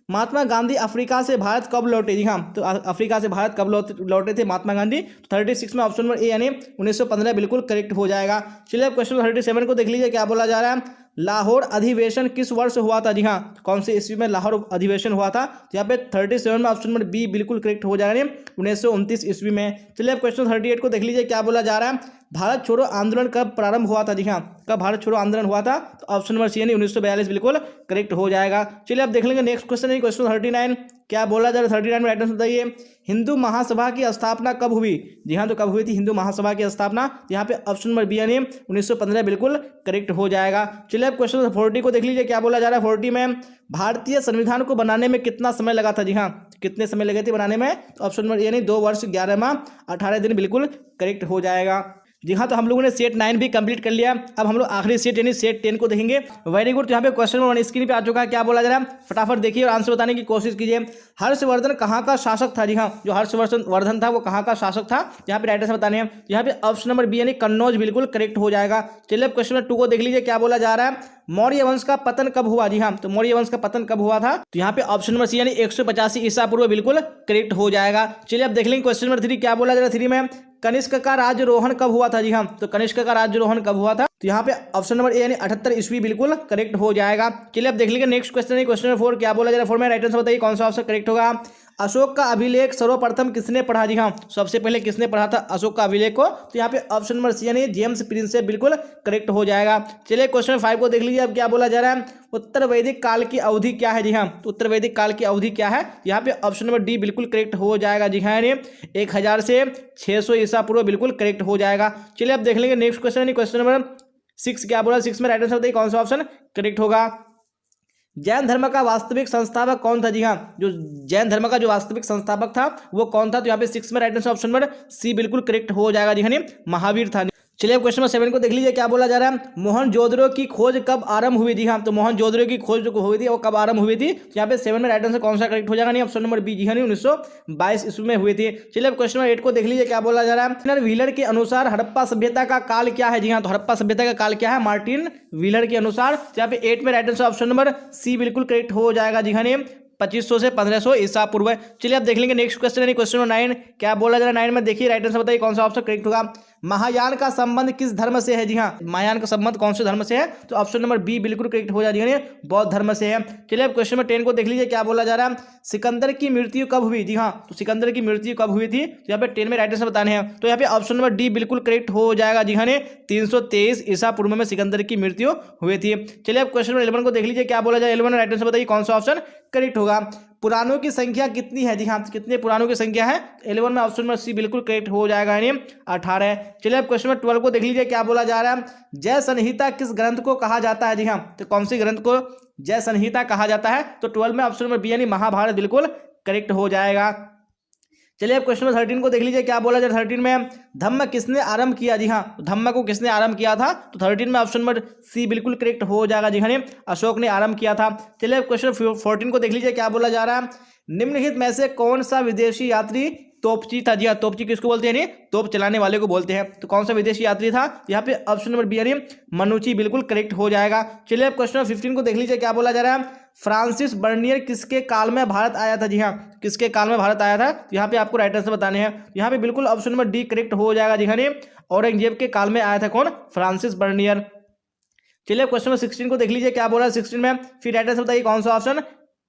महात्मा गांधी अफ्रीका से भारत कब लौटे। जी हाँ, तो अफ्रीका से भारत कब लौटे थे महात्मा गांधी। तो 36 में ऑप्शन नंबर ए यानी 1915 बिल्कुल करेक्ट हो जाएगा। चलिए अब क्वेश्चन 37 को देख लीजिए, क्या बोला जा रहा है। लाहौर अधिवेशन किस वर्ष हुआ था। जी हाँ, कौन से ईस्वी में लाहौर अधिवेशन हुआ था। तो यहाँ पे 37 में ऑप्शन नंबर बी बिल्कुल करेक्ट हो जाएगा 1929 ईस्वी में। चलिए अब क्वेश्चन 38 को देख लीजिए, क्या बोला जा रहा है। भारत छोड़ो आंदोलन कब प्रारंभ हुआ था। जी हाँ, कब भारत छोड़ो आंदोलन हुआ था। तो ऑप्शन नंबर सी यानी 1942 बिल्कुल करेक्ट हो जाएगा। चलिए अब देख लेंगे नेक्स्ट क्वेश्चन, क्वेश्चन 39 क्या बोला जा रहा है। 39 में राइट आंसर बताइए, हिंदू महासभा की स्थापना कब हुई। जी हाँ, तो कब हुई थी हिंदू महासभा की स्थापना। यहाँ पे ऑप्शन नंबर बी यानी 1915 बिल्कुल करेक्ट हो जाएगा। चलिए अब क्वेश्चन 40 को देख लीजिए, क्या बोला जा रहा है। 40 में भारतीय संविधान को बनाने में कितना समय लगा था। जी हाँ, कितने समय लगे थे बनाने में। तो ऑप्शन नंबर यानी 2 वर्ष 11 माह 18 दिन बिल्कुल करेक्ट हो जाएगा। जी हाँ, तो हम लोगों ने सेट 9 भी कंप्लीट कर लिया। अब हम लोग आखिरी सेट यानी सेट 10 को देखेंगे। वेरी गुड, तो यहाँ पे क्वेश्चन नंबर 1 स्क्रीन पे आ चुका है। क्या बोला जा रहा है, फटाफट देखिए और आंसर बताने की कोशिश कीजिए। हर्षवर्धन कहाँ का शासक था। जी हाँ, जो हर्षवर्धन था वो कहाँ का शासक था। यहाँ पे राइट आंसर बताने हैं। यहाँ पे ऑप्शन नंबर बी यानी कन्नौज बिल्कुल करेक्ट हो जाएगा। चलिए अब क्वेश्चन नंबर 2 को देख लीजिए, क्या बोला जा रहा है। मौर्य वंश का पतन कब हुआ। जी हाँ, तो मौर्य वंश का पतन कब हुआ था। तो यहाँ पे ऑप्शन नंबर सी यानी 185 ईसा पूर्व बिल्कुल करेक्ट हो जाएगा। चलिए अब देख लेंगे क्वेश्चन नंबर 3 क्या बोला जा रहा है। 3 में कनिष्क का राज्यारोहण कब हुआ था। जी हाँ, तो कनिष्क का राज्यारोहण कब हुआ था। तो यहाँ पे ऑप्शन नंबर ए यानी 78 ईस्वी बिल्कुल करेक्ट हो जाएगा। चलिए अब देख लीजिए नेक्स्ट क्वेश्चन, क्वेश्चन नंबर 4 क्या बोला जा रहा है। 4 में राइट आंसर बताइए कौन सा ऑप्शन करेक्ट होगा। अशोक का अभिलेख सर्वप्रथम किसने पढ़ा। जी हाँ, सबसे पहले किसने पढ़ा था अशोक का अभिलेख को। तो यहाँ पे ऑप्शन नंबर सी यानी जेम्स प्रिंसेप बिल्कुल करेक्ट हो जाएगा। चलिए क्वेश्चन 5 को देख लीजिए, अब क्या बोला जा रहा है। उत्तर वैदिक काल की अवधि क्या है। जी हाँ, तो उत्तर वैदिक काल की अवधि क्या है। यहाँ पे ऑप्शन नंबर डी बिल्कुल करेक्ट हो जाएगा। जी हाँ, यानी 1000 से 600 ईसा पूर्व बिल्कुल करेक्ट हो जाएगा। चलिए अब देख लेंगे नेक्स्ट क्वेश्चन, क्वेश्चन नंबर 6 क्या बोला। 6 में राइट आंसर बताइए कौन सा ऑप्शन करेक्ट होगा। जैन धर्म का वास्तविक संस्थापक कौन था। जी हाँ, जो जैन धर्म का जो वास्तविक संस्थापक था वो कौन था। तो यहाँ पे 6 में right answer option number C बिल्कुल करेक्ट हो जाएगा। जी हाँ, महावीर था। चलिए अब क्वेश्चन नंबर 7 को देख लीजिए, क्या बोला जा रहा है। मोहनजोदड़ो की खोज कब आरंभ हुई थी। हाँ, तो मोहनजोदड़ो की खोज जो हुई थी वो कब आरंभ हुई थी। तो यहाँ पे 7 में राइट आंसर कौन सा करेक्ट हो जाएगा। नहीं, ऑप्शन नंबर बी जी हाँ 1922 ईस्वी में हुई थी। चलिए अब क्वेश्चन नंबर 8 को देख लीजिए, क्या बोला जा रहा है। व्हीलर के अनुसार हड़प्पा सभ्यता का काल क्या है। जी हाँ, तो हड़प्पा सभ्यता का काल क्या है मार्टिन व्हीलर के अनुसार। तो यहाँ पे 8 में right answer option number C बिल्कुल करेक्ट हो जाएगा। जी हाँ, 2500 से 1500 ईसा पूर्व। चलिए अब देख लेंगे नेक्स्ट क्वेश्चन यानी क्वेश्चन नंबर 9 क्या बोला जा रहा है। 9 में देखिए राइट आंसर बताइए कौन सा ऑप्शन करेक्ट होगा। महायान का संबंध किस धर्म से है। जी हाँ, महायान का संबंध कौन से धर्म से है। तो ऑप्शन नंबर बी बिल्कुल करेक्ट हो जाएगा, बौद्ध धर्म से है। चलिए अब क्वेश्चन नंबर 10 को देख लीजिए, क्या बोला जा रहा है। सिकंदर की मृत्यु कब हुई। जी हाँ, तो सिकंदर की मृत्यु कब हुई थी। तो यहाँ पे 10 में राइट आंसर बताने हैं। तो यहाँ पे ऑप्शन नंबर डी बिल्कुल करेक्ट हो जाएगा। जी हाँ, 323 ईसा पूर्व में सिकंदर की मृत्यु हुई थी। चलिए अब क्वेश्चन नंबर 11 को देख लीजिए, क्या बोला जाए। 11 में राइट आंसर बताइए कौन सा ऑप्शन करेक्ट होगा। पुराणों की संख्या कितनी है। जी हाँ, कितने पुराणों की संख्या है। 11 में ऑप्शन नंबर सी बिल्कुल करेक्ट हो जाएगा, यानी 18। चलिए अब क्वेश्चन नंबर 12 को देख लीजिए, क्या बोला जा रहा है। जय संहिता किस ग्रंथ को कहा जाता है। जी हाँ, तो कौन सी ग्रंथ को जय संहिता कहा जाता है। तो 12 में ऑप्शन नंबर बी यानी महाभारत बिल्कुल करेक्ट हो जाएगा। चलिए अब क्वेश्चन नंबर 13 को देख लीजिए, क्या बोला जाए। 13 में धम्म किसने आरंभ किया। जी हाँ, धम्म को किसने आरंभ किया था। तो 13 में ऑप्शन नंबर सी बिल्कुल करेक्ट हो जाएगा। जी हाँ, अशोक ने आरंभ किया था। चलिए अब क्वेश्चन 14 को देख लीजिए, क्या बोला जा रहा है। निम्नलिखित में से कौन सा विदेशी यात्री तोपची था। जी हाँ, तोपची किसको बोलते हैं? यानी तोप चलाने वाले को बोलते हैं। तो कौन सा विदेशी यात्री था? यहाँ पे ऑप्शन नंबर बी यानी मनुची बिल्कुल करेक्ट हो जाएगा। चलिए अब क्वेश्चन नंबर 15 को देख लीजिए, क्या बोला जा रहा है? फ्रांसिस बर्नियर किसके काल में भारत आया था? जी हाँ, किसके काल में भारत आया था? तो यहाँ पे आपको राइट आंसर बताने हैं। यहाँ पे बिल्कुल ऑप्शन नंबर डी करेक्ट हो जाएगा। जी हाँ, औरंगजेब के काल में आया था। कौन? Francis Bernier. चलिए क्वेश्चन नंबर 16 को देख लीजिए, क्या बोला है 16 में? फिर राइट आंसर बताइए कौन सा ऑप्शन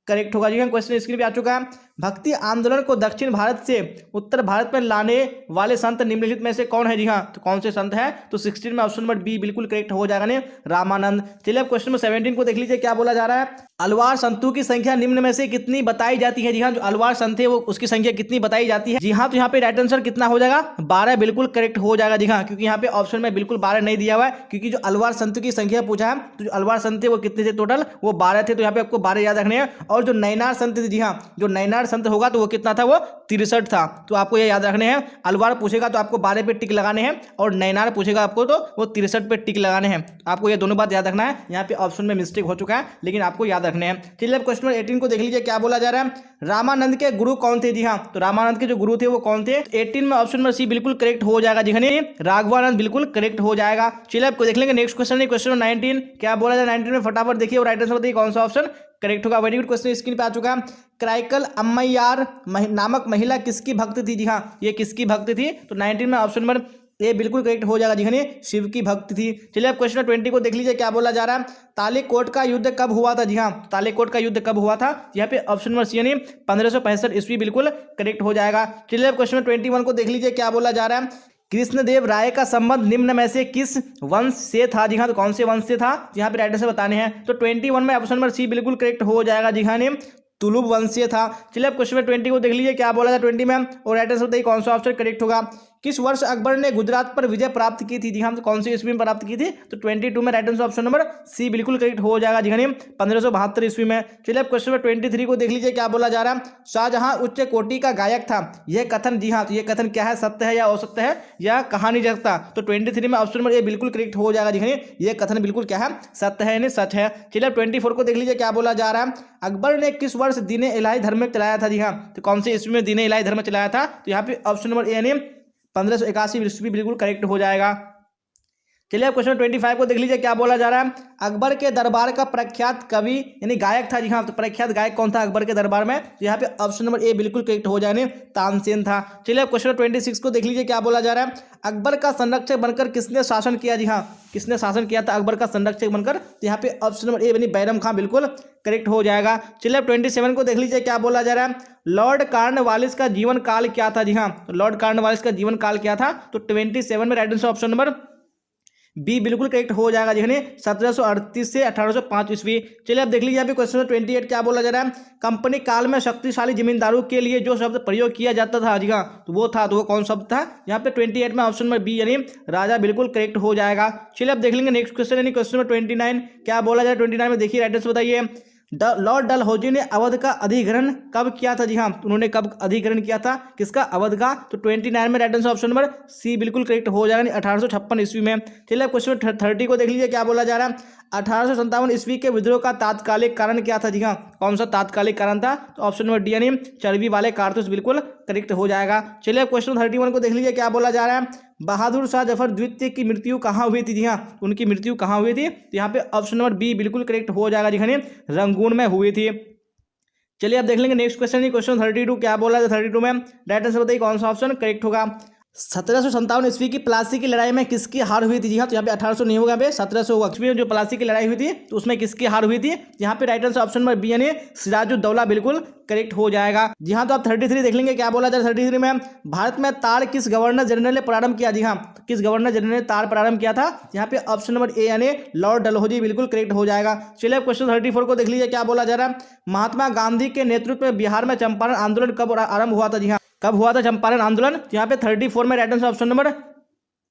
करेक्ट होगा। जी हाँ, क्वेश्चन स्क्रीन पे आ चुका है। भक्ति आंदोलन को दक्षिण भारत से उत्तर भारत में लाने वाले संत निम्नलिखित में से कौन है? जी हाँ, तो कौन से संत हैं? तो 16 में ऑप्शन नंबर बी बिल्कुल करेक्ट हो जाएगा ने रामानंद। चलिए अब क्वेश्चन नंबर 17 को देख लीजिए, क्या बोला जा रहा है? अलवार संतों की संख्या निम्न में से कितनी बताई जाती है? जी हाँ, जो अलवार संत है वो उसकी संख्या कितनी बताई जाती है? जी हाँ, तो यहाँ पे राइट आंसर कितना हो जाएगा? 12 बिल्कुल करेक्ट हो जाएगा। जी हाँ, क्योंकि यहाँ पे ऑप्शन में बिल्कुल 12 नहीं दिया हुआ है, क्योंकि जो अलवार संतों की संख्या पूछा है तो जो अलवार संत थे वो कितने थे टोटल? वो 12 थे। तो यहाँ पे आपको 12 याद रखने हैं। और जो नैनार संत थे, जी हाँ, जो नैनार संत होगा तो वो कितना था? वो 63 था। तो आपको ये याद रखने हैं। अलवार पूछेगा तो आपको 12 पे टिक लगाने हैं, और नैनार पूछेगा आपको तो वो 63 पे टिक लगाने हैं। आपको ये दोनों बात याद रखना है। यहाँ पे ऑप्शन में मिस्टेक हो चुका है, लेकिन आपको याद रखने हैं। चलिए क्वेश्चन नंबर 18 को देख लीजिए, क्या बोला जा रहा है? रामानंद के गुरु कौन थे? जी हाँ, तो रामानंद के जो गुरु थे वो कौन थे? 18 में ऑप्शन नंबर सी बिल्कुल करेक्ट हो जाएगा। जी हाँ, राघवानंद बिल्कुल करेक्ट हो जाएगा। चलिए आपको देख लेंगे नेक्स्ट क्वेश्चन है क्वेश्चन नंबर 19। क्या बोला जाए 19 में? फटाफट देखिए और राइट आंसर बताइए कौन सा ऑप्शन करेक्ट होगा। वेरी गुड, क्वेश्चन स्क्रीन पे आ चुका है। क्राइकल अम्मैयार नामक महिला किसकी भक्त थी? जी हाँ, ये किसकी भक्त थी? तो 19 में ऑप्शन नंबर ये बिल्कुल करेक्ट हो जाएगा। जी हाँ, शिव की भक्त थी। चलिए अब क्वेश्चन 20 को देख लीजिए, क्या बोला जा रहा है? तालीकोट का युद्ध कब हुआ था? जी हाँ, तालीकोट का युद्ध कब हुआ था? यहाँ पे ऑप्शन नंबर सी यानी 1565 ईस्वी बिल्कुल करेक्ट हो जाएगा। चलिए अब क्वेश्चन 21 को देख लीजिए, क्या बोला जा रहा है? कृष्णदेव राय का संबंध निम्न में से किस वंश से था? जी हाँ, तो कौन से वंश से था? यहाँ पे राइट आंसर बताने हैं। तो 21 में ऑप्शन नंबर सी बिल्कुल करेक्ट हो जाएगा। जी हाँ, तुलुब वंशीय था। चलिए अब क्वेश्चन 20 को देख लीजिए, क्या बोला था 20 में? और राइट आंसर बताइए कौन सा ऑप्शन करेक्ट होगा। किस वर्ष अकबर ने गुजरात पर विजय प्राप्त की थी? जी हाँ, तो कौन सी ईस्वी में प्राप्त की थी? तो 22 में right answer option number C बिल्कुल करेक्ट हो जाएगा। जी हाँ, 1572 ईस्वी में। चलिए अब क्वेश्चन नंबर 23 को देख लीजिए, क्या बोला जा रहा है? शाहजहां उच्च कोटि का गायक था, यह कथन, जी हाँ, तो ये कथन क्या है? सत्य है या असत्य है या कहानी जगता? तो 23 में ऑप्शन नंबर ए बिल्कुल करेक्ट हो जाएगा। जी हाँ, ये कथन बिल्कुल क्या है? सत्य है यानी सच है। चलिए अब 24 को देख लीजिए, क्या बोला जा रहा है? अकबर ने किस वर्ष दीन इलाही धर्म चलाया था? जी हाँ, तो कौन से ईस्वी में दीन इलाही धर्म चलाया था? तो यहाँ पे ऑप्शन नंबर ए यानी 1581 ईस्वी बिल्कुल करेक्ट हो जाएगा। चलिए अब क्वेश्चन 25 को देख लीजिए, क्या बोला जा रहा है? अकबर के दरबार का प्रख्यात कवि यानी गायक था। जी हाँ, तो प्रख्यात गायक कौन था अकबर के दरबार में? तो यहाँ पे ऑप्शन नंबर ए बिल्कुल करेक्ट हो जाए, तानसेन था। चलिए अब क्वेश्चन 26 को देख लीजिए, क्या बोला जा रहा है? अकबर का संरक्षक बनकर किसने शासन किया? जी हाँ, किसने शासन किया था अकबर का संरक्षक बनकर? तो यहाँ पे ऑप्शन नंबर ए यानी बैरम खां बिल्कुल करेक्ट हो जाएगा। चलिए अब 27 को देख लीजिए, क्या बोला जा रहा है? लॉर्ड कॉर्नवालिस का जीवन काल क्या था? जी हाँ, तो लॉर्ड कॉर्नवालिस का जीवन काल क्या था? तो 27 में right answer option number B बिल्कुल करेक्ट हो जाएगा। जी हाँ, 1738 से 1805 ईस्वी। चलिए अब देख लीजिए यहाँ पे क्वेश्चन 28 क्या बोला जा रहा है? कंपनी काल में शक्तिशाली जमींदारों के लिए जो शब्द प्रयोग किया जाता था, जी हाँ, तो वो कौन शब्द था? यहाँ पे 28 में ऑप्शन नंबर बी यानी राजा बिल्कुल करेक्ट हो जाएगा। चलिए अब देख लेंगे नेक्स्ट क्वेश्चन यानी क्वेश्चन नंबर 29। क्या बोला जाए 29 में? देखिए राइट आंसर बताइए। लॉर्ड डलहौजी ने अवध का अधिग्रहण कब किया था? जी हाँ, उन्होंने कब अधिग्रहण किया था? किसका? अवध का। तो 29 में right answer option number C बिल्कुल करेक्ट हो जाएगा, 1856 ईस्वी में। चलिए क्वेश्चन 30 को देख लीजिए, क्या बोला जा रहा है? 1857 ईस्वी के विद्रोह का तात्कालिक कारण क्या था? जी हाँ, कौन सा तात्कालिक कारण था? तो ऑप्शन नंबर डी यानी चर्बी वाले कारतूस बिल्कुल करेक्ट हो जाएगा। चलिए क्वेश्चन 31 को देख लीजिए, क्या बोला जा रहा है? बहादुर शाह जफर द्वितीय की मृत्यु कहाँ हुई थी? जी हाँ, उनकी मृत्यु कहाँ हुई थी? तो यहाँ पे ऑप्शन नंबर बी बिल्कुल करेक्ट हो जाएगा। जी हाँ, रंगून में हुई थी। चलिए अब देख लेंगे नेक्स्ट क्वेश्चन, क्वेश्चन 32 क्या बोला है? 32 में राइट आंसर बताइए कौन सा ऑप्शन करेक्ट होगा। 1757 ईस्वी की प्लासी की लड़ाई में किसकी हार हुई थी? जी हाँ, तो यहाँ पे 1800 नहीं होगा, यहाँ पे 1700 होगा। इसमें जो प्लासी की लड़ाई हुई थी तो उसमें किसकी हार हुई थी? यहाँ पे right answer option number B यानी सिराजुद्दौला बिल्कुल करेक्ट हो जाएगा। जी हाँ, तो आप 33 देख लेंगे, क्या बोला जाए 33 में? भारत में ताड़ किस गवर्नर जनरल ने प्रारंभ किया? जी हाँ, तो किस गवर्नर जनरल ने ताड़ प्रारंभ किया था? यहाँ पे ऑप्शन नंबर ए यानी लॉर्ड डलहौजी बिल्कुल करेक्ट हो जाएगा। चलिए क्वेश्चन 34 को देख लीजिए, क्या बोला जा रहा है? महात्मा गांधी के नेतृत्व में बिहार में चंपारण आंदोलन कब आरंभ हुआ था? जी हाँ, कब हुआ था चंपारण आंदोलन? यहाँ पे 34 में right answer option number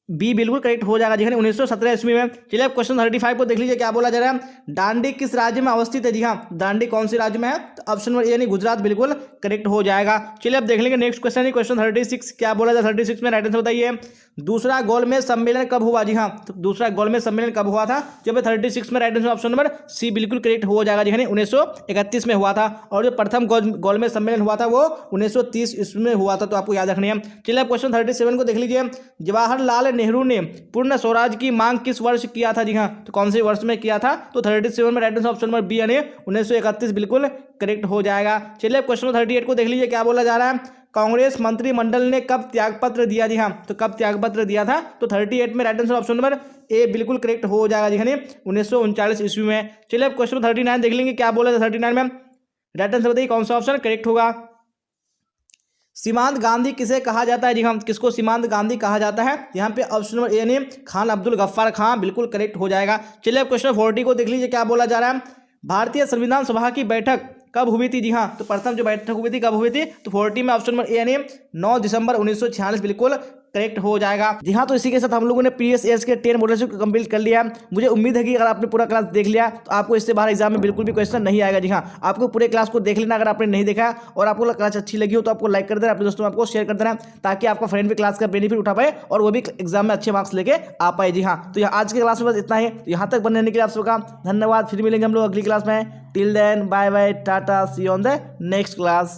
B बिल्कुल करेक्ट हो जाएगा जी हाँ 1917 ईस्वी में। चलिए अब क्वेश्चन 35 को देख लीजिए क्या बोला जा रहा है। दांडी किस राज्य में अवस्थित है? जी हाँ, दांडी कौन से राज्य में है? तो ऑप्शन नंबर ए यानी गुजरात बिल्कुल करेक्ट हो जाएगा। चलिए अब देख लेंगे नेक्स्ट क्वेश्चन, क्वेश्चन 36 क्या बोला जाए 36 में, राइट आंसर बताइए। दूसरा गोलमेज सम्मेलन कब हुआ? जी हाँ, तो दूसरा गोलमेज सम्मेलन कब हुआ था? जब 36 में, right answer option number C बिल्कुल करेक्ट हो जाएगा जी हाँ 1931 में हुआ था। और जो प्रथम गोलमेज सम्मेलन हुआ था वो 1930 ईस्वी में हुआ था, तो आपको याद रखनी है। चलिए अब क्वेश्चन 37 को देख लीजिए। जवाहरलाल नेहरू ने पूर्ण स्वराज की मांग किस वर्ष किया था? जी हाँ, तो कौन से वर्ष में किया था? तो 37 में, right answer option number B यानी 1931 बिल्कुल करेक्ट हो जाएगा। चलिए क्वेश्चन 38 को देख लीजिए क्या बोला जा रहा है। कांग्रेस मंत्रिमंडल ने कब त्यागपत्र दिया? जी हाँ, तो कब त्यागपत्र दिया था? तो 38 में, right answer option number A बिल्कुल करेक्ट हो जाएगा जी हाँ 1939 ईस्वी में। चलिए अब क्वेश्चन 39 देख लेंगे क्या बोला था 39 में, राइट आंसर बताइए कौन सा ऑप्शन करेक्ट होगा। सीमांत गांधी किसे कहा जाता है? जी हाँ, किसको सीमांत गांधी कहा जाता है? यहाँ पे ऑप्शन नंबर ए यानी खान अब्दुल गफ्फार खां बिल्कुल करेक्ट हो जाएगा। चलिए अब क्वेश्चन 40 को देख लीजिए क्या बोला जा रहा है। भारतीय संविधान सभा की बैठक कब हुई थी? जी हाँ, तो प्रथम जो बैठक हुई थी कब हुई थी? तो 40 में ऑप्शन नंबर ए यानी 9 दिसंबर 1946 बिल्कुल करेक्ट हो जाएगा। जी हाँ, तो इसी के साथ हम लोगों ने प्रीवियस ईयर्स के 10 मॉडल को कंप्लीट कर लिया। मुझे उम्मीद है कि अगर आपने पूरा क्लास देख लिया तो आपको इससे बाहर एग्जाम में बिल्कुल भी क्वेश्चन नहीं आएगा। जी हाँ, आपको पूरे क्लास को देख लेना। अगर आपने नहीं देखा और आपको क्लास अच्छी लगी हो तो आपको लाइक कर देना, अपने दोस्तों में आपको शेयर कर देना, ताकि आपका फ्रेंड भी क्लास का बेनिफिट उठा पाए और वो भी एग्जाम में अच्छे मार्क्स लेके आ पाए। जी हाँ, तो आज के क्लास में बस इतना ही। तो यहाँ तक बने रहने के लिए आप सबका धन्यवाद। फिर मिलेंगे हम लोग अगली क्लास में। Till then bye bye, tata, see on the next class.